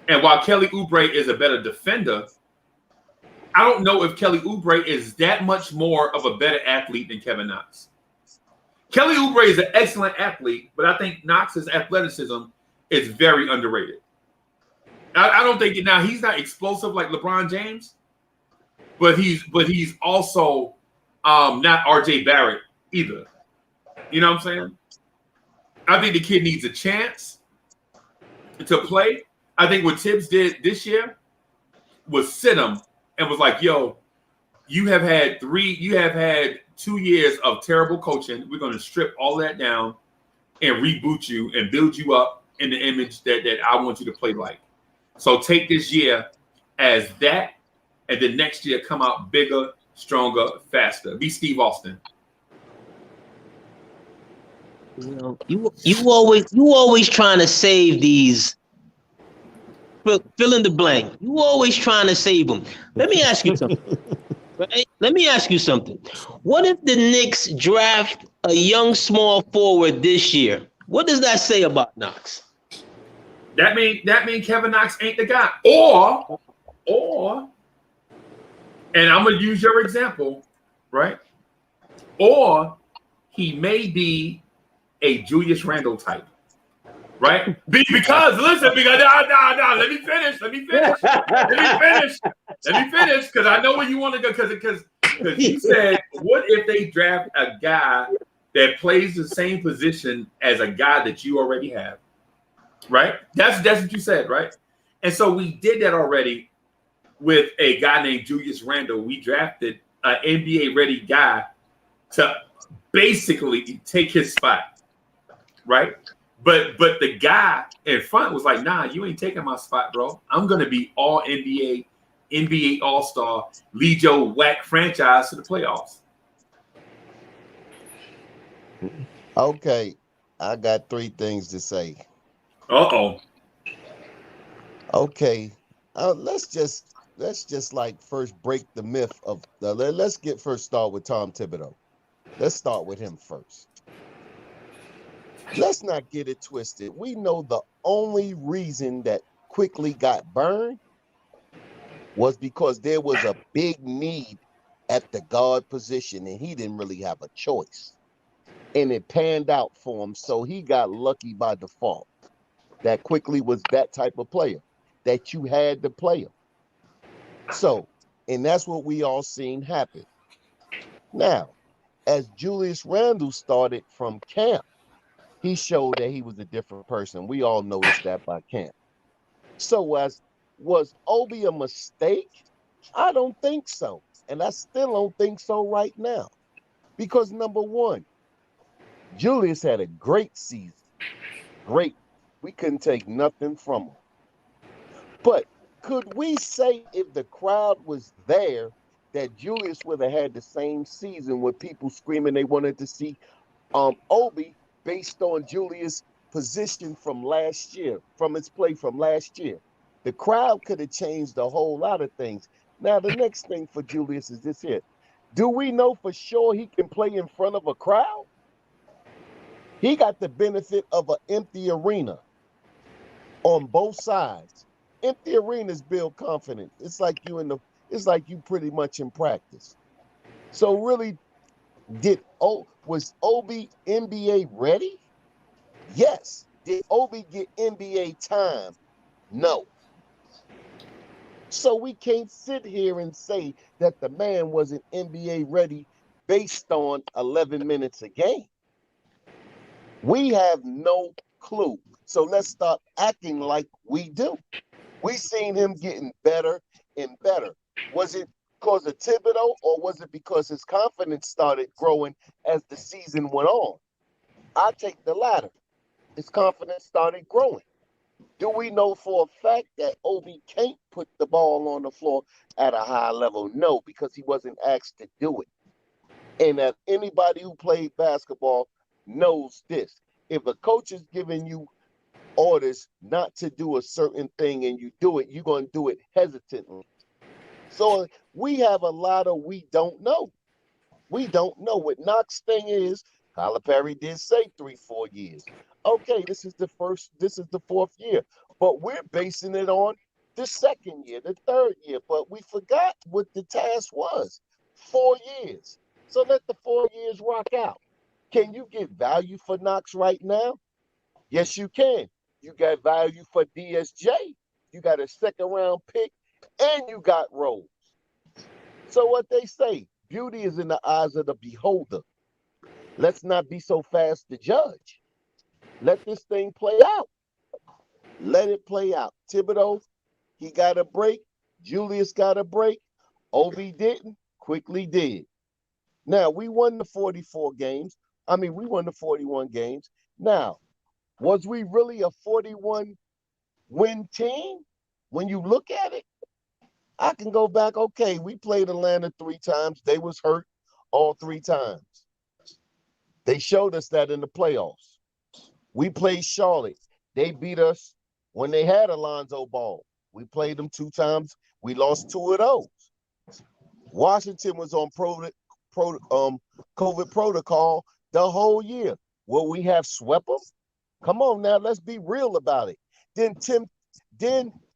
And while Kelly Oubre is a better defender, I don't know if Kelly Oubre is that much more of a better athlete than Kevin Knox. Kelly Oubre is an excellent athlete, but I think Knox's athleticism is very underrated. I don't think now he's not explosive like LeBron James, but he's also not RJ Barrett either. You know what I'm saying? I think the kid needs a chance to play. I think what Tibbs did this year was sit him and was like, yo, you have had 2 years of terrible coaching. We're going to strip all that down and reboot you and build you up in the image that I want you to play like. So take this year as that, and then next year come out bigger, stronger, faster. Be Steve Austin. You know, you always trying to save these. Fill in the blank. You always trying to save them. Let me ask you something. Right? Let me ask you something. What if the Knicks draft a young small forward this year? What does that say about Knox? That mean Kevin Knox ain't the guy. Or, and I'm gonna use your example, right? Or he may be a Julius Randle type, right? Because let me finish, because I know where you want to go. Because you said, what if they draft a guy that plays the same position as a guy that you already have? Right? That's what you said, right? And so we did that already with a guy named Julius Randle. We drafted an NBA-ready guy to basically take his spot, right? But the guy in front was like, nah, you ain't taking my spot, bro. I'm going to be all NBA All-Star, lead your whack franchise to the playoffs. Okay, I got 3 things to say. Uh-oh. Okay, let's just like first break the myth of let's first start with Tom Thibodeau. Let's start with him first. Let's not get it twisted. We know the only reason that Quickly got burned was because there was a big need at the guard position and he didn't really have a choice. And it panned out for him, so he got lucky by default. That Quickly was that type of player that you had to play him. So, and that's what we all seen happen. Now, as Julius Randle started from camp, he showed that he was a different person. We all noticed that by camp. So was Obi a mistake? I don't think so. And I still don't think so right now. Because number one, Julius had a great season. Great. We couldn't take nothing from him. But Could we say if the crowd was there that Julius would have had the same season with people screaming they wanted to see Obi based on Julius' position from last year, from his play from last year? The crowd could have changed a whole lot of things. Now, the next thing for Julius is this here. Do we know for sure he can play in front of a crowd? He got the benefit of an empty arena on both sides. Empty arenas build confidence. It's like you pretty much in practice. So really, was Obi NBA ready? Yes. Did Obi get NBA time? No. So we can't sit here and say that the man wasn't NBA ready based on 11 minutes a game. We have no clue. So let's stop acting like we do. We seen him getting better and better. Was it because of Thibodeau, or was it because his confidence started growing as the season went on? I take the latter. His confidence started growing. Do we know for a fact that Obi can't put the ball on the floor at a high level? No, because he wasn't asked to do it. And that anybody who played basketball knows this. If a coach is giving you orders not to do a certain thing and you do it, you're going to do it hesitantly. So we have a lot of we don't know. We don't know. What Knox thing is, Tyler Perry did say 3-4 years. Okay, this is the fourth year, but we're basing it on the second year, the third year, but we forgot what the task was. 4 years. So let the 4 years rock out. Can you get value for Knox right now? Yes, you can. You got value for DSJ. You got a second round pick, and you got Rose. So what they say, beauty is in the eyes of the beholder. Let's not be so fast to judge. Let this thing play out. Let it play out. Thibodeau, he got a break. Julius got a break. Obi didn't. Quickly did. Now, we won the 44 games. We won the 41 games. Now, was we really a 41-win team? When you look at it, I can go back, okay, we played Atlanta 3 times. They was hurt all 3 times. They showed us that in the playoffs. We played Charlotte. They beat us when they had Alonzo Ball. We played them 2 times. We lost 2 of those. Washington was on COVID protocol the whole year. Will we have swept them? Come on now, let's be real about it. Then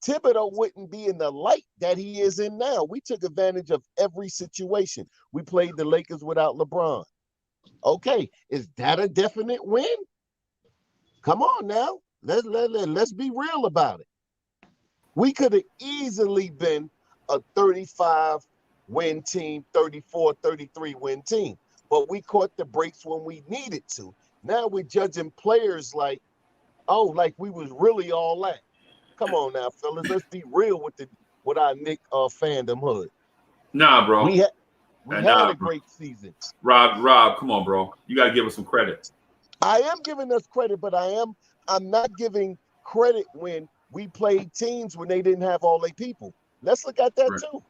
Thibodeau wouldn't be in the light that he is in now. We took advantage of every situation. We played the Lakers without LeBron. Okay, is that a definite win? Come on now, let's be real about it. We could have easily been a 35-win team, 34, 33-win team, but we caught the breaks when we needed to. Now we're judging players like we was really all that. Come on now, fellas, let's be real with our Knick fandom hood. Nah, bro. We had a great season. Rob, come on, bro. You got to give us some credit. I am giving us credit, but I'm not giving credit when we played teams when they didn't have all their people. Let's look at that too.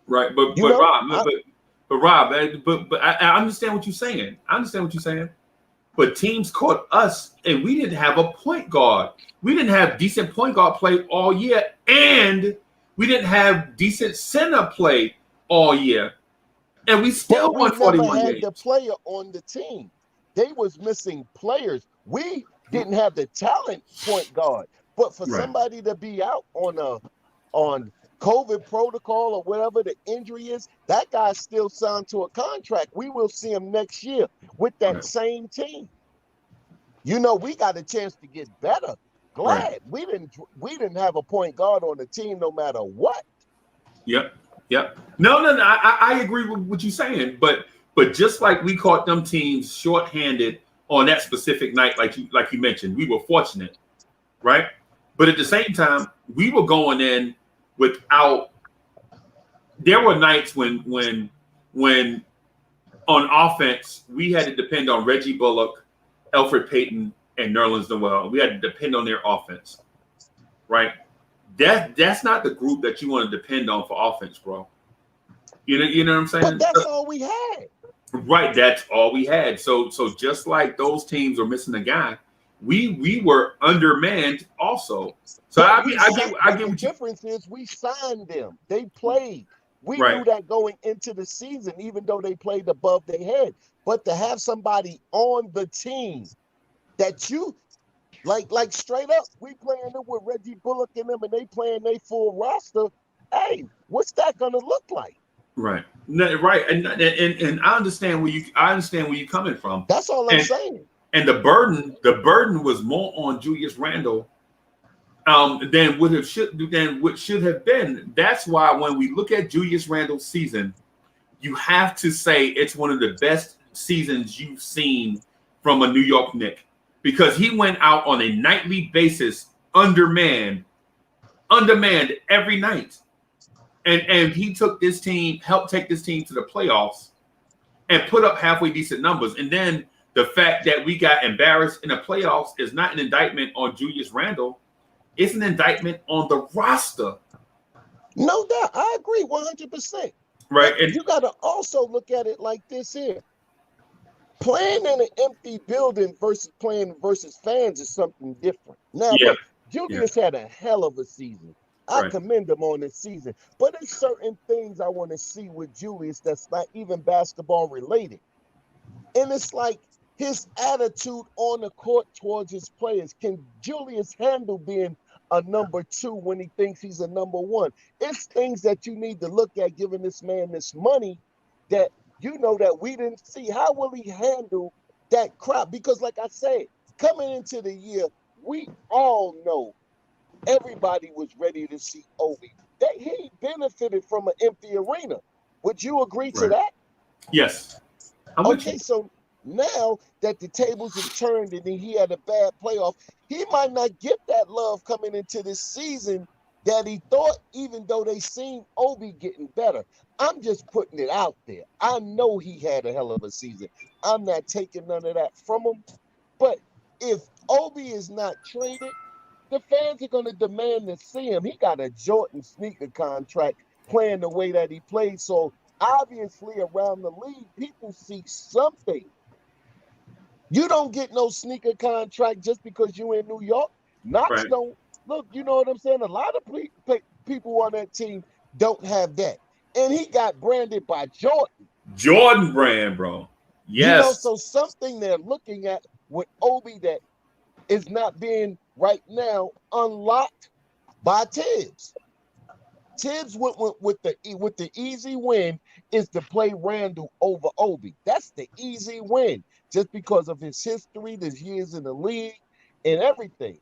Right, but Rob, I understand what you're saying. But teams caught us, and we didn't have a point guard. We didn't have decent point guard play all year, and we didn't have decent center play all year. And we still won 41 games. We never had the player on the team. They was missing players. We didn't have the talent point guard. But for somebody to be out on COVID protocol or whatever the injury is, that guy's still signed to a contract. We will see him next year with that same team. We got a chance to get better. Glad we didn't have a point guard on the team no matter what. Yep. No. I agree with what you're saying, but just like we caught them teams shorthanded on that specific night, like you mentioned, we were fortunate, right? But at the same time, we were going in without. There were nights when on offense we had to depend on Reggie Bullock, Elfrid Payton, and Nerlens Noel. We had to depend on their offense, right? that's not the group that you want to depend on for offense, bro. You know what I'm saying? But that's all we had. Right, that's all we had. So just like those teams are missing a guy, we were undermanned also. So I get the difference is we signed them. They played. We knew that going into the season, even though they played above their head. But to have somebody on the team that you like straight up, we playing them with Reggie Bullock and them, and they playing their full roster. Hey, what's that gonna look like? Right, right, and I understand where you're coming from. That's all I'm saying. And the burden was more on Julius Randle than what should have been. That's why when we look at Julius Randle's season, you have to say it's one of the best seasons you've seen from a New York Knick, because he went out on a nightly basis, undermanned every night. And he took this team, helped take this team to the playoffs and put up halfway decent numbers. And then the fact that we got embarrassed in the playoffs is not an indictment on Julius Randle. It's an indictment on the roster. No doubt. I agree 100%. Right. And you got to also look at it like this here. Playing in an empty building versus playing versus fans is something different. Now, look, Julius had a hell of a season. I commend him on this season. But there's certain things I want to see with Julius that's not even basketball related. And it's like his attitude on the court towards his players. Can Julius handle being a number 2 when he thinks he's a number 1? It's things that you need to look at, giving this man this money that you know that we didn't see. How will he handle that crowd? Because like I said, coming into the year, we all know everybody was ready to see Obi. He benefited from an empty arena. Would you agree to that? Yes. Okay, so now that the tables have turned and he had a bad playoff, he might not get that love coming into this season that he thought, even though they seen Obi getting better. I'm just putting it out there. I know he had a hell of a season. I'm not taking none of that from him. But if Obi is not traded, the fans are going to demand to see him. He got a Jordan sneaker contract playing the way that he played. So obviously around the league, people see something. You don't get no sneaker contract just because you in New York. Knox don't. Look, you know what I'm saying? A lot of people on that team don't have that. And he got branded by Jordan. Jordan brand, bro. Yes. You know, so something they're looking at with Obi that is not being right now unlocked by Tibbs. Tibbs went with the easy win is to play Randle over Obi. That's the easy win, just because of his history, his years in the league, and everything.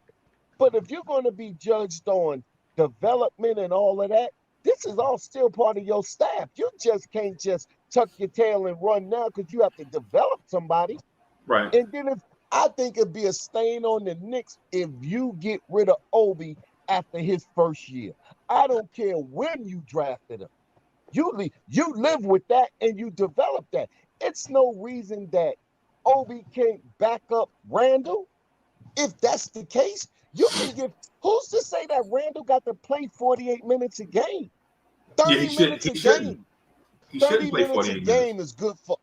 But if you're going to be judged on development and all of that, this is all still part of your staff. You just can't just tuck your tail and run now, because you have to develop somebody. Right. And then I think it'd be a stain on the Knicks if you get rid of Obi after his first year. I don't care when you drafted him. You live with that and you develop that. It's no reason that Obi can't back up Randle. If that's the case, you can give. Who's to say that Randle got to play 48 minutes a game? 30 minutes a game. 30 minutes a game is good for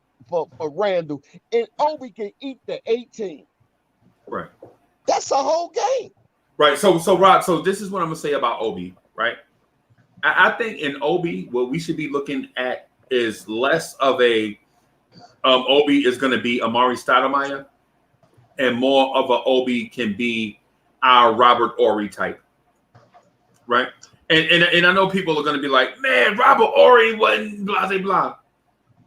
Randle, and Obi can eat the 18. Right. That's a whole game. Right. So Rob, so this is what I'm gonna say about Obi, right? I think in Obi, what we should be looking at is less of a Obi is gonna be Amari Stoudemire, and more of a Obi can be our Robert Horry type. Right. And I know people are gonna be like, man, Robert Horry wasn't blah blah blah.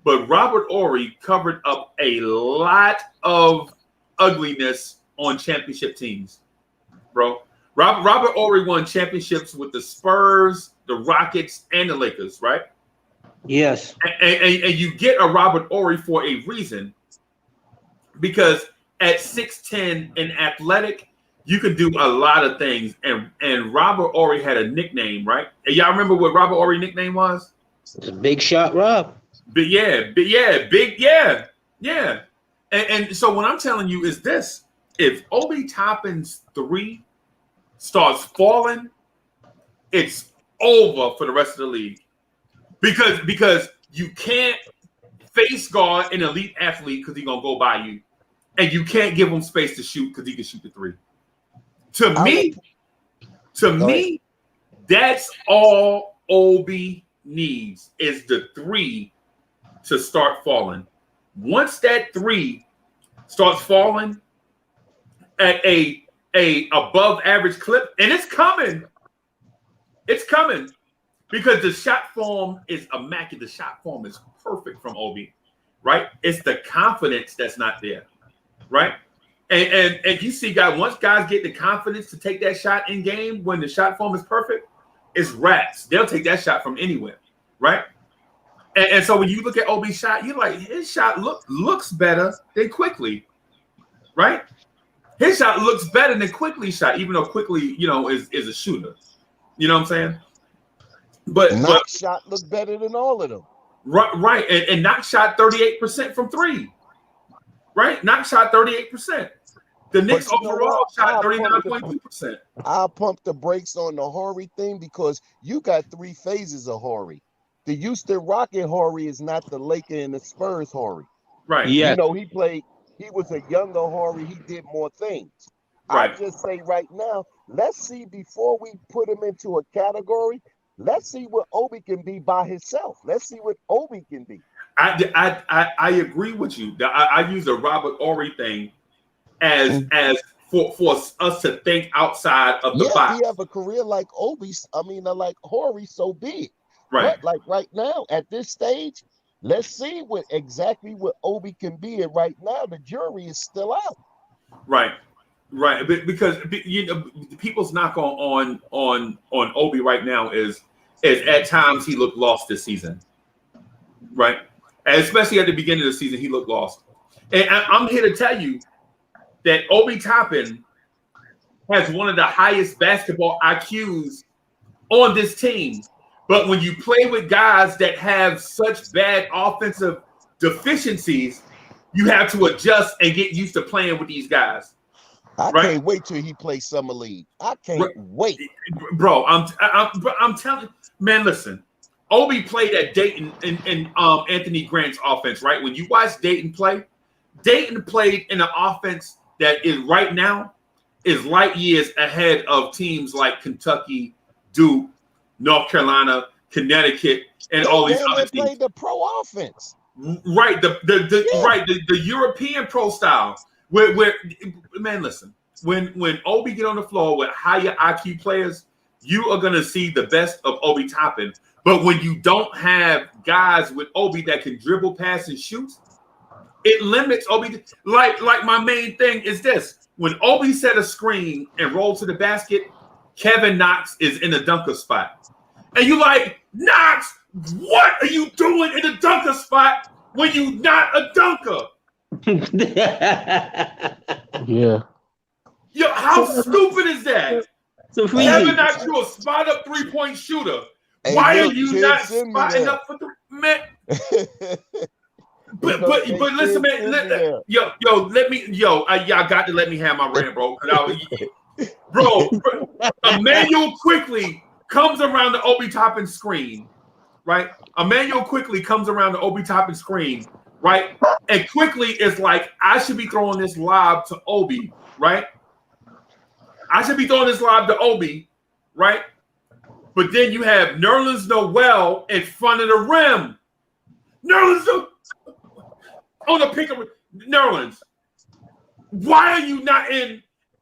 But Robert Horry covered up a lot of ugliness on championship teams, bro. Robert Horry won championships with the Spurs, the Rockets, and the Lakers, right? Yes. And you get a Robert Horry for a reason, because at 6'10" and athletic, you could do a lot of things. And Robert Horry had a nickname, right? And y'all remember what Robert Horry's nickname was? It's a Big Shot Rob. But And so what I'm telling you is this: if Obi Toppin's 3 starts falling, it's over for the rest of the league. Because you can't face guard an elite athlete because he's gonna go by you, and you can't give him space to shoot because he can shoot the three. To me, that's all Obi needs is the three to start falling. Once that three starts falling at a above average clip, and it's coming. Because the shot form is immaculate. The shot form is perfect from Obi, right? It's the confidence that's not there, right? And you see, guys, once guys get the confidence to take that shot in game when the shot form is perfect, it's raps. They'll take that shot from anywhere, right? And so when you look at Obi's shot, you're like, his shot looks better than Quickly, right? His shot looks better than Quickly's shot, even though Quickly, is a shooter. You know what I'm saying? But Knox shot looked better than all of them. Right. And Knox shot 38% from three. Right? Knox shot 38%. The Knicks overall shot 39.2%. I'll pump the brakes on the Horry thing because you got three phases of Horry. The Houston Rocket Horry is not the Laker and the Spurs Horry. Right. Yeah. He was a younger Horry. He did more things. Right. I just say right now, let's see before we put him into a category. Let's see what Obi can be by himself. Let's see what Obi can be. I agree with you. I use the Robert Horry thing as for us to think outside of the box. If he have a career like like Horry, so be it. Right. But like right now, at this stage, let's see what Obi can be. And right now, the jury is still out. Right. Because people's knock on Obi right now is at times he looked lost this season, right? And especially at the beginning of the season, he looked lost. And I'm here to tell you that Obi Toppin has one of the highest basketball IQs on this team. But when you play with guys that have such bad offensive deficiencies, you have to adjust and get used to playing with these guys. I can't wait till he plays Summer League. I can't wait. Bro, I'm telling you, man, listen. Obi played at Dayton in Anthony Grant's offense, right? When you watch Dayton play, Dayton played in an offense that is right now is light years ahead of teams like Kentucky, Duke, North Carolina, Connecticut, and all these other teams. Played the pro offense. Right, the European pro style. Where man, listen, when Obi get on the floor with higher IQ players, you are gonna see the best of Obi Toppin. But when you don't have guys with Obi that can dribble, pass, and shoot, it limits Obi. Like my main thing is this: when Obi set a screen and rolled to the basket, Kevin Knox is in the dunker spot, and you like, Knox, what are you doing in the dunker spot when you not a dunker? Yeah. Yo, how stupid is that? Kevin Knox, you a spot up 3-point shooter. Why are you not spotting up for three? Man. But listen, man. Y'all got to let me have my rant, bro. Bro, Emmanuel Quickly comes around the Obi Toppin screen, right? Emmanuel Quickly comes around the Obi Toppin screen, right? And Quickly is like, I should be throwing this lob to Obi, right? I should be throwing this lob to Obi, right? But then you have Nerlens Noel in front of the rim. Nerlens on the pick of Nerlens. Why are you not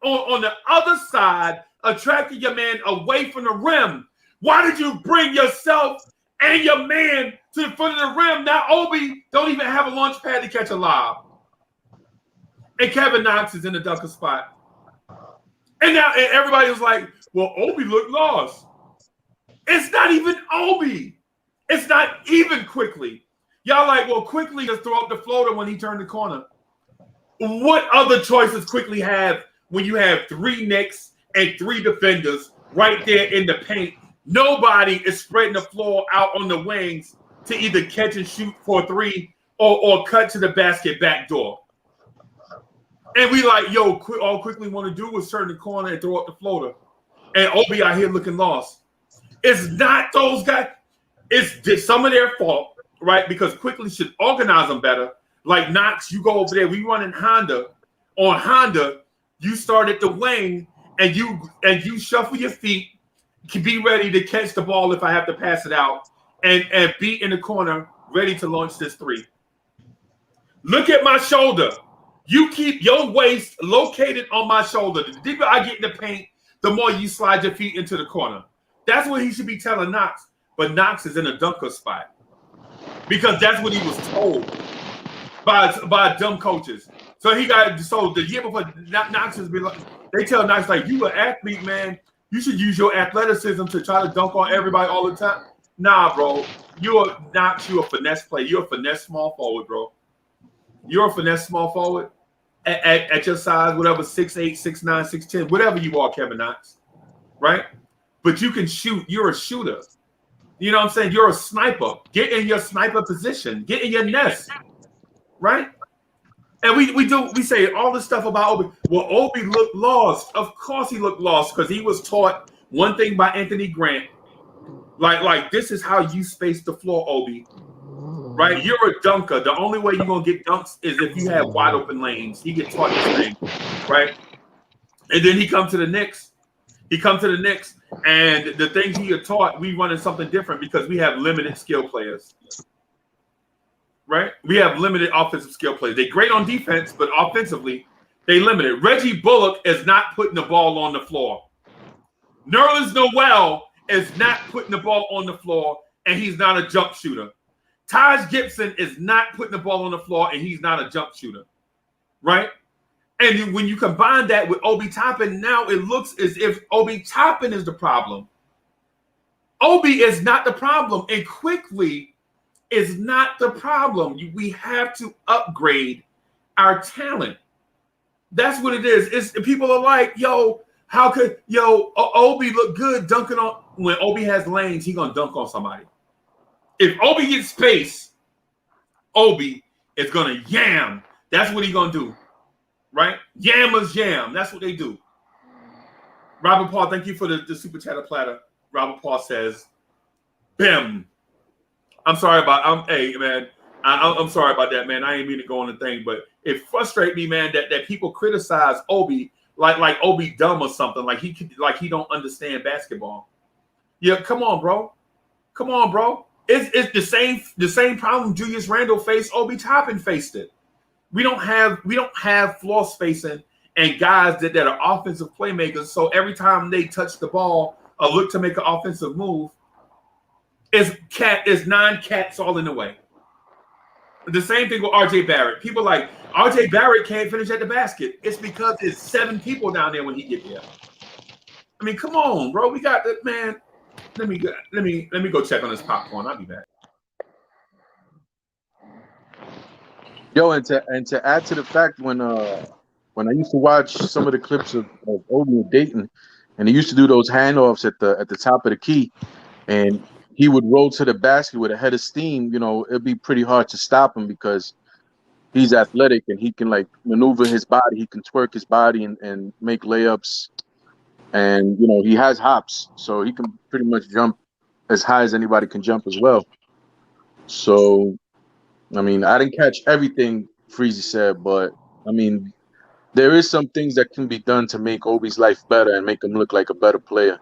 on the other side, attracting your man away from the rim? Why did you bring yourself and your man to the front of the rim? Now Obi don't even have a launch pad to catch a lob. And Kevin Knox is in the dunker spot. And now everybody was like, well, Obi looked lost. It's not even Obi. It's not even Quickly. Y'all like, well, Quickly just throw up the floater when he turned the corner. What other choices Quickly have when you have 3 Knicks and 3 defenders right there in the paint? Nobody is spreading the floor out on the wings to either catch and shoot for 3 or cut to the basket back door. And we like, yo, all Quickly want to do is turn the corner and throw up the floater. And Obi out here looking lost. It's not those guys. It's some of their fault, right? Because Quickly should organize them better. Like Knox, you go over there. We run in Honda. On Honda, you start at the wing and you shuffle your feet. Be ready to catch the ball if I have to pass it out, and be in the corner ready to launch this three. Look at my shoulder. You keep your waist located on my shoulder. The deeper I get in the paint, the more you slide your feet into the corner. That's what he should be telling Knox. But Knox is in a dunker spot because that's what he was told by dumb coaches. So the year before, Knox has been like, they tell Knox, like, you an athlete, man. You should use your athleticism to try to dunk on everybody all the time. Nah, bro. You're a finesse player. You're a finesse small forward, bro. You're a finesse small forward at your size, whatever, 6'8", 6'9", 6'10", whatever you are, Kevin Knox, right? But you can shoot. You're a shooter. You know what I'm saying? You're a sniper. Get in your sniper position. Get in your nest, right? And we say all this stuff about Obi. Well, Obi looked lost. Of course he looked lost because he was taught one thing by Anthony Grant. Like this is how you space the floor, Obi. Right? You're a dunker. The only way you're gonna get dunks is if you have wide open lanes. He gets taught this thing, right? And then he comes to the Knicks. And the things he had taught, we running something different because we have limited skill players. Right? We have limited offensive skill players. They're great on defense, but offensively, they limited. Reggie Bullock is not putting the ball on the floor. Nerlens Noel is not putting the ball on the floor, and he's not a jump shooter. Taj Gibson is not putting the ball on the floor, and he's not a jump shooter. Right? And when you combine that with Obi Toppin, now it looks as if Obi Toppin is the problem. Obi is not the problem, and Quickly is not the problem. We have to upgrade our talent. That's what it is. People are like, yo, how could Obi look good dunking on when Obi has lanes? He gonna dunk on somebody. If Obi gets space, Obi is gonna yam. That's what he gonna do, right? Yammers yam. That's what they do. Robert Paul, thank you for the super chatter platter. Robert Paul says, "Bim." I'm sorry about. Hey man, I'm sorry about that, man. I ain't mean to go on the thing, but it frustrates me, man, that people criticize Obi like Obi dumb or something, like he don't understand basketball. Yeah, come on, bro. It's the same problem Julius Randle faced. Obi Toppin faced it. We don't have floor spacing and guys that are offensive playmakers. So every time they touch the ball or look to make an offensive move, it's 9 cats all in the way. The same thing with RJ Barrett. People like RJ Barrett can't finish at the basket. It's because there's 7 people down there when he get there. I mean, come on, bro. We got that, man. Let me go check on this popcorn. I'll be back. Yo, and to add to the fact, when I used to watch some of the clips of Obi and Dayton, and he used to do those handoffs at the top of the key, and he would roll to the basket with a head of steam, it'd be pretty hard to stop him because he's athletic and he can like maneuver his body. He can twerk his body and make layups. And, he has hops, so he can pretty much jump as high as anybody can jump as well. So, I mean, I didn't catch everything Freezy said, but, I mean, there is some things that can be done to make Obi's life better and make him look like a better player.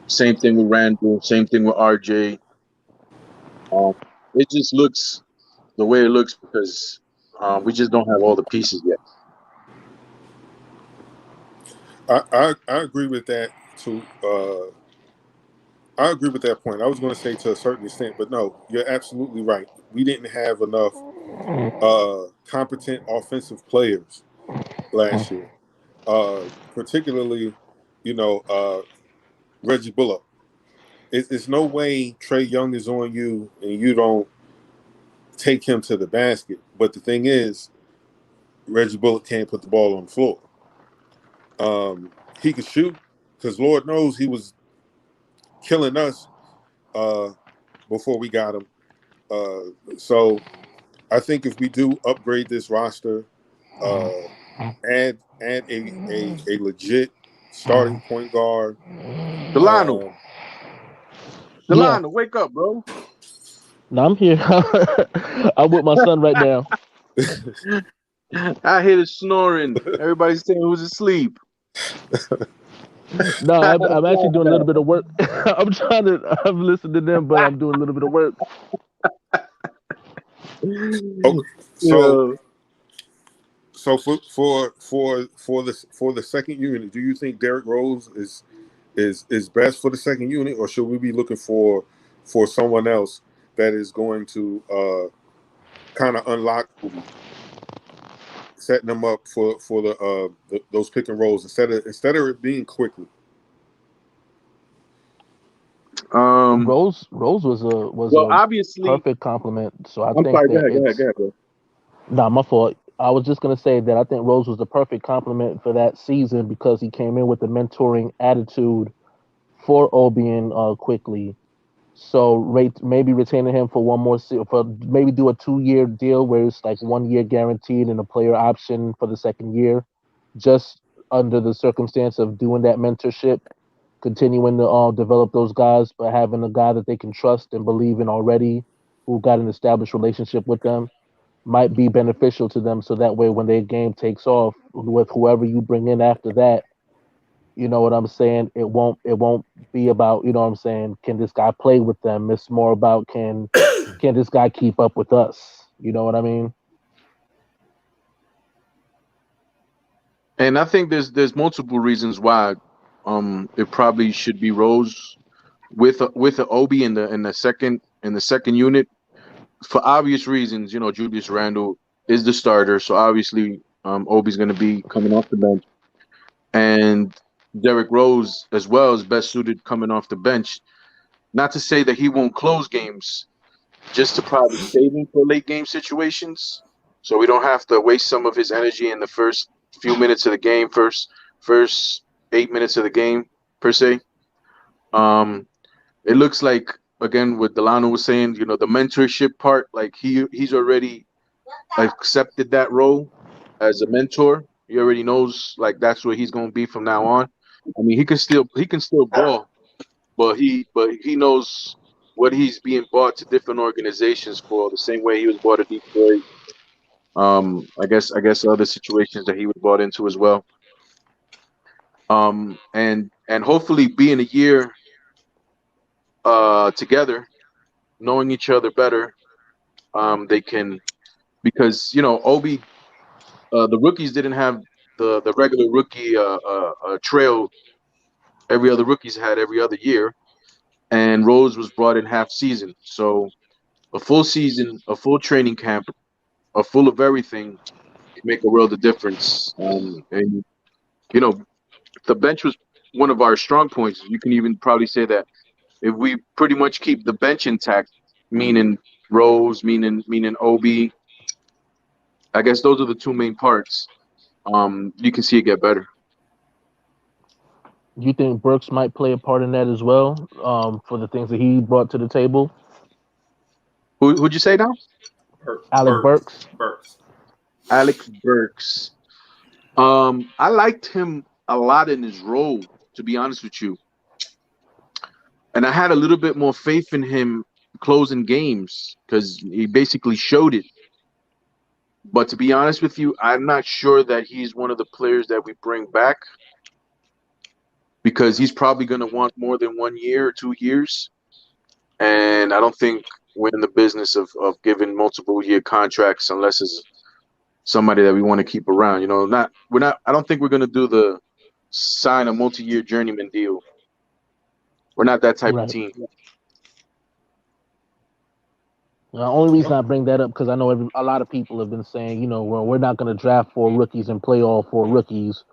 Same thing with Randall. Same thing with RJ. It just looks the way it looks because we just don't have all the pieces yet. I agree with that too. I agree with that point. I was going to say to a certain extent, but no, you're absolutely right. We didn't have enough competent offensive players last year, particularly, Reggie Bullock. It's no way Trae Young is on you and you don't take him to the basket. But the thing is, Reggie Bullock can't put the ball on the floor. He could shoot because Lord knows he was killing us before we got him. So I think if we do upgrade this roster, add a legit starting point guard, Delano. Delano, wake up, bro. No, I'm here. I'm with my son right now. I hear the snoring. Everybody's saying who's asleep. No, I'm actually doing a little bit of work. I'm listening to them, but I'm doing a little bit of work. Okay, so for the second unit, do you think Derrick Rose is best for the second unit, or should we be looking for someone else that is going to kind of unlock, setting them up for those pick and rolls instead of it being quickly? Rose was obviously perfect compliment. So I I'm think sorry. that Go ahead, bro. Nah, my fault. I was just gonna say that I think Rose was the perfect compliment for that season because he came in with the mentoring attitude for Obi and quickly. So maybe retaining him for one more for maybe do a 2-year deal where it's like 1 year guaranteed and a player option for the second year, just under the circumstance of doing that mentorship, continuing to develop those guys, but having a guy that they can trust and believe in already, who got an established relationship with them, might be beneficial to them. So that way, when their game takes off with whoever you bring in after that, you know what I'm saying? It won't be about, you know what I'm saying, can this guy play with them? It's more about can this guy keep up with us? You know what I mean? And I think there's multiple reasons why it probably should be Rose with a Obi in the second unit. For obvious reasons, Julius Randle is the starter, so obviously Obi's going to be coming off the bench, and Derrick Rose as well is best suited coming off the bench. Not to say that he won't close games, just to probably save him for late game situations, so we don't have to waste some of his energy in the first few minutes of the game, first 8 minutes of the game per se. It looks like, again, what Delano was saying, the mentorship part, like he's already accepted that role as a mentor. He already knows like that's where he's going to be from now on. I mean, he can still ball, but he knows what he's being bought to different organizations for, the same way he was bought to Detroit. I guess other situations that he was bought into as well. And hopefully being a year together, knowing each other better, they can, because Obi, the rookies didn't have the regular rookie trail every other rookie's had every other year, and Rose was brought in half season, so a full season, a full training camp, a full of everything can make a world of difference. And the bench was one of our strong points. You can even probably say that if we pretty much keep the bench intact, meaning Rose, meaning Obi, I guess those are the two main parts. You can see it get better. You think Burks might play a part in that as well, for the things that he brought to the table? Who'd you say now? Alec Burks. Alec Burks. I liked him a lot in his role, to be honest with you. And I had a little bit more faith in him closing games because he basically showed it. But to be honest with you, I'm not sure that he's one of the players that we bring back, because he's probably going to want more than 1 year or 2 years. And I don't think we're in the business of giving multiple year contracts unless it's somebody that we want to keep around. I don't think we're going to do the sign a multi-year journeyman deal. We're not that type of team. The only reason I bring that up because I know a lot of people have been saying, well, we're not going to draft 4 rookies and play all 4 rookies,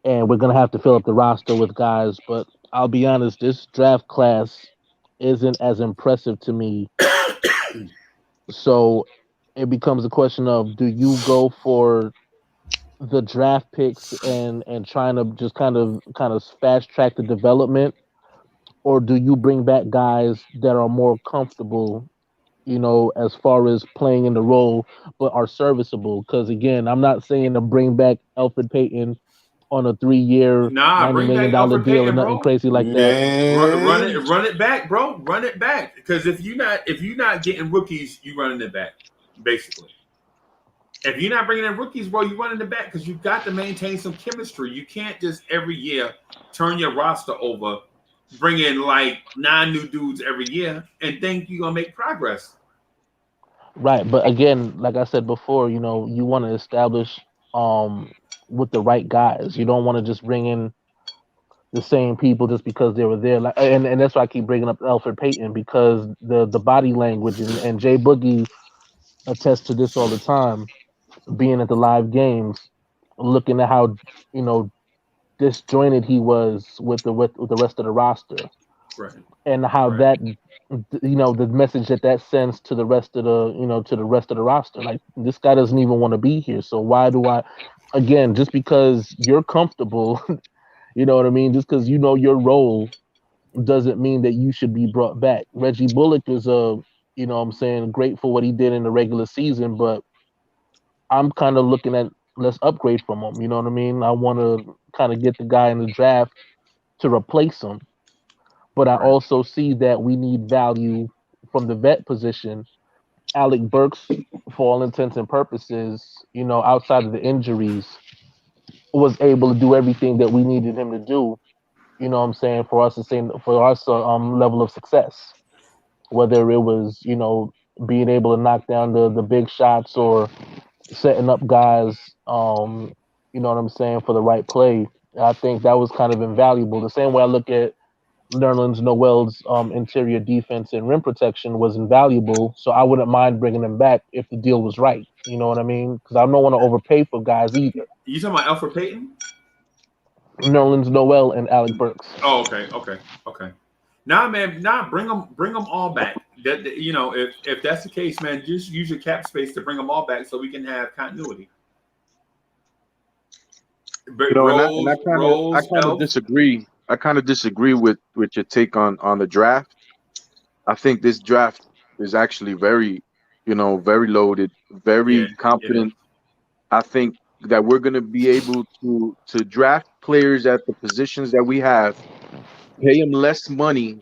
and we're going to have to fill up the roster with guys. But I'll be honest, this draft class isn't as impressive to me. So it becomes a question of, do you go for the draft picks and trying to just kind of fast track the development, or do you bring back guys that are more comfortable, as far as playing in the role, but are serviceable? Because again, I'm not saying to bring back Elfrid Payton on a 3-year, $90 million deal or nothing crazy like that. Run it back, bro. Run it back. Because if you're not getting rookies, you running it back, basically. If you're not bringing in rookies, bro, you running it back because you've got to maintain some chemistry. You can't just every year turn your roster over, bring in like 9 new dudes every year, and think you're gonna make progress. Right, but again, like I said before, you want to establish with the right guys. You don't want to just bring in the same people just because they were there. Like, and that's why I keep bringing up Elfrid Payton, because the body language and Jay Boogie attests to this all the time. Being at the live games, looking at how disjointed he was with the rest of the roster, right? And how that the message that sends to the rest of the roster, like, this guy doesn't even want to be here. So why do I? Again, just because you're comfortable, you know what I mean. Just because you know your role doesn't mean that you should be brought back. Reggie Bullock is great for what he did in the regular season, but I'm kind of looking at, let's upgrade from him. You know what I mean? I want to kind of get the guy in the draft to replace him. But I also see that we need value from the vet position. Alec Burks, for all intents and purposes, outside of the injuries, was able to do everything that we needed him to do. You know what I'm saying? For us level of success. Whether it was, being able to knock down the big shots or setting up guys, you know what I'm saying, for the right play. I think that was kind of invaluable. The same way I look at Nerlens Noel's interior defense and rim protection was invaluable. So I wouldn't mind bringing him back if the deal was right. You know what I mean? Because I don't want to overpay for guys either. You talking about Elfrid Payton? Nerlens Noel and Alec Burks. Oh, okay. Nah, man, bring them all back. If that's the case, man, just use your cap space to bring them all back so we can have continuity. I kind of disagree. I kind of disagree with your take on the draft. I think this draft is actually very, very loaded, very confident. I think that we're going to be able to draft players at the positions that we have, pay them less money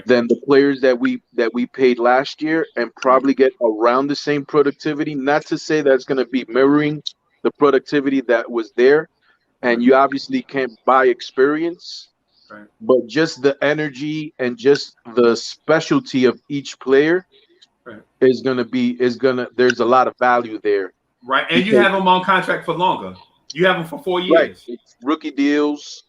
than the players that we paid last year, and probably get around the same productivity. Not to say that's going to be mirroring the productivity that was there, and you obviously can't buy experience, but just the energy and just the specialty of each player is gonna. There's a lot of value there, right? And you have them on contract for longer. You have them for 4 years. Right. It's rookie deals.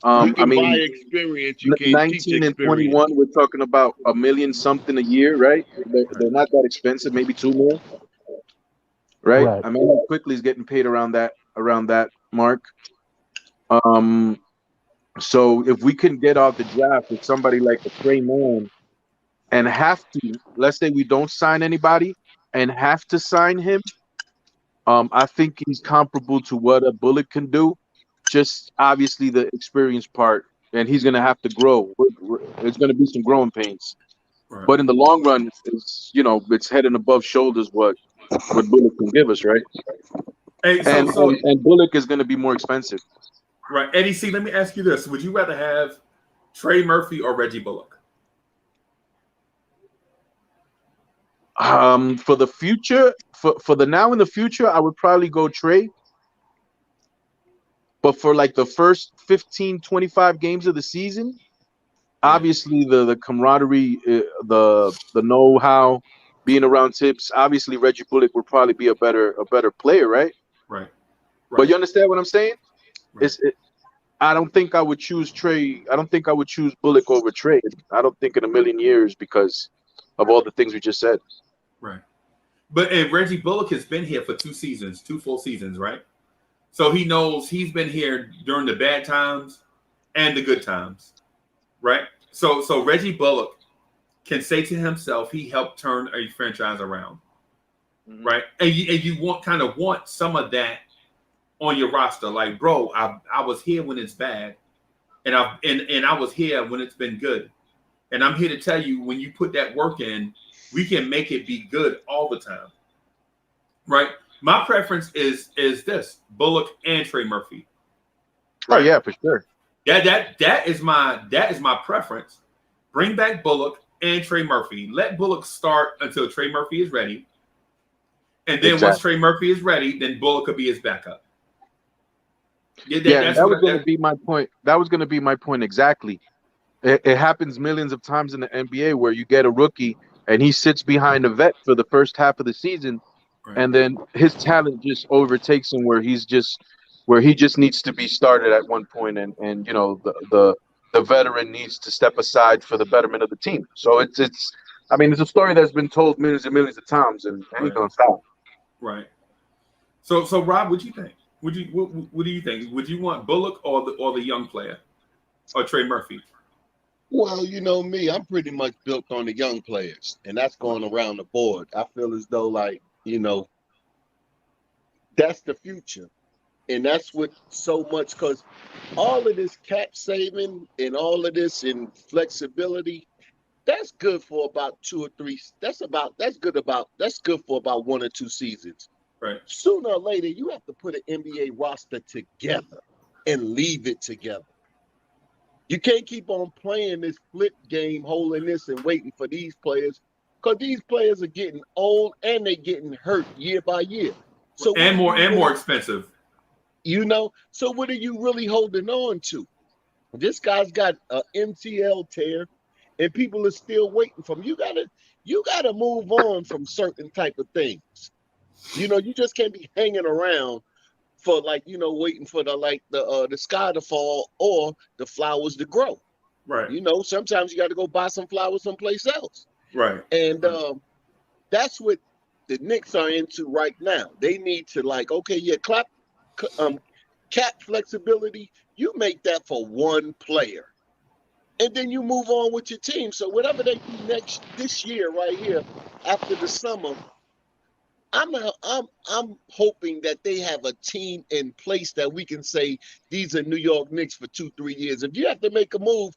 You can buy experience. You can't 19 teach and experience. 21, we're talking about $1 million something a year, right? They're not that expensive, maybe $2 million, right? I mean, quickly is getting paid around that mark. So if we can get off the draft with somebody like a Trey Man and have to, let's say we don't sign anybody and have to sign him, I think he's comparable to what a Bullock can do. Just obviously the experience part, and he's going to have to grow. There's going to be some growing pains, but in the long run, it's head and above shoulders what Bullock can give us, right? Hey, and Bullock is going to be more expensive. Right. Eddie C, let me ask you this. Would you rather have Trey Murphy or Reggie Bullock? For the future, for the now and the future, I would probably go Trey. But for like the first 15, 25 games of the season, obviously the camaraderie, the know-how, being around Tips, obviously Reggie Bullock would probably be a better player, right? Right. But you understand what I'm saying? I don't think I would choose Trey. I don't think I would choose Bullock over Trey. I don't think in a million years, because of all the things we just said. Right. But Reggie Bullock has been here for 2 full seasons, right? So he knows he's been here during the bad times and the good times, right? So Reggie Bullock can say to himself, he helped turn a franchise around, right? And you want some of that on your roster. Like, bro, I was here when it's bad, and I was here when it's been good, and I'm here to tell you, when you put that work in, we can make it be good all the time, right? My preference is this: Bullock and Trey Murphy. Oh yeah, for sure. That is my preference. Bring back Bullock and Trey Murphy. Let Bullock start until Trey Murphy is ready. And then once Trey Murphy is ready, then Bullock could be his backup. That was going to be my point. That was going to be my point exactly. It happens millions of times in the NBA where you get a rookie and he sits behind a vet for the first half of the season, and then his talent just overtakes him where he just needs to be started at one point, and the veteran needs to step aside for the betterment of the team. So it's a story that's been told millions and millions of times, and ain't gonna stop. Right. So Rob, what do you think? What do you think? Would you want Bullock or the young player, or Trey Murphy? Well, you know me, I'm pretty much built on the young players, and that's going around the board. I feel as though, that's the future. And that's what so much, because all of this cap saving and all of this in flexibility, that's good for about 2 or 3. That's good for about 1 or 2 seasons. Right. Sooner or later, you have to put an NBA roster together and leave it together. You can't keep on playing this flip game, holding this and waiting for these players, because these players are getting old and they're getting hurt year by year. So more expensive. So what are you really holding on to? This guy's got an MTL tear, and people are still waiting for him. You gotta move on from certain type of things. You just can't be hanging around for waiting for the sky to fall or the flowers to grow. Right. Sometimes you got to go buy some flowers someplace else. Right. And that's what the Knicks are into right now. They need to cap flexibility. You make that for one player, and then you move on with your team. So whatever they do this year right here after the summer, I'm hoping that they have a team in place that we can say these are New York Knicks for 2-3 years. If you have to make a move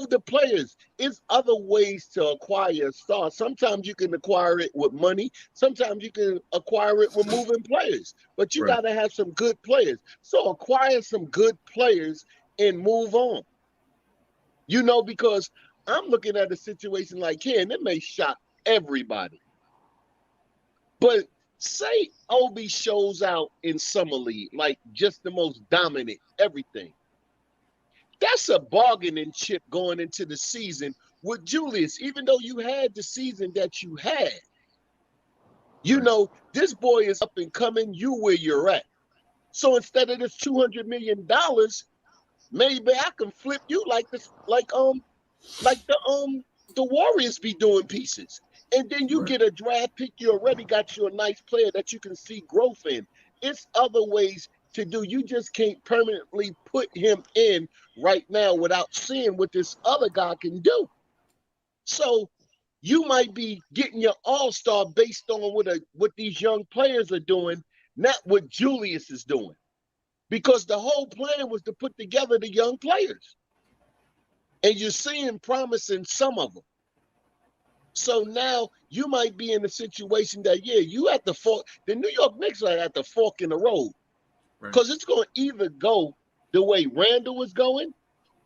the players. It's other ways to acquire a star. Sometimes you can acquire it with money. Sometimes you can acquire it with moving players. But you got to have some good players. So acquire some good players and move on. Because I'm looking at a situation like here, and it may shock everybody. But say Obi shows out in Summer League, like just the most dominant, everything. That's a bargaining chip going into the season with Julius, even though you had the season that you had. This boy is up and coming, you where you're at. So instead of this $200 million, maybe I can flip you like the Warriors be doing pieces. And then you get a draft pick. You already got you a nice player that you can see growth in. It's other ways to do. You just can't permanently put him in right now without seeing what this other guy can do. So you might be getting your all-star based on what these young players are doing, not what Julius is doing. Because the whole plan was to put together the young players. And you're seeing promise in some of them. So now you might be in a situation that, you at the fork. The New York Knicks are at the fork in the road. Because it's going to either go the way Randall is going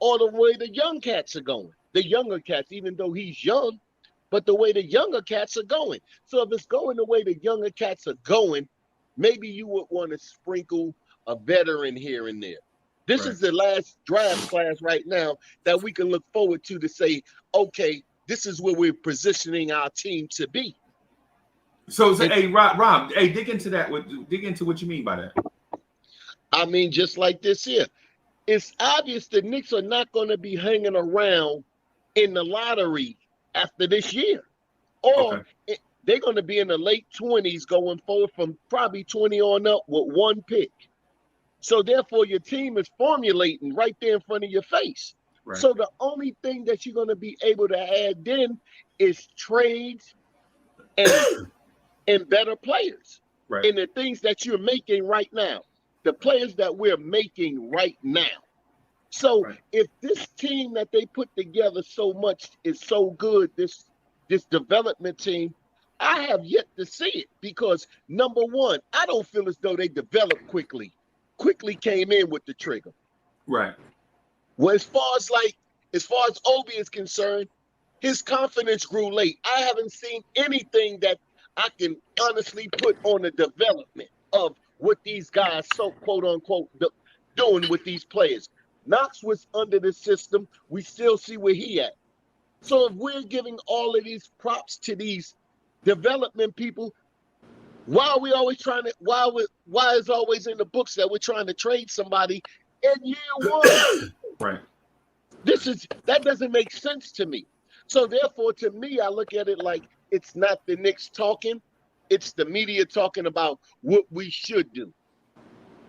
or the way the young cats are going. The younger cats, even though he's young, but the way the younger cats are going. So if it's going the way the younger cats are going, maybe you would want to sprinkle a veteran here and there. This is the last draft class right now that we can look forward to say, okay, this is where we're positioning our team to be. So hey, Rob, hey, dig into that. Dig into what you mean by that. I mean, just like this here. It's obvious the Knicks are not going to be hanging around in the lottery after this year. Or they're going to be in the late 20s going forward from probably 20 on up with one pick. So therefore, your team is formulating right there in front of your face. Right. So the only thing that you're going to be able to add then is trades and better players. Right. And the things that you're making right now, the players that we're making right now. So if this team that they put together so much is so good, this development team, I have yet to see it because, number one, I don't feel as though they developed quickly. Quickly came in with the trigger. Right. Well, as far as Obi is concerned, his confidence grew late. I haven't seen anything that I can honestly put on the development of what these guys so quote unquote doing with these players. Knox was under the system. We still see where he at. So if we're giving all of these props to these development people, why are we always trying to? Why is always in the books that we're trying to trade somebody in year one? Right. That doesn't make sense to me. So therefore, to me, I look at it like it's not the Knicks talking, it's the media talking about what we should do.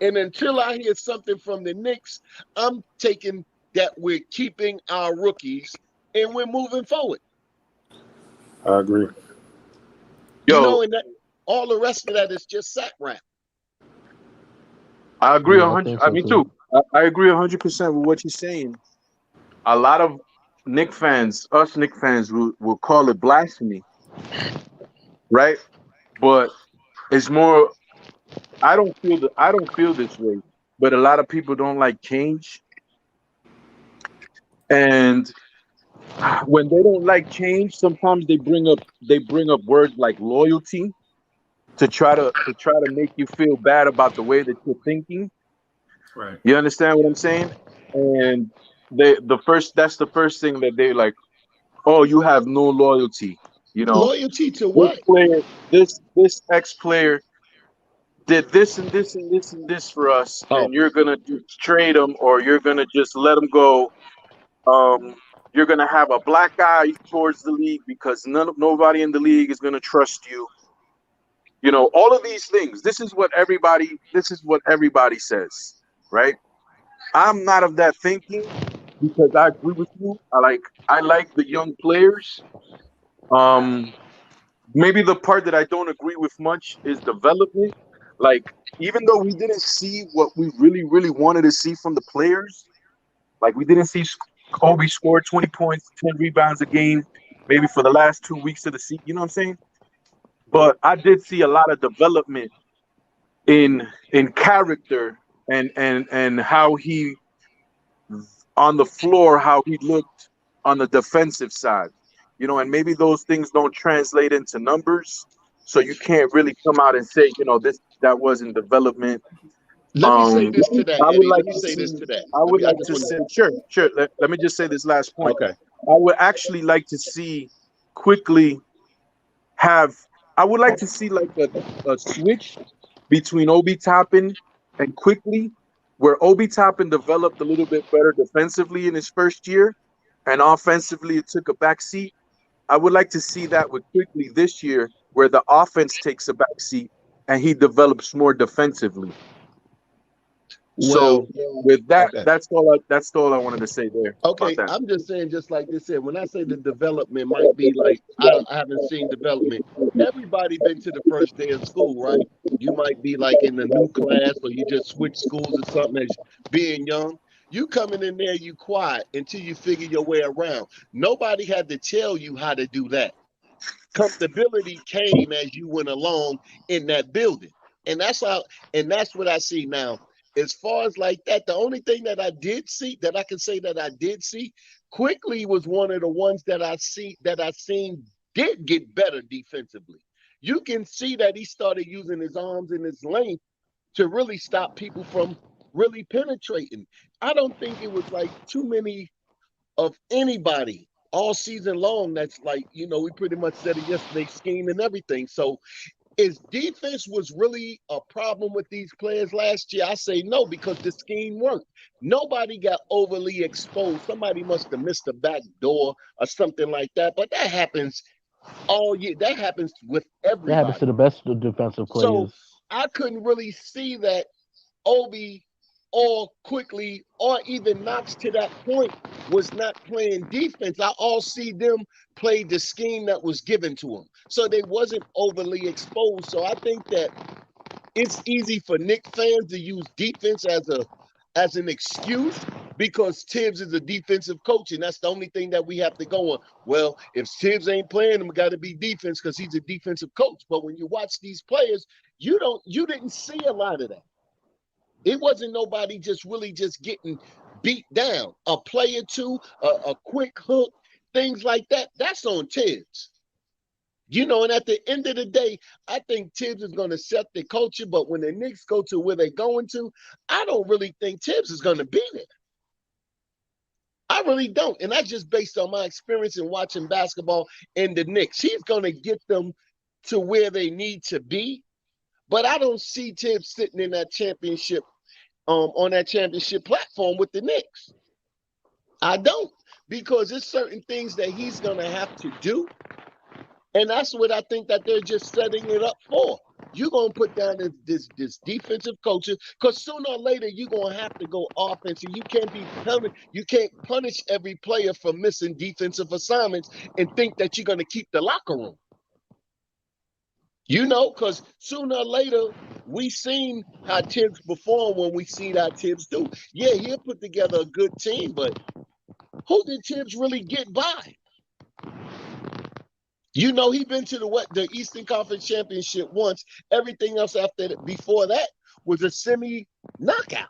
And until I hear something from the Knicks, I'm taking that we're keeping our rookies and we're moving forward. I agree. And that all the rest of that is just sack rap. I agree Yeah, 100. so I mean, too. I agree 100% with what you're saying. A lot of Knicks fans will call it blasphemy, right? But it's more. I don't feel this way, but a lot of people don't like change, and when they don't like change, sometimes they bring up words like loyalty to try to make you feel bad about the way that you're thinking. Right. You understand what I'm saying? And that's the first thing that they like. Oh, you have no loyalty. Loyalty to what? This ex player did this and this and this and this for us, and you're gonna just trade him, or you're gonna just let him go. You're gonna have a black eye towards the league because nobody in the league is gonna trust you. All of these things. This is what everybody says, right? I'm not of that thinking because I agree with you. I like the young players. Maybe the part that I don't agree with much is development. Like, even though we didn't see what we really, really wanted to see from the players, like we didn't see Kobe score 20 points, 10 rebounds a game, maybe for the last 2 weeks of the season. You know what I'm saying? But I did see a lot of development in character and how he on the floor, how he looked on the defensive side. And maybe those things don't translate into numbers, so you can't really come out and say, that wasn't development. Let me say this to that, Eddie. Let me say this to that. I would like to say, sure. Let me just say this last point. Okay. I would actually like to see quickly I would like to see like a switch between Obi Toppin and Quickly, where Obi Toppin developed a little bit better defensively in his first year, and offensively it took a back seat. I would like to see that with Quickly this year, where the offense takes a back seat and he develops more defensively. So with that, that's all I wanted to say there. Okay, I'm just saying, just like this said, when I say the development might be like, I haven't seen development. Everybody been to the first day of school, right? You might be like in the new class, or you just switch schools or something as being young. You coming in there, you quiet until you figure your way around. Nobody had to tell you how to do that. Comfortability came as you went along in that building. And that's what I see now. As far as like that, the only thing that I did see that I can say that I did see Quickly was one of the ones that I seen did get better defensively. You can see that he started using his arms and his length to really stop people from really penetrating. I don't think it was like too many of anybody all season long that's like, we pretty much said it yesterday, scheme and everything. So is defense was really a problem with these players last year? I say no, because the scheme worked. Nobody got overly exposed. Somebody must have missed a back door or something like that. But that happens all year. That happens with everybody. That happens to the best defensive players. So I couldn't really see that Obi or Quickly or even Knox to that point was not playing defense. I all see them play the scheme that was given to them. So they wasn't overly exposed. So I think that it's easy for Knicks fans to use defense as an excuse because Tibbs is a defensive coach, and that's the only thing that we have to go on. Well, if Tibbs ain't playing, we got to be defense because he's a defensive coach. But when you watch these players, you didn't see a lot of that. It wasn't nobody just really just getting beat down. A play or two, a quick hook, things like that. That's on Tibbs. You know, and at the end of the day, I think Tibbs is going to set the culture. But when the Knicks go to where they're going to, I don't really think Tibbs is going to be there. I really don't. And that's just based on my experience in watching basketball in the Knicks. He's going to get them to where they need to be. But I don't see Tibbs sitting in that championship, on that championship platform with the Knicks. I don't. Because there's certain things that he's going to have to do. And that's what I think that they're just setting it up for. You're going to put down this defensive coaches, because sooner or later you're going to have to go offensive. You can't punish every player for missing defensive assignments and think that you're going to keep the locker room. You know, because sooner or later we seen how Tibbs perform when we see how Tibbs do. Yeah, he'll put together a good team, but who did Tibbs really get by? You know, he's been to the Eastern Conference Championship once. Everything else before that was a semi-knockout.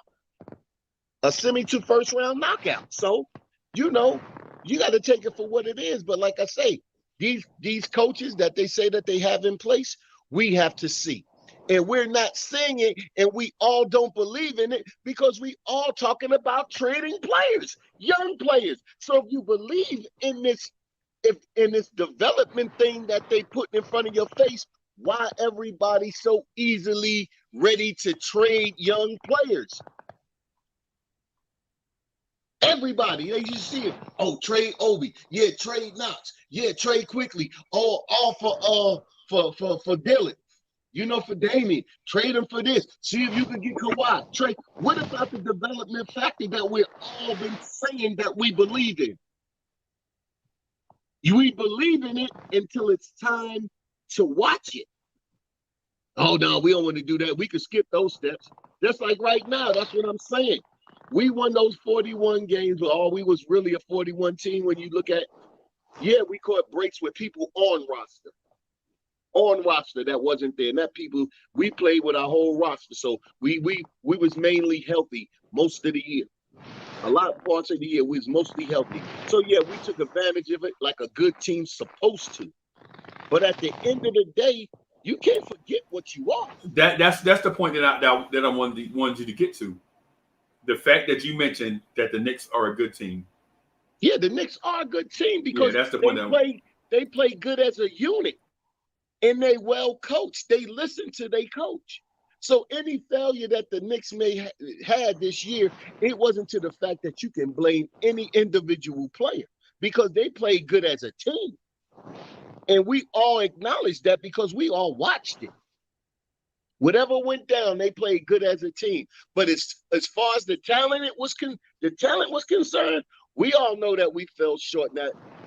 A semi-to first-round knockout. So, you know, you got to take it for what it is. But like I say, these coaches that they say that they have in place, we have to see. And we're not seeing it, and we all don't believe in it because we all talking about trading players, young players. So if you believe in this, in this development thing that they put in front of your face, why everybody so easily ready to trade young players? Everybody, they just see it. Oh, trade Obi. Yeah, trade Knox. Yeah, trade quickly. Oh, all for Dylan. You know, for Damian. Trade him for this. See if you can get Kawhi. Trade. What about the development factor that we've all been saying that we believe in? We believe in it until it's time to watch it. Oh, no, we don't want to do that. We could skip those steps. Just like right now, that's what I'm saying. We won those 41 games, but we was really a 41 team when you look at, yeah, we caught breaks with people on roster. On roster that wasn't there. Not people, we played with our whole roster. So we was mainly healthy most of the year. A lot of parts of the year, we was mostly healthy. So, yeah, we took advantage of it like a good team's supposed to. But at the end of the day, you can't forget what you are. That's the point that I wanted you to get to. The fact that you mentioned that the Knicks are a good team. Yeah, the Knicks are a good team because that's the point they play good as a unit. And they well coached. They listen to their coach. So any failure that the Knicks may had this year, it wasn't to the fact that you can blame any individual player because they played good as a team. And we all acknowledge that because we all watched it. Whatever went down, they played good as a team. But as far as the talent was concerned, we all know that we fell short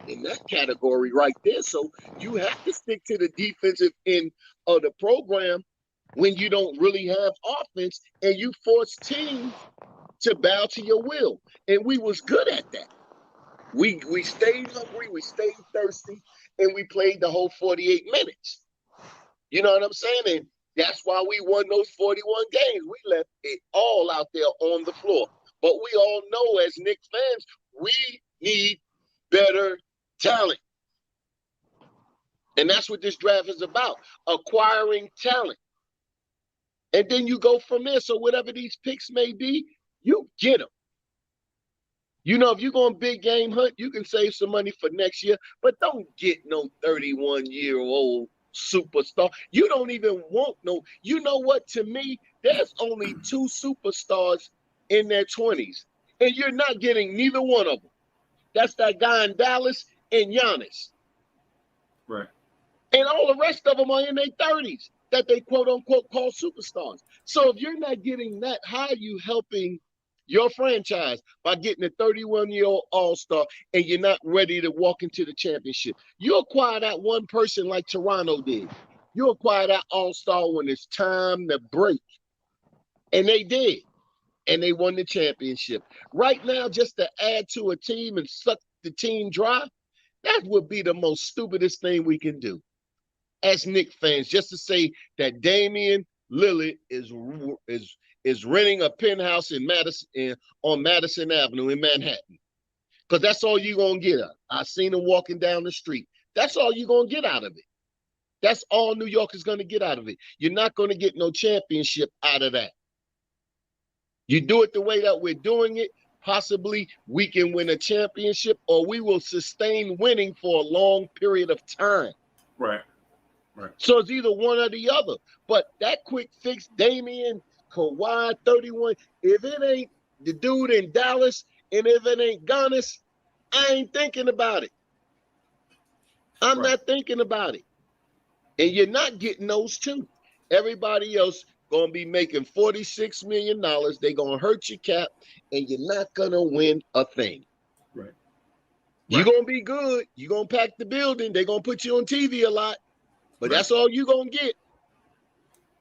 in that category right there. So you have to stick to the defensive end of the program when you don't really have offense and you force teams to bow to your will. And we was good at that. We stayed hungry, we stayed thirsty, and we played the whole 48 minutes. You know what I'm saying? And that's why we won those 41 games. We left it all out there on the floor. But we all know as Knicks fans, we need better talent. And that's what this draft is about, acquiring talent. And then you go from there. So whatever these picks may be, you get them. You know, if you're going big game hunt, you can save some money for next year, but don't get no 31-year-old superstar. You don't even want no. You know what? To me, there's only 2 superstars in their 20s, and you're not getting neither one of them. That's that guy in Dallas and Giannis. Right. And all the rest of them are in their 30s that they quote unquote call superstars. So if you're not getting that, how are you helping your franchise by getting a 31-year-old all-star and you're not ready to walk into the championship? You acquire that one person like Toronto did. You acquire that all-star when it's time to break. And they did. And they won the championship. Right now, just to add to a team and suck the team dry, that would be the most stupidest thing we can do as Knicks fans, just to say that Damian Lillard is is renting a penthouse in Madison on Madison Avenue in Manhattan. Because that's all you're going to get. I seen him walking down the street. That's all you're going to get out of it. That's all New York is going to get out of it. You're not going to get no championship out of that. You do it the way that we're doing it, possibly we can win a championship, or we will sustain winning for a long period of time. Right. So it's either one or the other. But that quick fix, Damian, Kawhi, 31, if it ain't the dude in Dallas, and if it ain't Giannis, I ain't thinking about it. I'm not thinking about it. And you're not getting those two. Everybody else going to be making $46 million. They're going to hurt your cap, and you're not going to win a thing. Right. You're going to be good. You're going to pack the building. They're going to put you on TV a lot, but that's all you're going to get.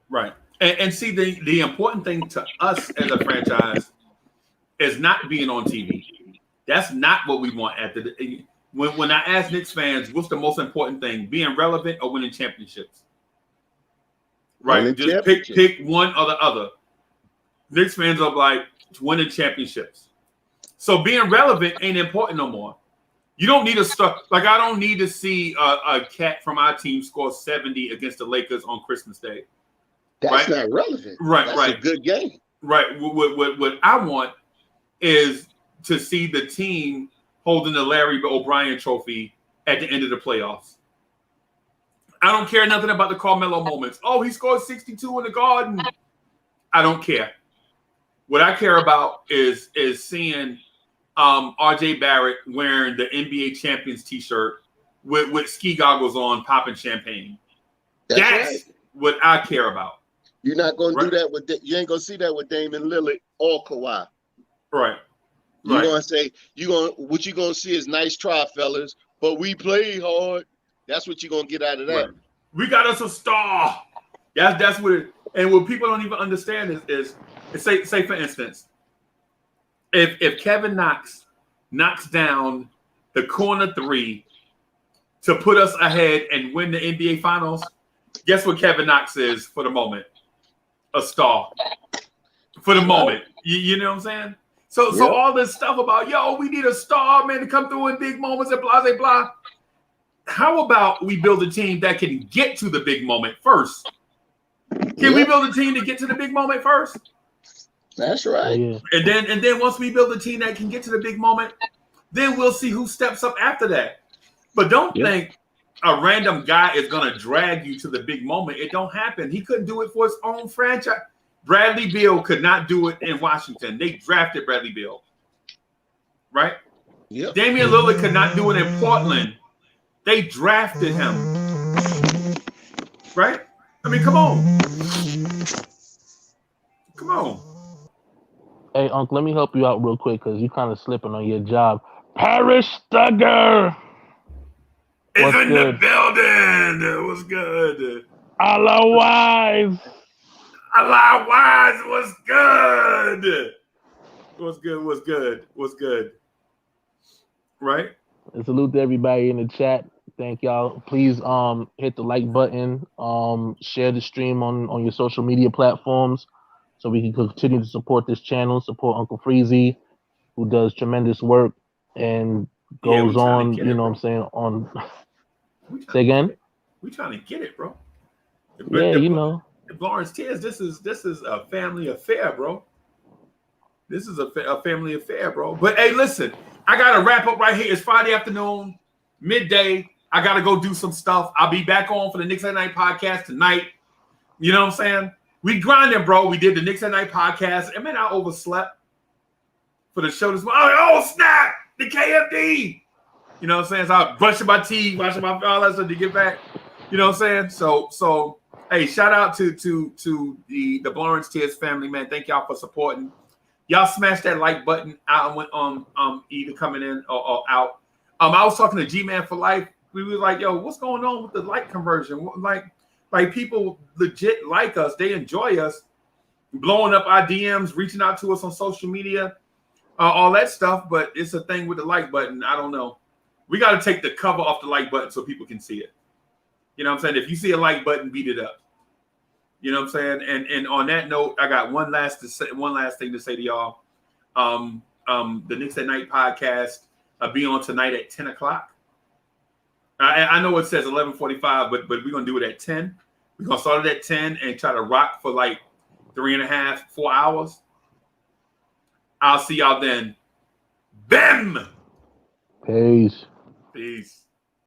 Right. And see, the important thing to us as a franchise is not being on TV. That's not what we want. When I ask Knicks fans, what's the most important thing, being relevant or winning championships? Right. Just pick one or the other. Knicks fans are like winning championships. So being relevant ain't important no more. You don't need to start. Like, I don't need to see a cat from our team score 70 against the Lakers on Christmas Day. That's not relevant. Right. That's a good game. Right. What I want is to see the team holding the Larry O'Brien trophy at the end of the playoffs. I don't care nothing about the Carmelo moments. Oh, he scored 62 in the Garden. I don't care. What I care about is seeing RJ Barrett wearing the NBA Champions t-shirt with ski goggles on, popping champagne. That's what I care about. You're not going to do that you ain't going to see that with Damian Lillard or Kawhi. Right. You're going to say, what you're going to see is nice try, fellas, but we play hard. That's what you're going to get out of that. Right. We got us a star. That's what it, and what people don't even understand is say for instance, if Kevin Knox knocks down the corner three to put us ahead and win the NBA Finals, guess what Kevin Knox is for the moment? A star. For the moment. You know what I'm saying? So all this stuff about, we need a star, man, to come through in big moments and blah, blah, blah. How about we build a team that can get to the big moment first? Can we build a team to get to the big moment first? That's right. Yeah. And then once we build a team that can get to the big moment, then we'll see who steps up after that. But don't think a random guy is going to drag you to the big moment. It don't happen. He couldn't do it for his own franchise. Bradley Beal could not do it in Washington. They drafted Bradley Beal. Right? Yep. Damian Lillard could not do it in Portland. They drafted him. Right? I mean, come on. Come on. Hey, Uncle, let me help you out real quick because you kind of slipping on your job. Paris Stugger. It's in the building. What's good? Allah Wise. Allah Wise. What's good? What's good? What's good? What's good? Right? And salute to everybody in the chat. Thank y'all. Please hit the like button. Share the stream on your social media platforms so we can continue to support this channel, support Uncle Freezy, who does tremendous work and goes on, you know what I'm saying, on say again? We trying to get it, bro. You know. The Blorangetears, this is a family affair, bro. This is a family affair, bro. But hey, listen, I gotta wrap up right here. It's Friday afternoon, midday. I gotta go do some stuff. I'll be back on for the Knicks at Night podcast tonight. You know what I'm saying? We grinding, bro. We did the Knicks at Night podcast. I mean, I overslept for the show this morning. Oh, snap! The KFD. You know what I'm saying? So I'm brushing my teeth, washing my all that stuff to get back. You know what I'm saying? So hey, shout out to the Blorangetears family, man. Thank y'all for supporting. Y'all smash that like button out when either coming in or out. I was talking to G-Man for Life. We were like, yo, what's going on with the like conversion? Like people legit like us. They enjoy us. Blowing up our DMs, reaching out to us on social media, all that stuff. But it's a thing with the like button. I don't know. We got to take the cover off the like button so people can see it. You know what I'm saying? If you see a like button, beat it up. You know what I'm saying? And on that note, I got one last thing to say to y'all. The Knicks at Night podcast be on tonight at 10 o'clock. I know it says 11:45, but we're gonna do it at 10. We're gonna start it at 10 and try to rock for like 3.5, 4 hours. I'll see y'all then. Bam! Peace. Peace.